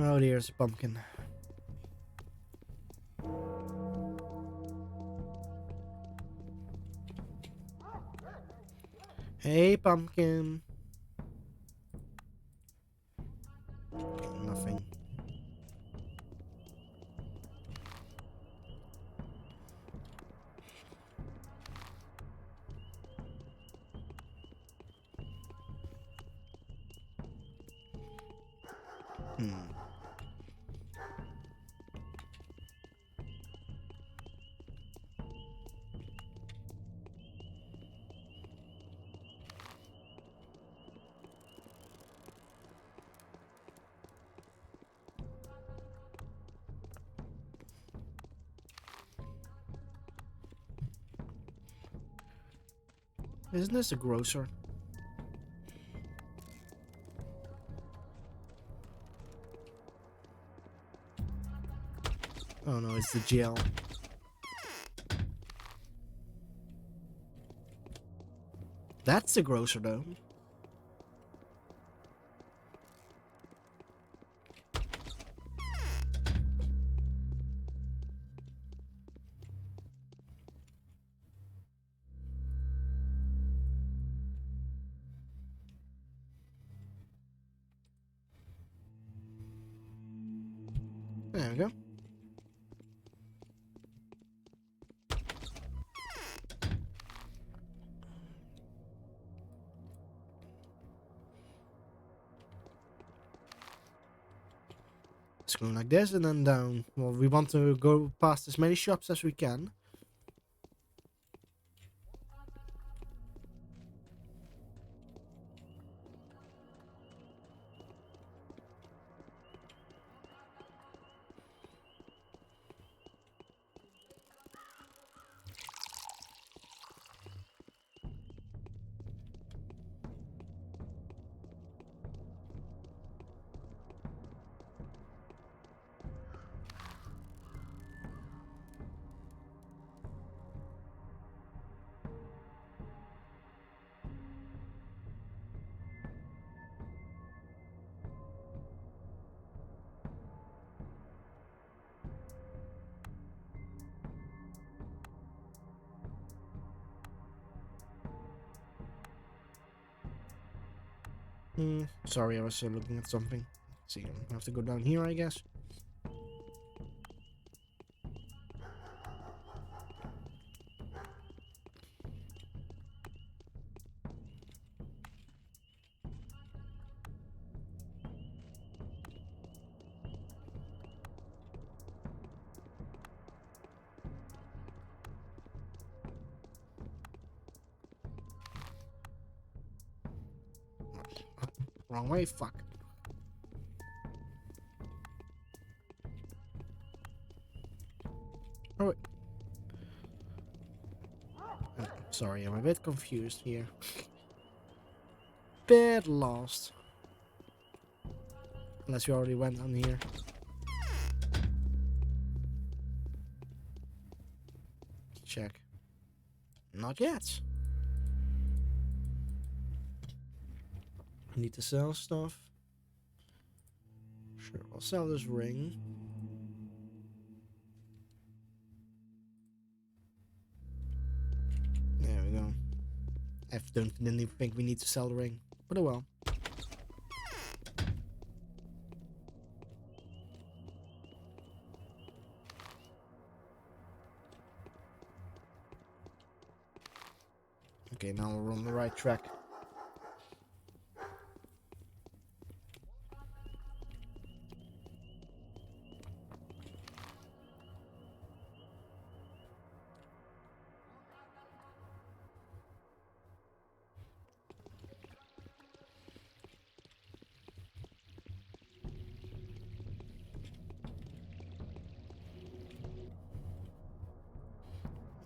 Speaker 1: Oh, there's a pumpkin. Hey, pumpkin. Okay, nothing. Isn't this a grocer? Oh no, it's the jail. That's the grocer though. There we go. Let's go like this and then down. Well, we want to go past as many shops as we can. Sorry, I was looking at something. Let's see, I have to go down here, I guess. Wrong way, fuck. Oh, wait. Sorry, I'm a bit confused here. Bit lost. Unless you already went on here. Check. Not yet. I need to sell stuff. Sure, I'll sell this ring. There we go. Didn't even think we need to sell the ring. But oh well. Okay, now we're on the right track.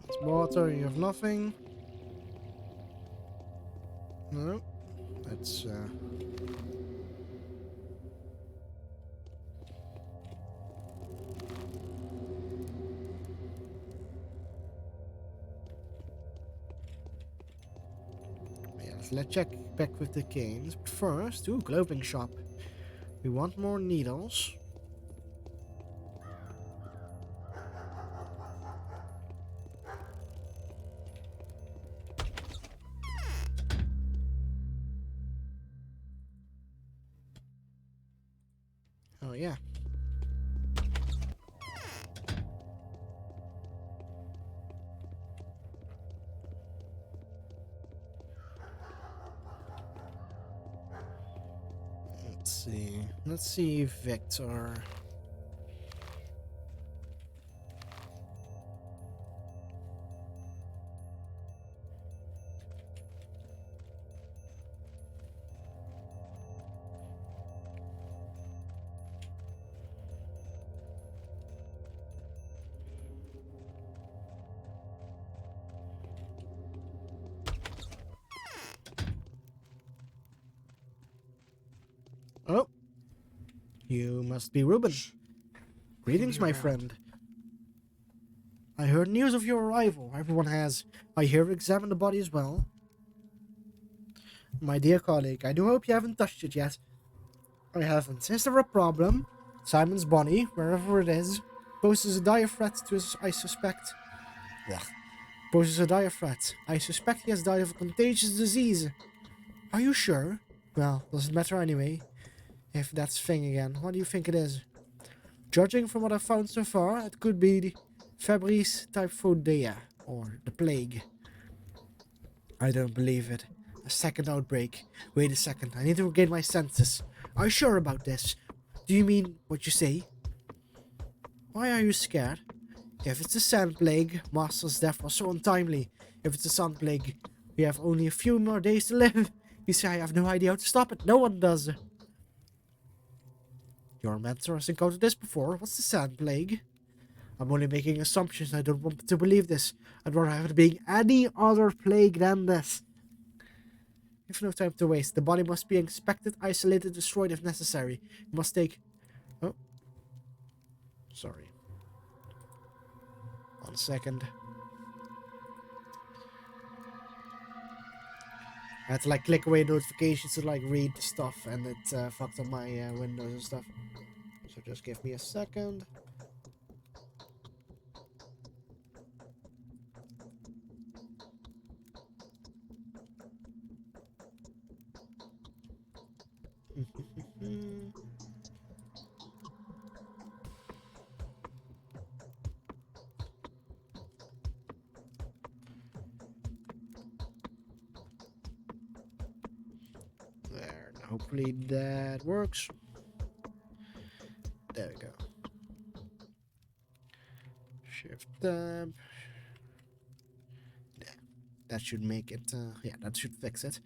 Speaker 1: It's water, you have nothing. No. That's yeah, let's check back with the canes. But first, clothing shop. We want more needles. Oh yeah. Let's see. Let's see if Victor. Oh. You must be Ruben. Greetings, my friend. I heard news of your arrival. Everyone has. I here examined the body as well. My dear colleague, I do hope you haven't touched it yet. I haven't. Is there a problem? Simon's body, wherever it is, poses a dire threat to us, I suspect. Ugh. Poses a dire threat. I suspect he has died of a contagious disease. Are you sure? Well, doesn't matter anyway. If that's thing again, what do you think it is? Judging from what I've found so far, it could be the Febris typhoidea, or the plague. I don't believe it. A second outbreak. Wait a second, I need to regain my senses. Are you sure about this? Do you mean what you say? Why are you scared? If it's a sand plague, Master's death was so untimely. If it's a sun plague, we have only a few more days to live. You see, I have no idea how to stop it. No one does. Your mentor has encountered this before. What's the sand plague? I'm only making assumptions. I don't want to believe this. I'd rather have it being any other plague than this. If no time to waste. The body must be inspected, isolated, destroyed if necessary. You must take... Oh. Sorry. 1 second. I had to like click away notifications to like read the stuff, and it fucked up my windows and stuff. So just give me a second. There. Hopefully that works. There we go. Shift tab. Yeah, that should make it. Yeah, that should fix it.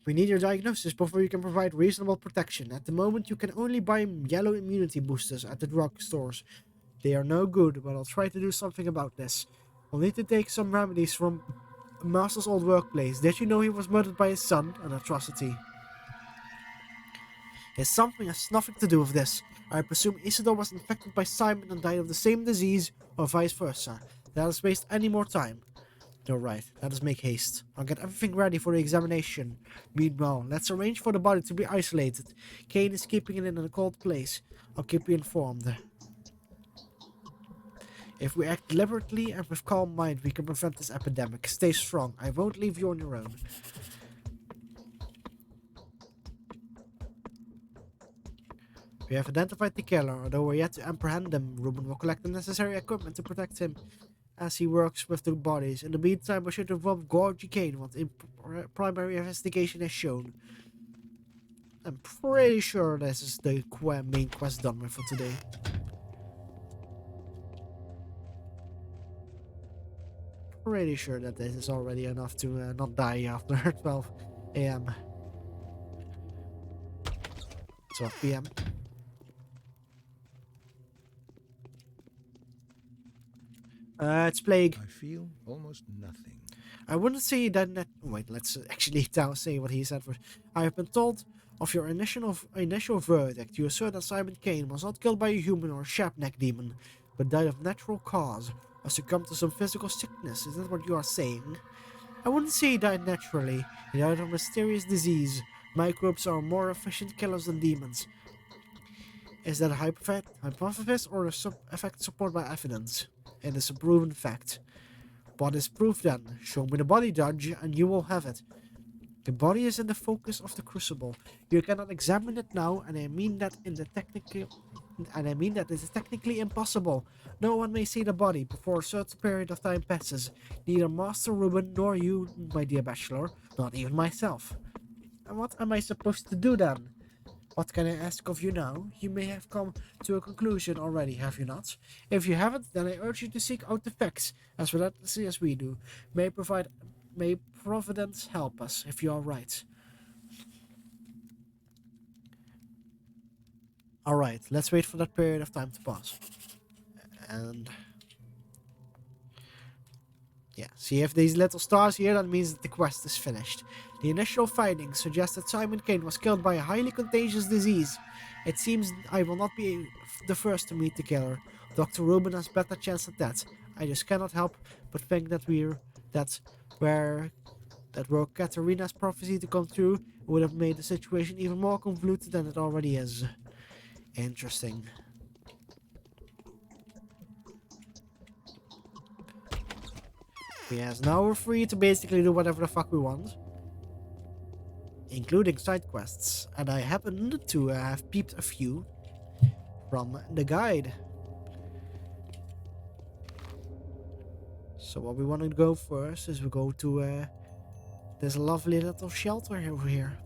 Speaker 1: We need your diagnosis before you can provide reasonable protection. At the moment, you can only buy yellow immunity boosters at the drug stores. They are no good, but I'll try to do something about this. I'll need to take some remedies from Master's old workplace. Did you know he was murdered by his son? An atrocity. His something has nothing to do with this. I presume Isidore was infected by Simon and died of the same disease, or vice versa. Let us waste any more time. You're right. Let us make haste. I'll get everything ready for the examination. Meanwhile, let's arrange for the body to be isolated. Kane is keeping it in a cold place. I'll keep you informed. If we act deliberately and with calm mind, we can prevent this epidemic. Stay strong. I won't leave you on your own. We have identified the killer, although we're yet to apprehend him. Ruben will collect the necessary equipment to protect him as he works with the bodies. In the meantime, we should involve Gorgie Kane, what primary investigation has shown. I'm pretty sure this is the main quest done with for today. Pretty sure that this is already enough to not die after 12 a.m. 12 p.m. It's Plague.
Speaker 2: I feel almost nothing.
Speaker 1: I wouldn't say that. Wait, let's actually say what he said first. I have been told of your initial verdict. You assert that Simon Kane was not killed by a human or a sharp-necked demon, but died of natural cause, or succumbed to some physical sickness. Is that what you are saying? I wouldn't say he died naturally. He died of mysterious disease. Microbes are more efficient killers than demons. Is that a hypothesis or a effect supported by evidence? It is a proven fact. What is proof then? Show me the body, Judge, and you will have it. The body is in the focus of the crucible. You cannot examine it now, and I mean that it is technically impossible. No one may see the body before a certain period of time passes. Neither Master Ruben nor you, my dear bachelor, not even myself. And what am I supposed to do then? What can I ask of you now? You may have come to a conclusion already, have you not? If you haven't, then I urge you to seek out the facts, as relentlessly as we do. May Providence help us, if you are right. Alright, let's wait for that period of time to pass. And... yeah, see if these little stars here, that means that the quest is finished. The initial findings suggest that Simon Kane was killed by a highly contagious disease. It seems I will not be the first to meet the killer. Dr. Ruben has better chance at that. I just cannot help but think that were Katerina's prophecy to come true, it would have made the situation even more convoluted than it already is. Interesting. Yes, now we're free to basically do whatever the fuck we want. Including side quests. And I happen to have peeped a few from the guide. So what we want to go first is we go to this lovely little shelter over here.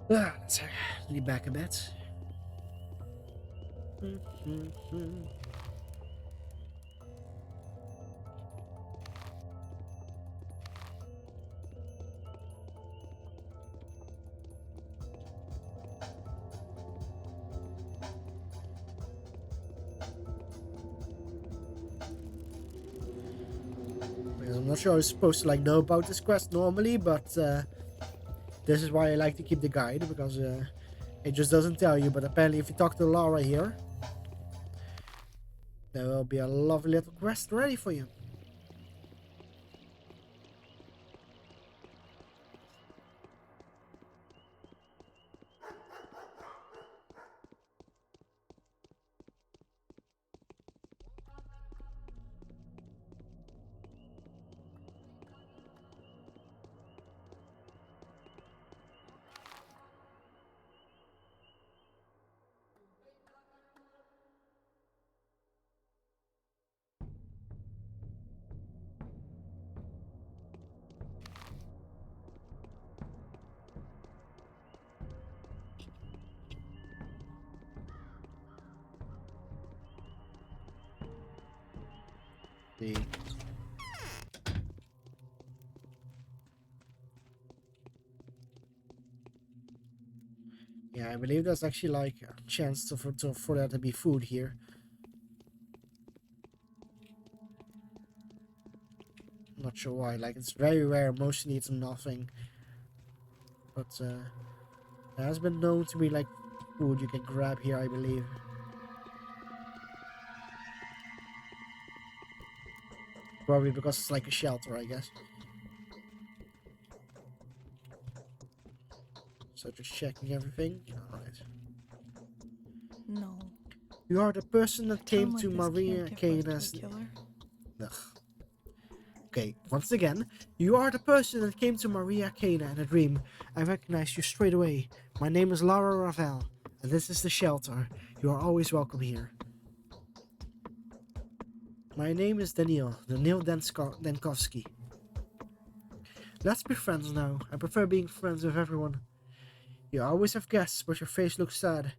Speaker 1: Let's lean back a bit. I'm not sure I was supposed to know about this quest normally, but this is why I like to keep the guide, because it just doesn't tell you. But apparently if you talk to Laura here, there will be a lovely little quest ready for you. See. Yeah, I believe there's actually like a chance for there to be food here. Not sure why. Like, it's very rare. Mostly it's nothing. But there has been known to be like food you can grab here, I believe. Probably because it's like a shelter, I guess. So just checking everything. Alright.
Speaker 6: No.
Speaker 1: You are the person that
Speaker 6: Town
Speaker 1: came
Speaker 6: like
Speaker 1: to
Speaker 6: this
Speaker 1: Maria
Speaker 6: can't give birth to a
Speaker 1: Canas.
Speaker 6: killer.
Speaker 1: Ugh. Okay, once again, you are the person that came to Maria Cana in a dream. I recognize you straight away. My name is Lara Ravel, and this is the shelter. You are always welcome here. My name is Daniil Denkovsky. Let's be friends now. I prefer being friends with everyone. You always have guests, but your face looks sad.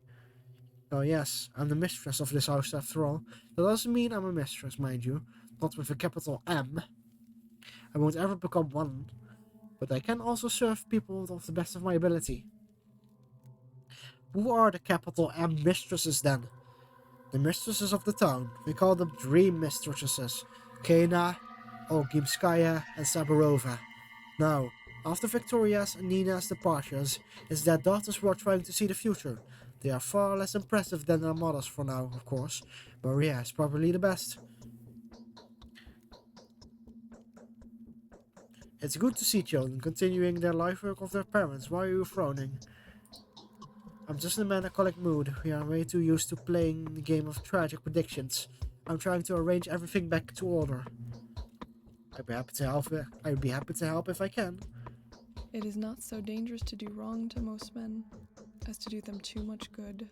Speaker 1: Oh yes, I'm the mistress of this house after all. That doesn't mean I'm a mistress, mind you. Not with a capital M. I won't ever become one. But I can also serve people of the best of my ability. Who are the capital M mistresses then? The mistresses of the town. We call them dream mistresses. Kena, Ogimskaya, and Saburova. Now, after Victoria's and Nina's departures, it's their daughters who are trying to see the future. They are far less impressive than their mothers for now, of course. Maria is probably the best. It's good to see children continuing their life work of their parents. Why are you frowning? I'm just in a melancholic mood. We are way too used to playing the game of tragic predictions. I'm trying to arrange everything back to order. I'd be happy to help if I can.
Speaker 6: It is not so dangerous to do wrong to most men as to do them too much good.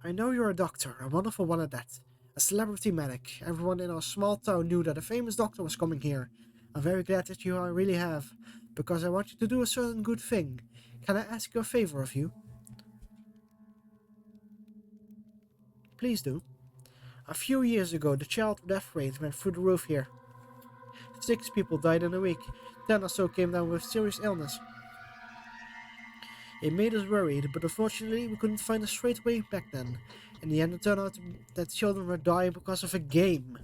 Speaker 1: I know you're a doctor, a wonderful one at that. A celebrity medic. Everyone in our small town knew that a famous doctor was coming here. I'm very glad that you really have, because I want you to do a certain good thing. Can I ask you a favor of you? Please do. A few years ago, the child death rate went through the roof here. 6 people died in a week. 10 or so came down with serious illness. It made us worried, but unfortunately we couldn't find a straight way back then. In the end, it turned out that children were dying because of a game.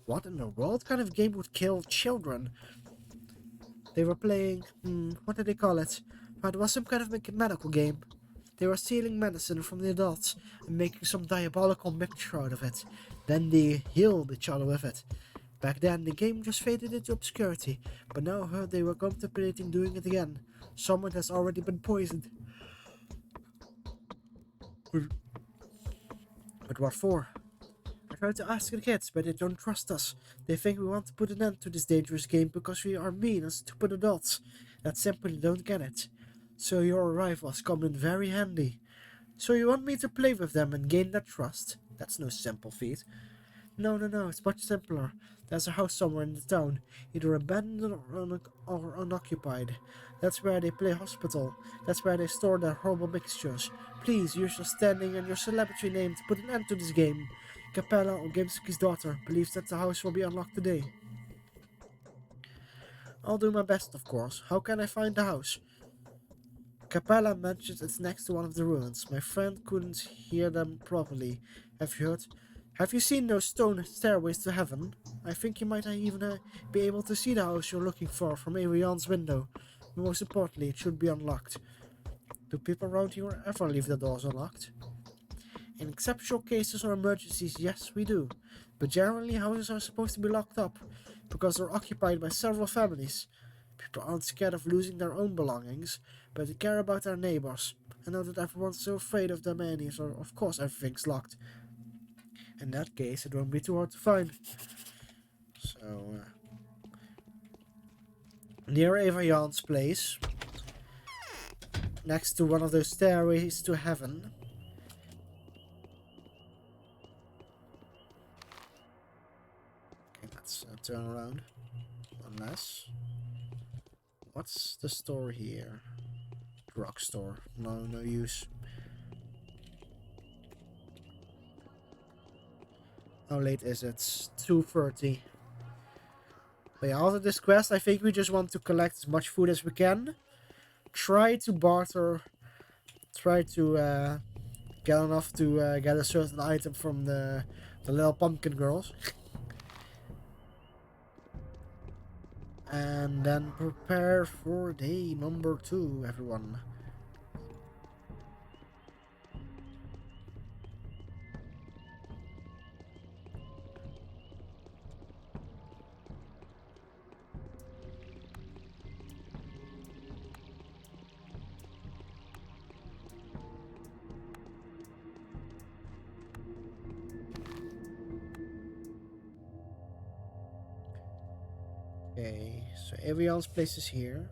Speaker 1: What in the world kind of game would kill children? They were playing, what did they call it? It was some kind of medical game. They were stealing medicine from the adults and making some diabolical mixture out of it. Then they healed each other with it. Back then, the game just faded into obscurity, but now I heard they were contemplating doing it again. Someone has already been poisoned. But what for? I tried to ask the kids, but they don't trust us. They think we want to put an end to this dangerous game because we are mean and stupid adults that simply don't get it. So your arrival has come in very handy. So you want me to play with them and gain their trust? That's no simple feat. No, it's much simpler. There's a house somewhere in the town, either abandoned or unoccupied. That's where they play hospital. That's where they store their horrible mixtures. Please use your standing and your celebrity name to put an end to this game. Capella, Ogimski's daughter, believes that the house will be unlocked today. I'll do my best, of course. How can I find the house? Capella mentions it's next to one of the ruins. My friend couldn't hear them properly. Have you heard? Have you seen those stone stairways to heaven? I think you might even be able to see the house you're looking for from Ariane's window. Most importantly, it should be unlocked. Do people around here ever leave the doors unlocked? In exceptional cases or emergencies, yes, we do. But generally, houses are supposed to be locked up, because they're occupied by several families. People aren't scared of losing their own belongings, but they care about their neighbors. And now that everyone's so afraid of their manies, so of course everything's locked. In that case, it won't be too hard to find. So, near Eva Jan's place, next to one of those stairways to heaven. Okay, let's turn around. Unless, what's the store here? Drugstore. No use. How late is it? 2:30. But yeah, after this quest, I think we just want to collect as much food as we can. Try to barter. Try to get enough to get a certain item from the little pumpkin girls. And then prepare for day number 2, everyone. Okay, so everyone's place is here.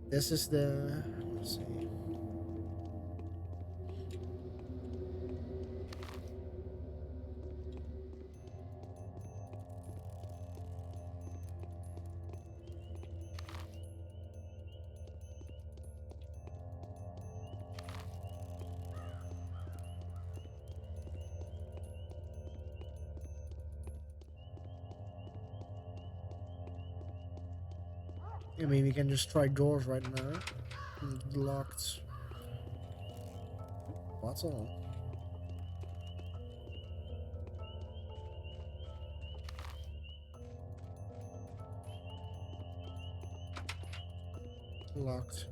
Speaker 1: This is the... let's see. I mean, we can just try doors right now. Locked. What's all? Locked.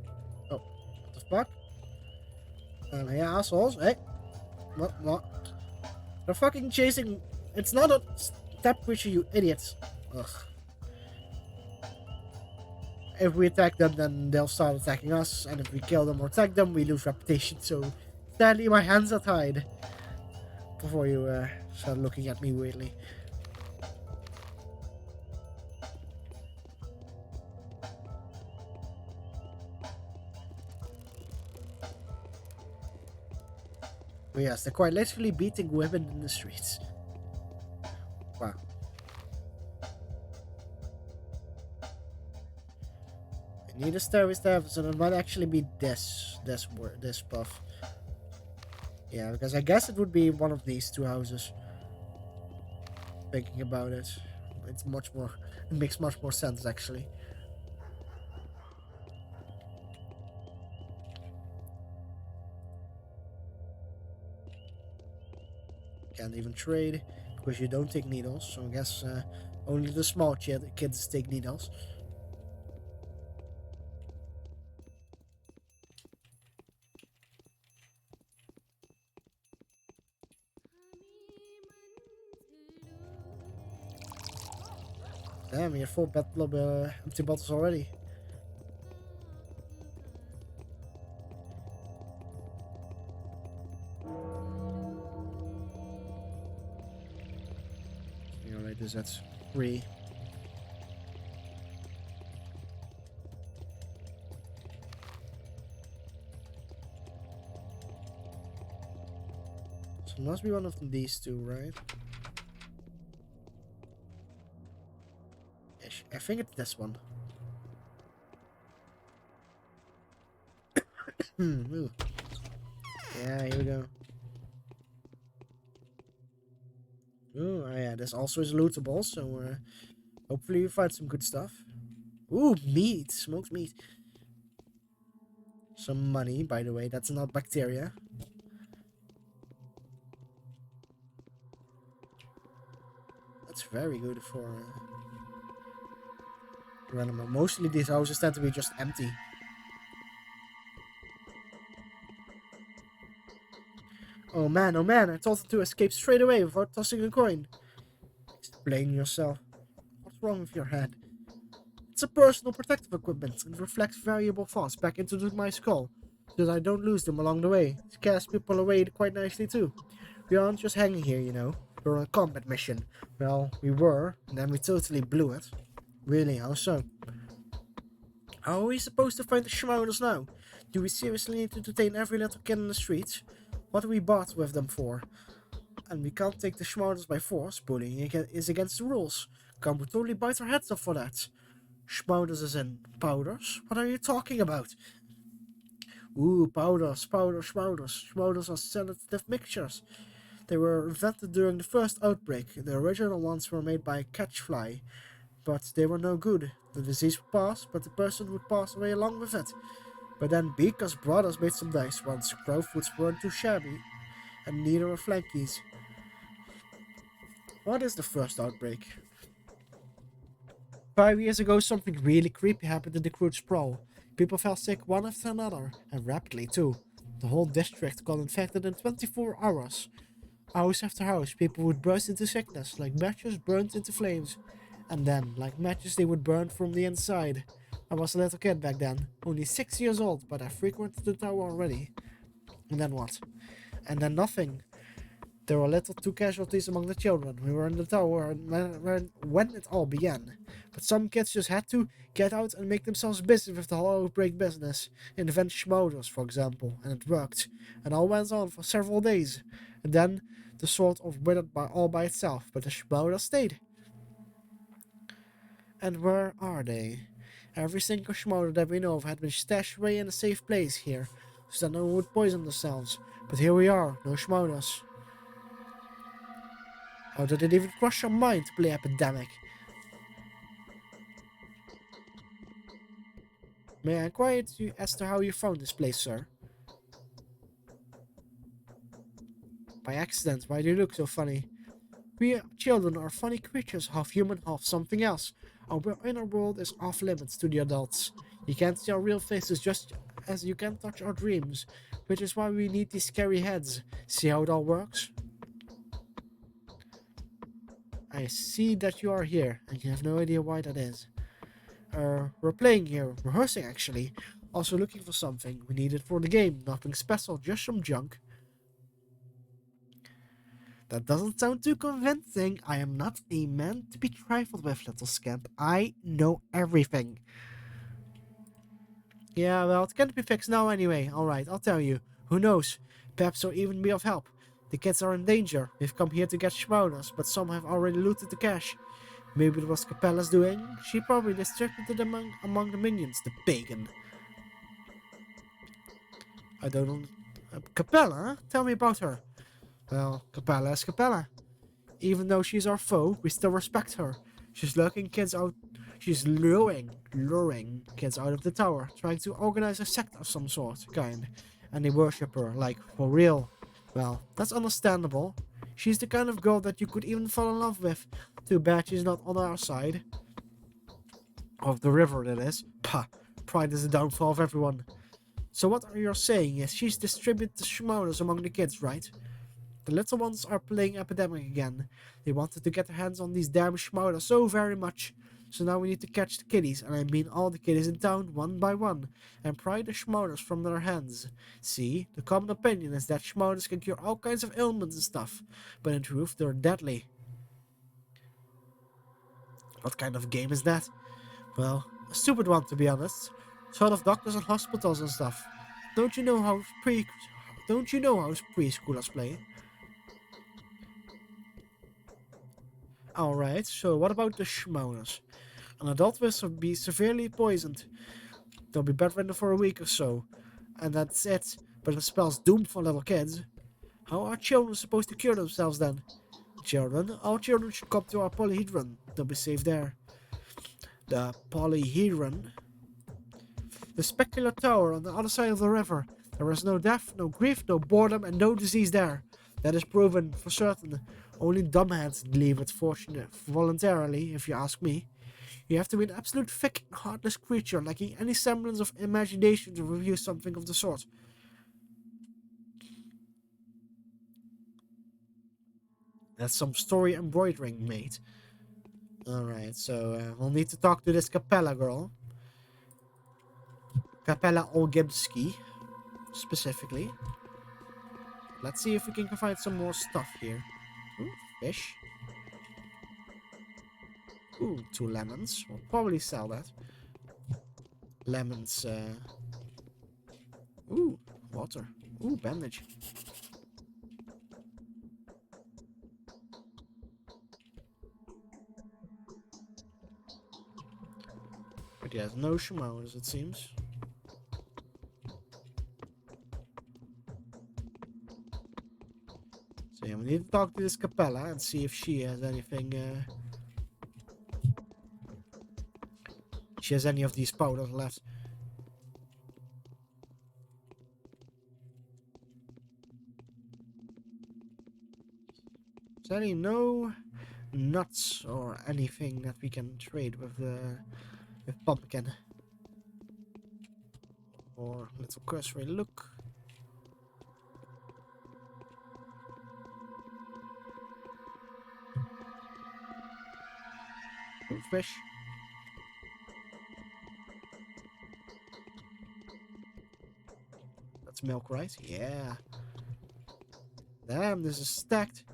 Speaker 1: Oh, what the fuck? Hey, assholes. Hey. What? They're fucking chasing... It's not a step creature, you idiots. Ugh. If we attack them, then they'll start attacking us. And if we kill them or attack them, we lose reputation. So, sadly, my hands are tied. Before you start looking at me weirdly. But yes, they're quite literally beating women in the streets. Wow. I need a stairway staff, so it might actually be this buff. Yeah, because I guess it would be one of these 2 houses. Thinking about it, it's much more. It makes much more sense actually. Can't even trade because you don't take needles. So I guess only the small kids take needles. Damn, we have 4 empty bottles already. Alright, this that's 3. So it must be one of these 2, right? I think it's this one. Ooh. Yeah, here we go. Ooh, oh yeah, this also is lootable, so hopefully you find some good stuff. Ooh, meat! Smoked meat. Some money, by the way, that's not bacteria. That's very good for animal. Mostly these houses tend to be just empty. Oh man, I told him to escape straight away without tossing a coin. Explain yourself. What's wrong with your head? It's a personal protective equipment and reflects variable thoughts back into my skull, so that I don't lose them along the way. It scares people away quite nicely too. We aren't just hanging here, you know. We're on a combat mission. Well, we were, and then we totally blew it. Really, how so? How are we supposed to find the Schmouders now? Do we seriously need to detain every little kid in the streets? What do we barter with them for? And we can't take the Schmouders by force. Bullying is against the rules. Can't we totally bite our heads off for that? Schmouders as in powders? What are you talking about? Ooh, powders. Schmouders are sedative mixtures. They were invented during the first outbreak. The original ones were made by Catchfly, but they were no good. The disease would pass, but the person would pass away along with it. But then Beaker's brothers made some nice ones. Crowfoots weren't too shabby, and neither were Flankies. What is the first outbreak? 5 years ago, something really creepy happened in the crude sprawl. People fell sick one after another, and rapidly too. The whole district got infected in 24 hours. House after house, people would burst into sickness, like matches burnt into flames. And then, like matches, they would burn from the inside. I was a little kid back then, only 6 years old, but I frequented the tower already. And then what? And then nothing. There were little two casualties among the children. We were in the tower when it all began. But some kids just had to get out and make themselves busy with the whole outbreak business. Invent schmoeders, for example, and it worked. And all went on for several days. And then the sort of withered all by itself, but the schmoeder stayed. And where are they? Every single schmoeder that we know of had been stashed away in a safe place here, so that no one would poison themselves. But here we are, no schmoeders. How did it even cross your mind to play Epidemic? May I inquire you as to how you found this place, sir? By accident. Why do you look so funny? We children are funny creatures, half human, half something else. Our inner world is off limits to the adults. You can't see our real faces just as you can't touch our dreams, which is why we need these scary heads. See how it all works? I see that you are here, and you have no idea why that is. We're playing here, rehearsing actually. Also looking for something. We need it for the game. Nothing special, just some junk. That doesn't sound too convincing. I am not a man to be trifled with, little scamp. I know everything. Yeah, well, it can't be fixed now anyway. Alright, I'll tell you. Who knows? Perhaps it'll even be of help. The kids are in danger. We've come here to get schmoeders, but some have already looted the cash. Maybe it was Capella's doing. She probably distributed them among the minions, the pagan. I don't know. Capella? Tell me about her. Well, Capella is Capella. Even though she's our foe, we still respect her. She's luring kids out. She's luring kids out of the tower, trying to organize a sect of some sort, kind. And they worship her, like, for real. Well, that's understandable. She's the kind of girl that you could even fall in love with. Too bad she's not on our side. Of the river, that is. Pah, pride is the downfall of everyone. So what are you saying is she's distributed the schmoeders among the kids, right? The little ones are playing Epidemic again. They wanted to get their hands on these damn schmoeders so very much. So now we need to catch the kiddies, and I mean all the kiddies in town, one by one, and pry the schmoeders from their hands. See, the common opinion is that schmoeders can cure all kinds of ailments and stuff, but in truth they're deadly. What kind of game is that? Well, a stupid one to be honest. Sort of doctors and hospitals and stuff. Don't you know how preschoolers play? Alright, so what about the schmoeders? An adult will be severely poisoned. They'll be bedridden for a week or so. And that's it. But the spell's doomed for little kids. How are children supposed to cure themselves then? All children should come to our polyhedron. They'll be safe there. The polyhedron? The specular tower on the other side of the river. There is no death, no grief, no boredom, and no disease there. That is proven for certain. Only dumbheads leave it voluntarily, if you ask me. You have to be an absolute thick and heartless creature, lacking any semblance of imagination to review something of the sort. That's some story embroidering, mate. Alright, so we'll need to talk to this Capella girl. Capella Olgibski, specifically. Let's see if we can find some more stuff here. Ooh, fish. Ooh, 2 lemons. We'll probably sell that. Lemons, Ooh, water. Ooh, bandage. But he has no schmoeders, it seems. So yeah, we need to talk to this Capella and see if she has anything. She has any of these powders left. Is there any no nuts or anything that we can trade with Pumpkin? Or little cursory look. No fish. That's milk, right? Yeah. Damn, this is stacked.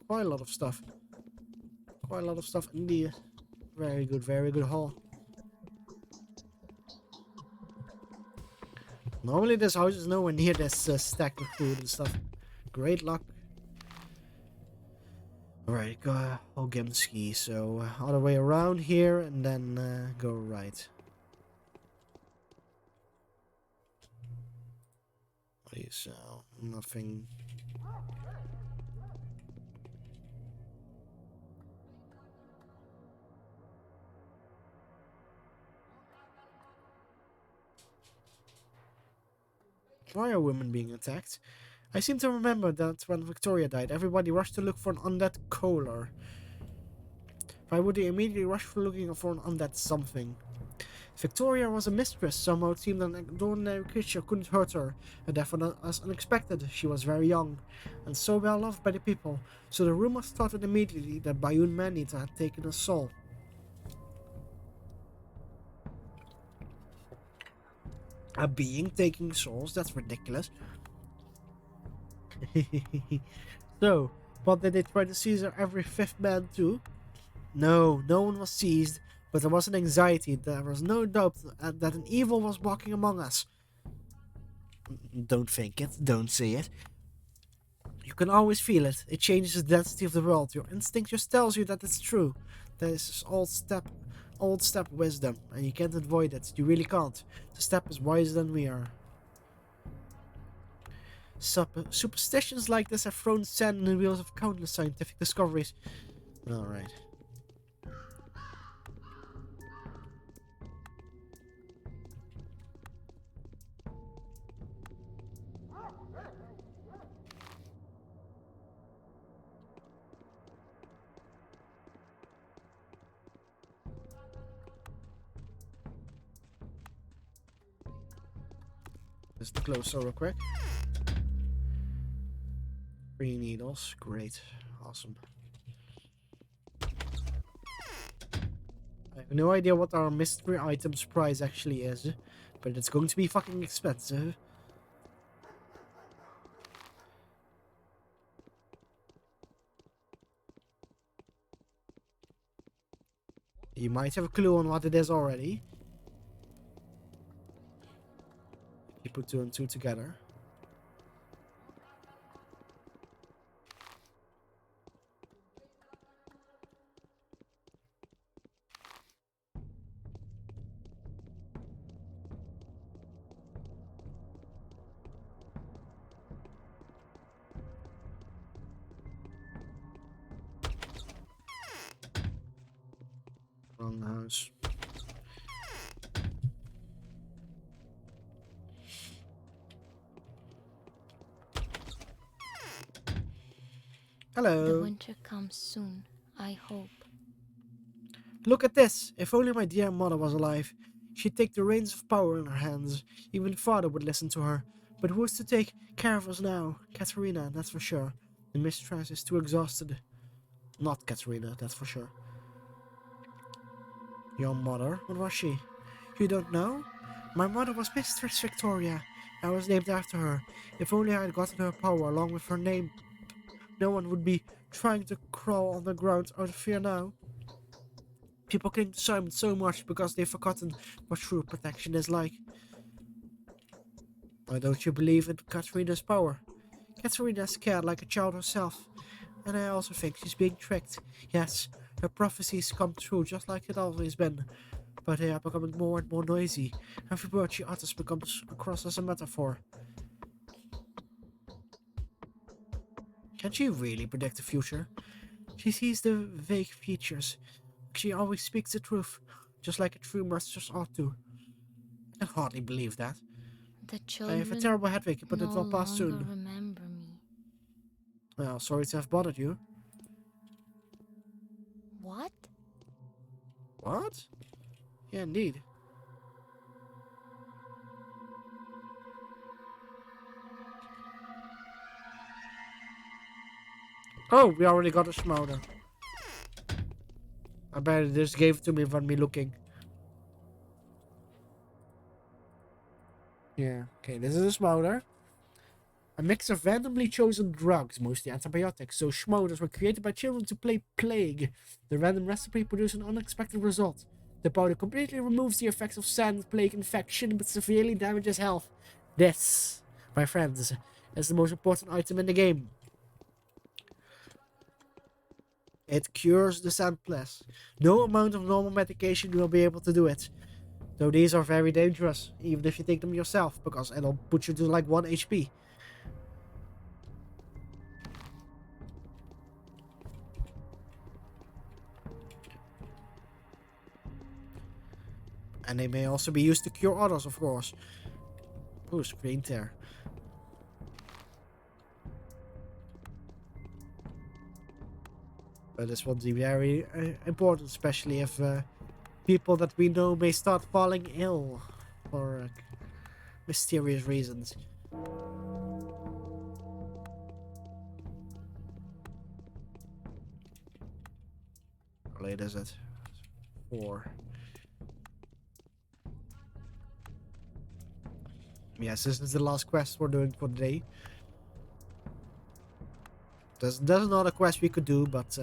Speaker 1: Quite a lot of stuff. Quite a lot of stuff indeed. Very good haul. Normally this house is nowhere near this stacked with food and stuff. Great luck. Alright, go Ogemski. So all the way around here and then go right. What do you sell? Nothing. Why are women being attacked? I seem to remember that when Victoria died, everybody rushed to look for an undead Kohler. Why would they immediately rush for looking for an undead something? Victoria was a mistress. Somehow it seemed an ordinary creature couldn't hurt her. A death was unexpected. She was very young, and so well loved by the people. So the rumor started immediately that Bayun Manita had taken her soul. A being taking souls? That's ridiculous. So, but did they try to seize every fifth man too? No, no one was seized, but there was an anxiety. There was no doubt that an evil was walking among us. Don't think it, don't say it. You can always feel it. It changes the density of the world. Your instinct just tells you that it's true. This is old step wisdom, and you can't avoid it. You really can't. The step is wiser than we are. Superstitions like this have thrown sand in the wheels of countless scientific discoveries. Alright. Just to close so real quick. 3 needles. Great. Awesome. I have no idea what our mystery items price actually is, but it's going to be fucking expensive. You might have a clue on what it is already. If you put 2 and 2 together. Wrong house. Hello.
Speaker 10: The winter comes soon, I hope.
Speaker 1: Look at this. If only my dear mother was alive. She'd take the reins of power in her hands. Even father would listen to her. But who's to take care of us now? Katerina, that's for sure. The mistress is too exhausted. Not Katerina, that's for sure. Your mother? What was she? You don't know? My mother was Mistress Victoria. I was named after her. If only I had gotten her power along with her name, no one would be trying to crawl on the ground out of fear now. People cling to Simon so much because they've forgotten what true protection is like. Why don't you believe in Katerina's power? Katerina's scared like a child herself. And I also think she's being tricked. Yes, her prophecies come true just like it always been. But they are becoming more and more noisy. Every word she utters becomes across as a metaphor. Can she really predict the future? She sees the vague features. She always speaks the truth, just like a true mistress ought to. I can hardly believe that.
Speaker 10: The
Speaker 1: I have a
Speaker 10: children
Speaker 1: terrible headache, but it
Speaker 10: no
Speaker 1: will pass
Speaker 10: longer
Speaker 1: soon.
Speaker 10: remember me.
Speaker 1: Well, sorry to have bothered you.
Speaker 10: What?
Speaker 1: What? Yeah, indeed. Oh, we already got a smolder. I bet it just gave it to me without me looking. Yeah, okay, this is a smolder. A mix of randomly chosen drugs, mostly antibiotics. So schmolders were created by children to play plague. The random recipe produced an unexpected result. The powder completely removes the effects of sand plague infection, but severely damages health. This, my friends, is the most important item in the game. It cures the sand plague. No amount of normal medication will be able to do it. Though these are very dangerous, even if you take them yourself, because it'll put you to like 1 HP. And they may also be used to cure others, of course. Oh, screen tear. But this will be very important, especially if people that we know may start falling ill for mysterious reasons. How late is it? 4. Yes, this is the last quest we're doing for the day. There's another quest we could do, but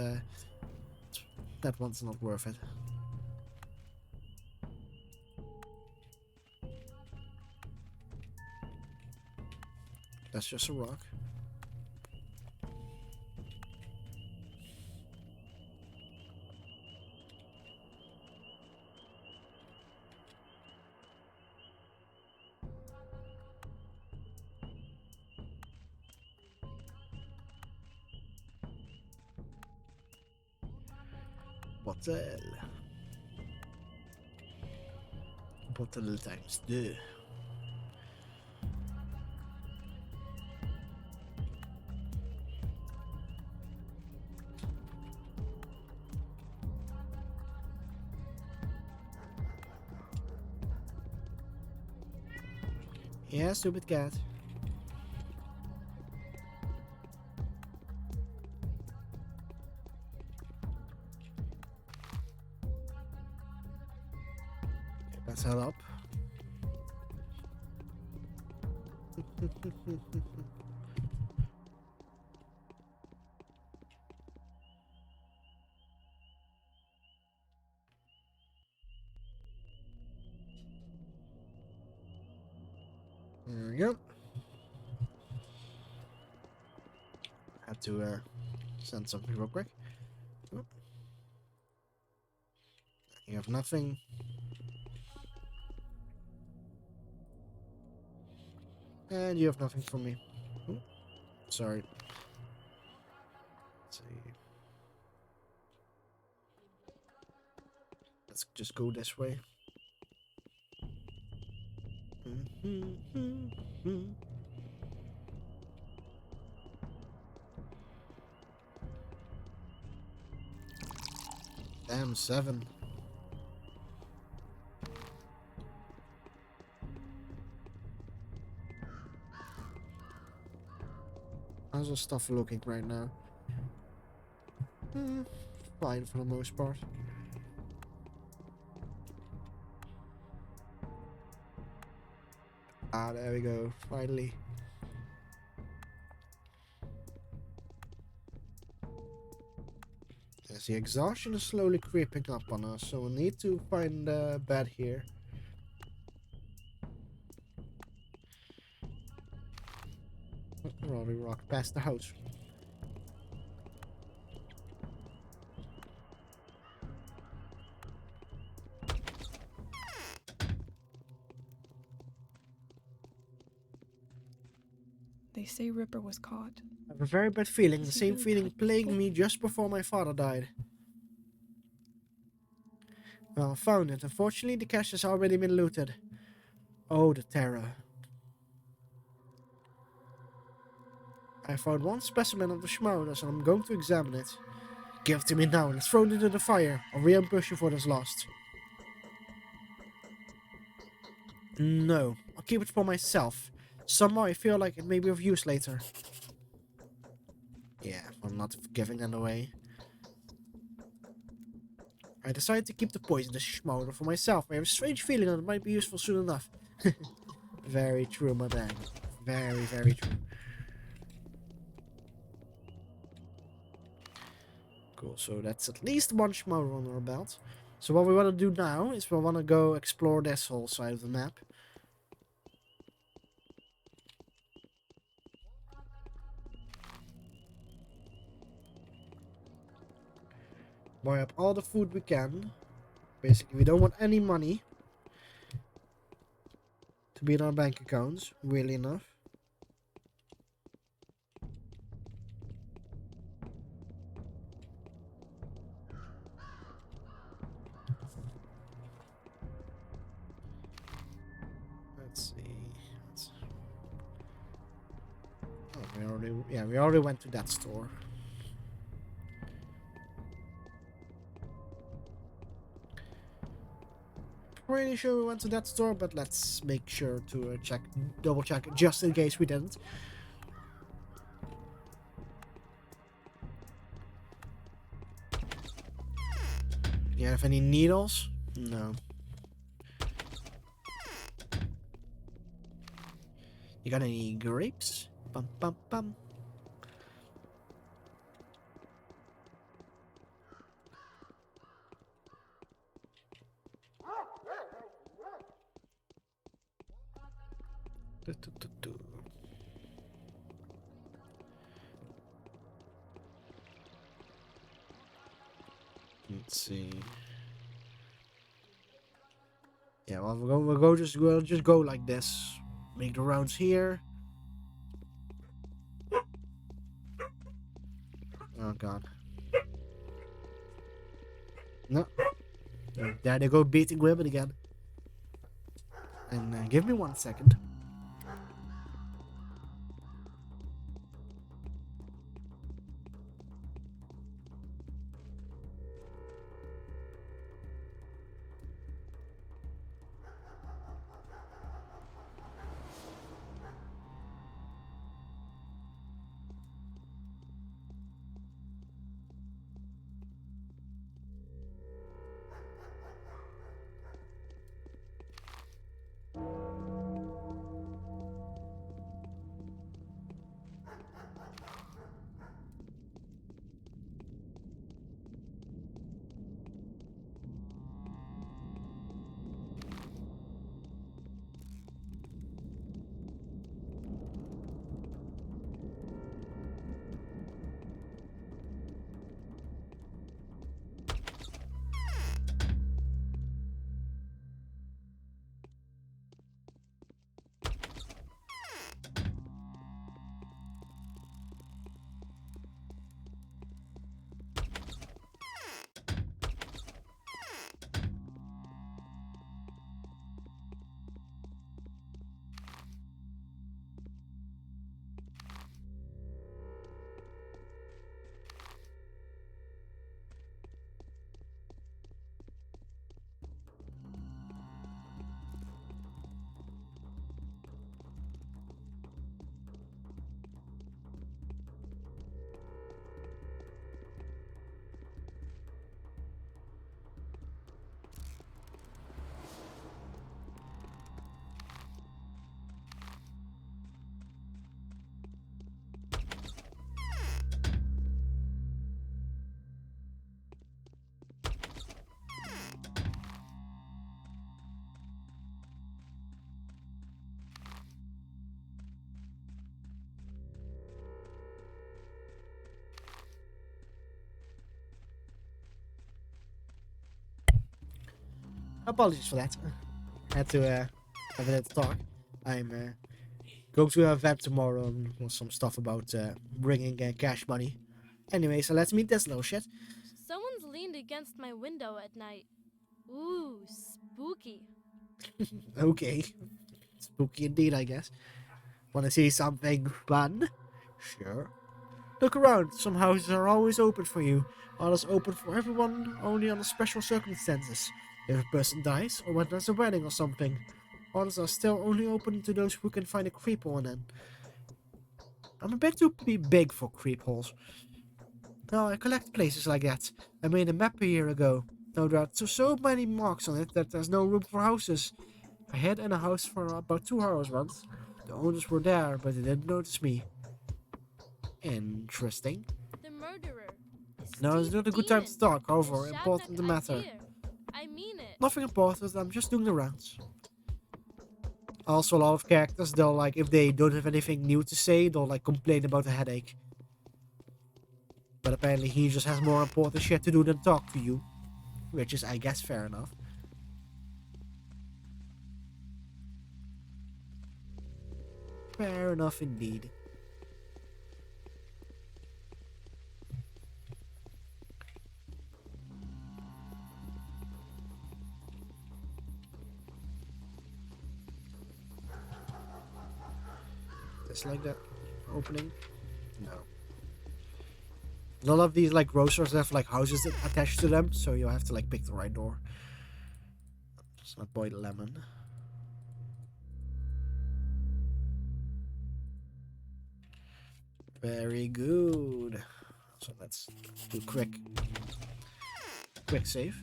Speaker 1: that one's not worth it. That's just a rock. Bottle. Bottle times 2. Yeah, stupid cat. Let's head up. There we go. Had to send something real quick. Oh. You have nothing. And you have nothing for me. Oh, sorry. Let's see. Let's just go this way. Damn, 7. How's the stuff looking right now? Fine for the most part. Ah, there we go. Finally. Yes, the exhaustion is slowly creeping up on us, so we need to find a bed here. Well, we rock past the house.
Speaker 6: They say Ripper was caught.
Speaker 1: I have a very bad feeling.
Speaker 6: Is
Speaker 1: The
Speaker 6: he
Speaker 1: same
Speaker 6: really
Speaker 1: feeling
Speaker 6: caught
Speaker 1: plagued
Speaker 6: before?
Speaker 1: me just before my father died. Well, I found it. Unfortunately, the cache has already been looted. Oh, the terror. I found one specimen of the Schmouders and I'm going to examine it. Give it to me now. Let's throw it into the fire. Or reambush you for this lost. No, I'll keep it for myself. Somehow I feel like it may be of use later. Yeah, I'm not giving it away. I decided to keep the poisonous Schmouder for myself. I have a strange feeling that it might be useful soon enough. Very true, my man. Very, very true. Cool, so that's at least one Schmouder on our belt. So what we want to do now is we want to go explore this whole side of the map. Buy up all the food we can. Basically, we don't want any money to be in our bank accounts, really enough. Let's see. Oh, we already went to that store. Pretty sure we went to that store, but let's make sure to double check, just in case we didn't. Do you have any needles? No. You got any grapes? Bum bum bum. Du, du, du, du. Let's see. Yeah, well, we'll just go like this. Make the rounds here. Oh god. No. There they go, beating women again. And give me 1 second. Apologies for that. Had to have a little talk. I'm Going to an event tomorrow and some stuff about bringing cash money. Anyway, so let's meet this little shit.
Speaker 11: Someone's leaned against my window at night. Ooh, spooky.
Speaker 1: Okay. Spooky indeed, I guess. Want to see something fun? Sure. Look around. Some houses are always open for you. Others open for everyone only under special circumstances. If a person dies, or when there's a wedding or something. Others are still only open to those who can find a creep hole in them. I'm a bit too big for creep holes. No, I collect places like that. I made a map a year ago. Now there are so many marks on it that there's no room for houses. I hid in a house for about 2 hours once. The owners were there, but they didn't notice me. Interesting.
Speaker 11: The murderer.
Speaker 1: Now is not a good time to talk. However, important the matter.
Speaker 11: I mean it.
Speaker 1: Nothing important, I'm just doing the rounds. Also, a lot of characters, they'll like, if they don't have anything new to say, they'll like complain about a headache. But apparently he just has more important shit to do than talk to you. Which is, I guess, fair enough. Fair enough indeed. Just like that opening? No. None of these like grocers have like houses attached to them, so you'll have to like pick the right door. It's not boiled lemon. Very good. So let's do quick save.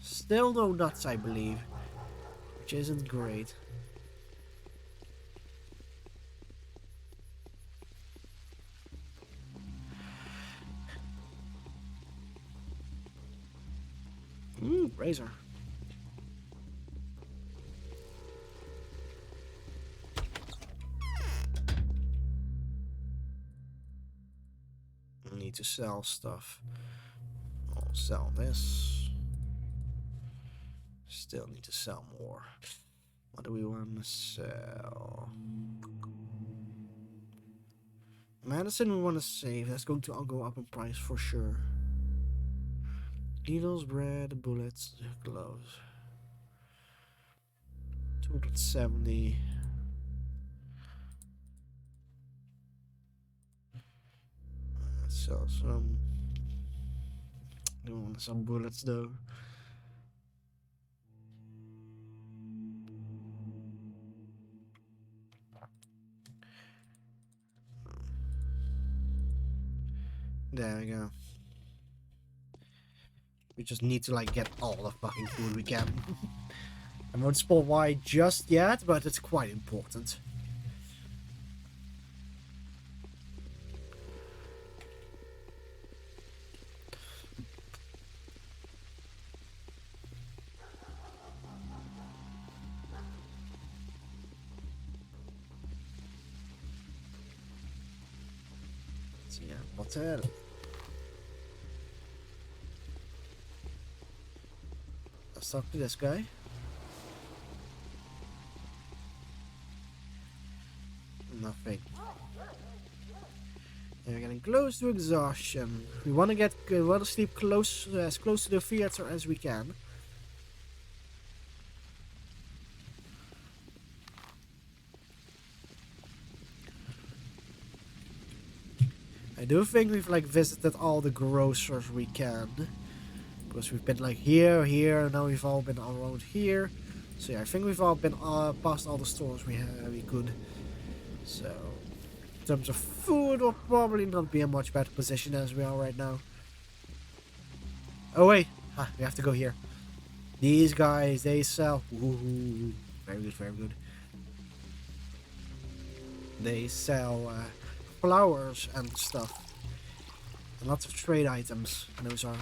Speaker 1: Still no nuts, I believe, which isn't great. Razor. I need to sell stuff. I'll sell this. Still need to sell more. What do we want to sell? Medicine we want to save. That's going to go up in price for sure. Needles, bread, bullets, gloves. 270. Let's sell some. I don't want some bullets though. There we go. We just need to like get all the fucking food we can. I won't spoil why just yet, but it's quite important. So yeah, hotel. Let's talk to this guy. Nothing. And we're getting close to exhaustion. We want to sleep close, as close to the theater as we can. I do think we've like visited all the grocers we can. Because we've been like here, and now we've all been around here. So yeah, I think we've all been past all the stores we could. So, in terms of food, we'll probably not be in much better position as we are right now. Oh wait, we have to go here. These guys, they sell. Ooh, very good, very good. They sell flowers and stuff. And lots of trade items. And those are.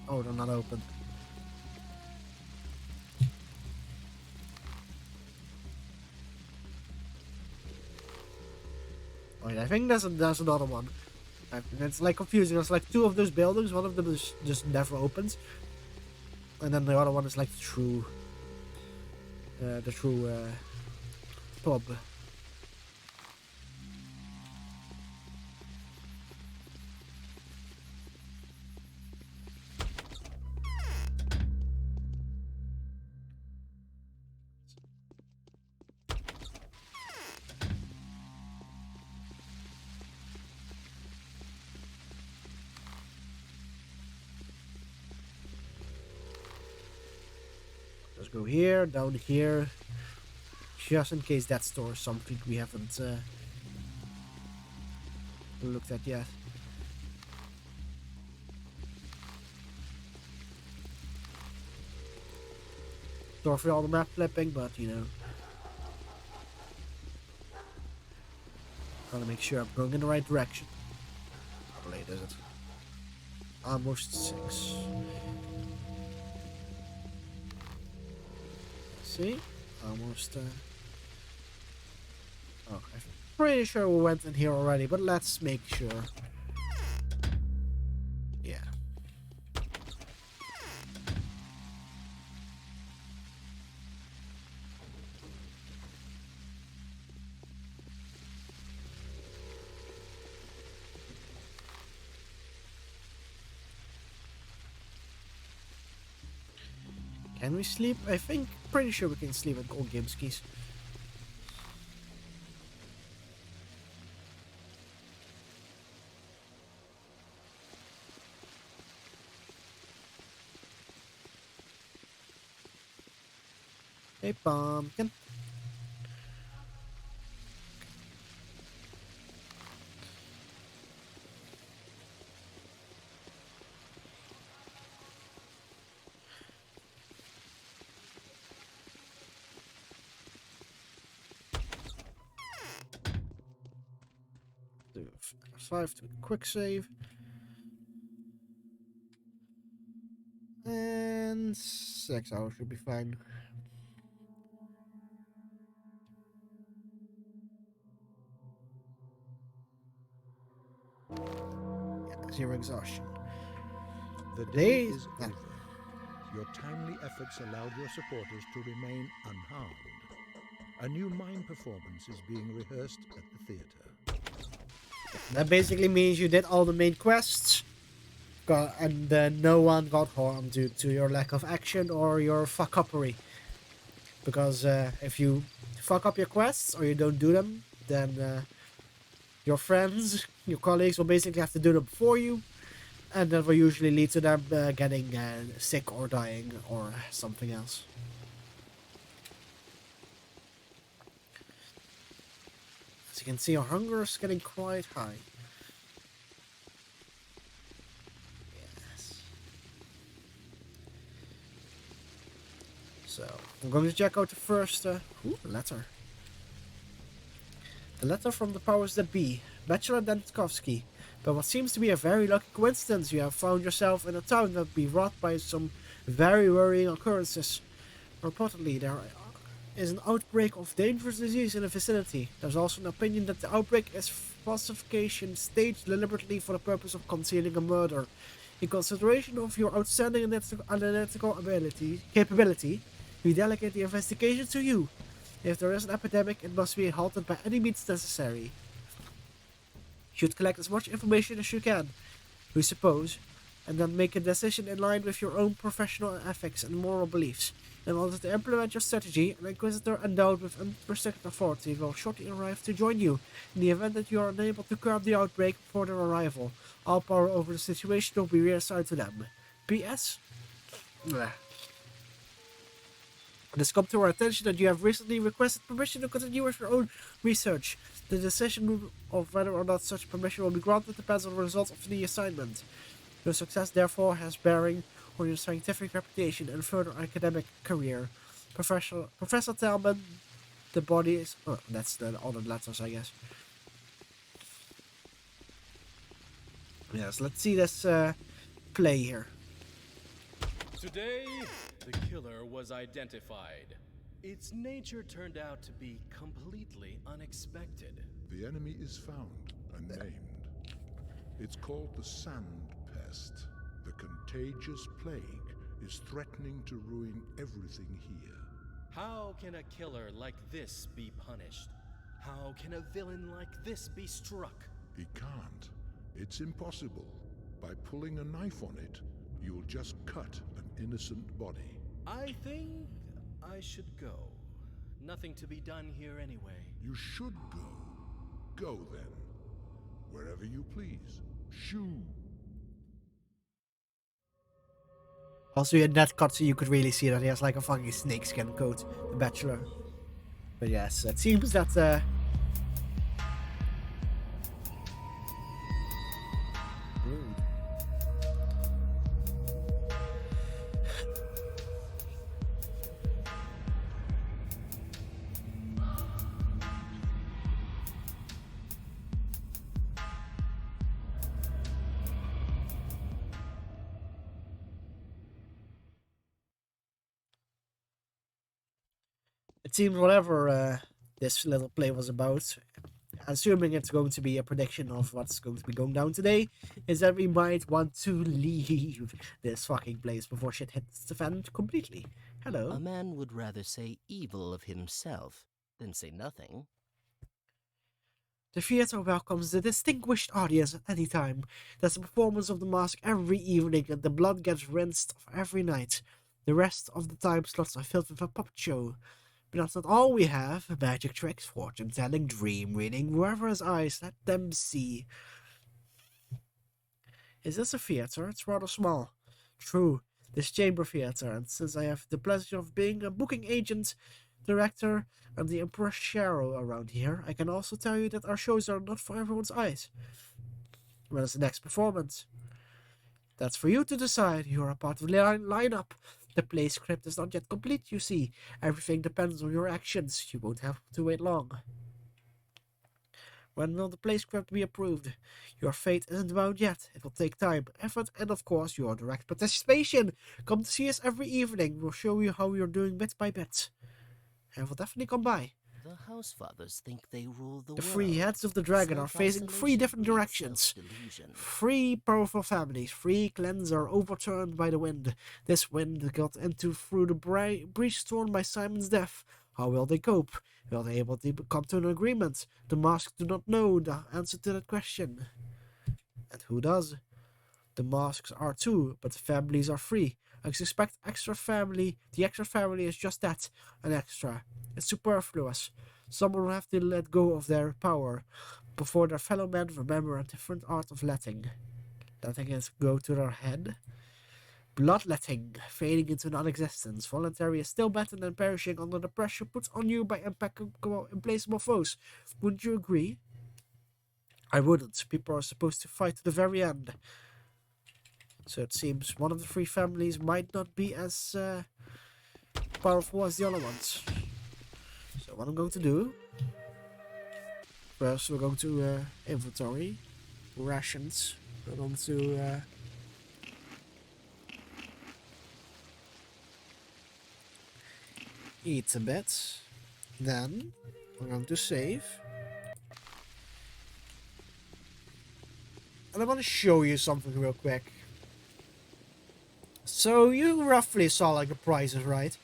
Speaker 1: Oh, they're not open. Wait, I think there's another one. It's like confusing. There's like two of those buildings. One of them is just never opens. And then the other one is like the true pub. Let's go here, down here, just in case that stores something we haven't looked at yet. Sorry for all the map flipping, but you know, gotta make sure I'm going in the right direction. How late is it? Almost 6. See? Almost, oh, I'm pretty sure we went in here already, but let's make sure. Yeah. Can we sleep? I think, pretty sure we can sleep at Old Game Skis. Hey, pumpkin. Do 5 to quick save. And 6 hours should be fine. Yeah, 0 exhaustion.
Speaker 2: The day is over. Your timely efforts allowed your supporters to remain unharmed. A new mime performance is being rehearsed at the theater.
Speaker 1: That basically means you did all the main quests, and no one got harmed due to your lack of action or your fuck-uppery. Because if you fuck up your quests or you don't do them, then your friends, your colleagues will basically have to do them for you, and that will usually lead to them getting sick or dying or something else. As you can see, our hunger is getting quite high. Yes. So, I'm going to check out the first letter. The letter from the powers that be, Bachelor Dentkovsky. By what seems to be a very lucky coincidence, you have found yourself in a town that will be wrought by some very worrying occurrences. Reportedly, there is an outbreak of dangerous disease in the vicinity. There's also an opinion that the outbreak is falsification staged deliberately for the purpose of concealing a murder. In consideration of your outstanding analytical capability, we delegate the investigation to you. If there is an epidemic, it must be halted by any means necessary. You should collect as much information as you can, we suppose, and then make a decision in line with your own professional ethics and moral beliefs. In order to implement your strategy, an inquisitor endowed with unrestricted authority will shortly arrive to join you. In the event that you are unable to curb the outbreak before their arrival, all power over the situation will be reassigned to them. P.S. It has come to our attention that you have recently requested permission to continue with your own research. The decision of whether or not such permission will be granted depends on the results of the assignment. Your success, therefore, has bearing on your scientific reputation and further academic career. Professor Talman, the body is... Oh, that's the other letters, I guess. Yes, let's see this play here.
Speaker 12: Today, the killer was identified. Its nature turned out to be completely unexpected.
Speaker 2: The enemy is found and named. It's called the Sand Pest, the contagious plague is threatening to ruin everything here.
Speaker 12: How can a killer like this be punished? How can a villain like this be struck?
Speaker 2: He can't. It's impossible. By pulling a knife on it, you'll just cut an innocent body.
Speaker 12: I think I should go. Nothing to be done here anyway.
Speaker 2: You should go. Go then. Wherever you please. Shoo!
Speaker 1: Also, in that cutscene, you could really see that he has like a fucking snakeskin coat, the Bachelor. But yes, it seems that it seems whatever this little play was about, assuming it's going to be a prediction of what's going to be going down today, is that we might want to leave this fucking place before shit hits the fan completely. Hello.
Speaker 9: A man would rather say evil of himself than say nothing.
Speaker 1: The theatre welcomes the distinguished audience at any time. There's a performance of the mask every evening and the blood gets rinsed off every night. The rest of the time slots are filled with a puppet show. But that's not all we have. Magic tricks, fortune telling, dream reading, whoever has eyes, let them see. Is this a theatre? It's rather small. True, this chamber theatre, and since I have the pleasure of being a booking agent, director, and the impresario around here, I can also tell you that our shows are not for everyone's eyes. When is the next performance? That's for you to decide. You are a part of the lineup. The play script is not yet complete, you see. Everything depends on your actions. You won't have to wait long. When will the play script be approved? Your fate isn't bound yet. It will take time, effort, and of course your direct participation. Come to see us every evening. We'll show you how we are doing bit by bit. I will definitely come by.
Speaker 9: The house fathers think they rule the world.
Speaker 1: The three heads of the dragon are facing three different directions. 3 powerful families. 3 clans are overturned by the wind. This wind got into through the breach torn by Simon's death. How will they cope? Will they able to come to an agreement? The masks do not know the answer to that question. And who does? The masks are 2, but the families are 3. I suspect the extra family is just that, an extra. It's superfluous. Someone will have to let go of their power before their fellow men remember a different art of letting. Letting it go to their head. Bloodletting, fading into non-existence. Voluntary is still better than perishing under the pressure put on you by implacable foes. Wouldn't you agree? I wouldn't. People are supposed to fight to the very end. So it seems one of the 3 families might not be as powerful as the other ones. So what I'm going to do, first we're going to inventory, rations, we're going to eat a bit, then we're going to save. And I want to show you something real quick. So you roughly saw like the prices, right?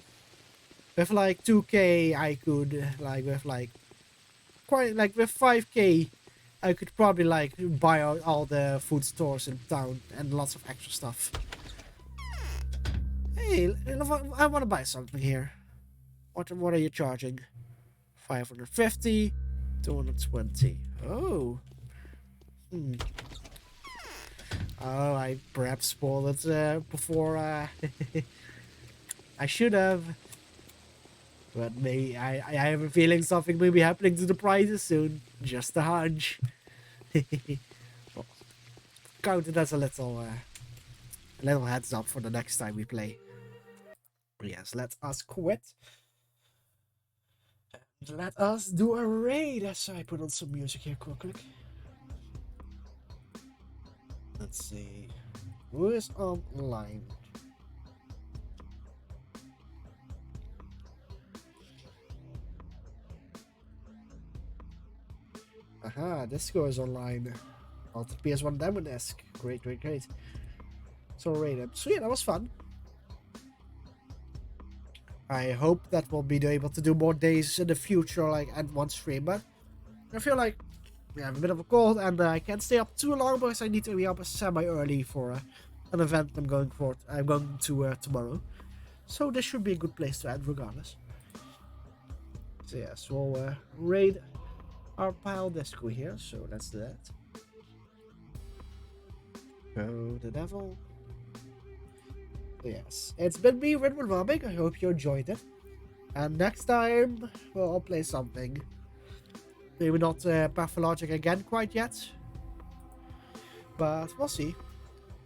Speaker 1: With like 2k I could like with like quite like with 5k I could probably like buy out all the food stores in town and lots of extra stuff. Hey, I want to buy something here. What are you charging? 550, 220. Oh. Oh, I perhaps spoiled it before I should have. But maybe I have a feeling something may be happening to the prices soon. Just a hunch. Well, count it as a little heads up for the next time we play. But yes, let us quit. And let us do a raid as I put on some music here quick. Let's see. Who is online? Aha, Disco is online. Alt PS1 Demon-esque. Great. So rated. So yeah, that was fun. I hope that we'll be able to do more days in the future, like at one stream. But I feel like I have a bit of a cold and I can't stay up too long because I need to be up semi-early for an event I'm going to tomorrow. So this should be a good place to end regardless. So yes, we'll raid our pile disco here, so let's do that. Oh, the devil. Yes, it's been me, Redwood Robbing. I hope you enjoyed it. And next time, well, I'll play something. Maybe not Pathologic again quite yet. But we'll see.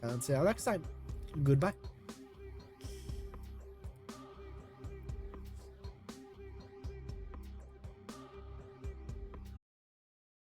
Speaker 1: And see you next time. Goodbye.